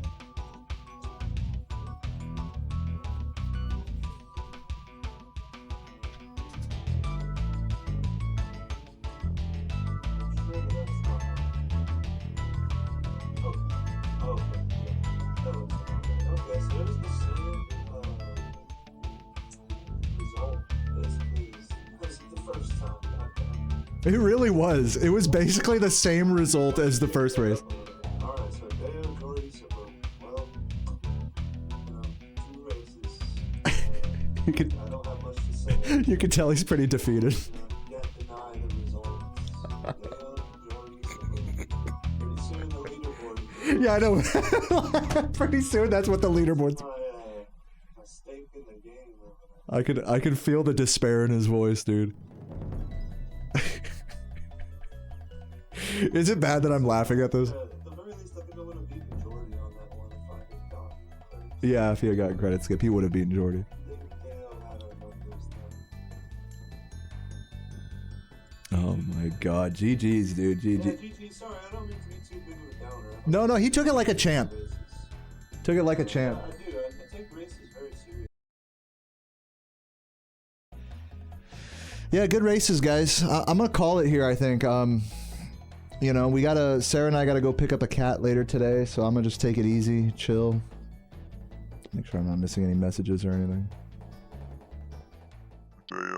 It really was. It was basically the same result as the first race. Alright, so Dayo, Jordy, Saboom. Well, 2 races. You could, I don't have much to say. you could tell he's pretty defeated. Yet deny the results. Dayo, Jordy, Saboom. Pretty soon the leaderboard. Yeah, I know. Pretty soon that's what the leaderboard's. My stake in the game over there. I could feel the despair in his voice, dude. Is it bad that I'm laughing at this? At the very least, I think I would have beaten Jordy on that one if I had gotten third. Yeah, if he had gotten credit skip, he would have beaten Jordy. I think Dayo had our numbers then. Oh my god, GG's, dude, Yeah, GG. GG, sorry, I don't mean to be too big of a downer. No, he took it like a champ. Races. Took it like a champ. I do, I take races very serious. Yeah, good races, guys. I'm gonna call it here, I think. You know, Sarah and I gotta go pick up a cat later today, so I'm gonna just take it easy, chill. Make sure I'm not missing any messages or anything. Dayo.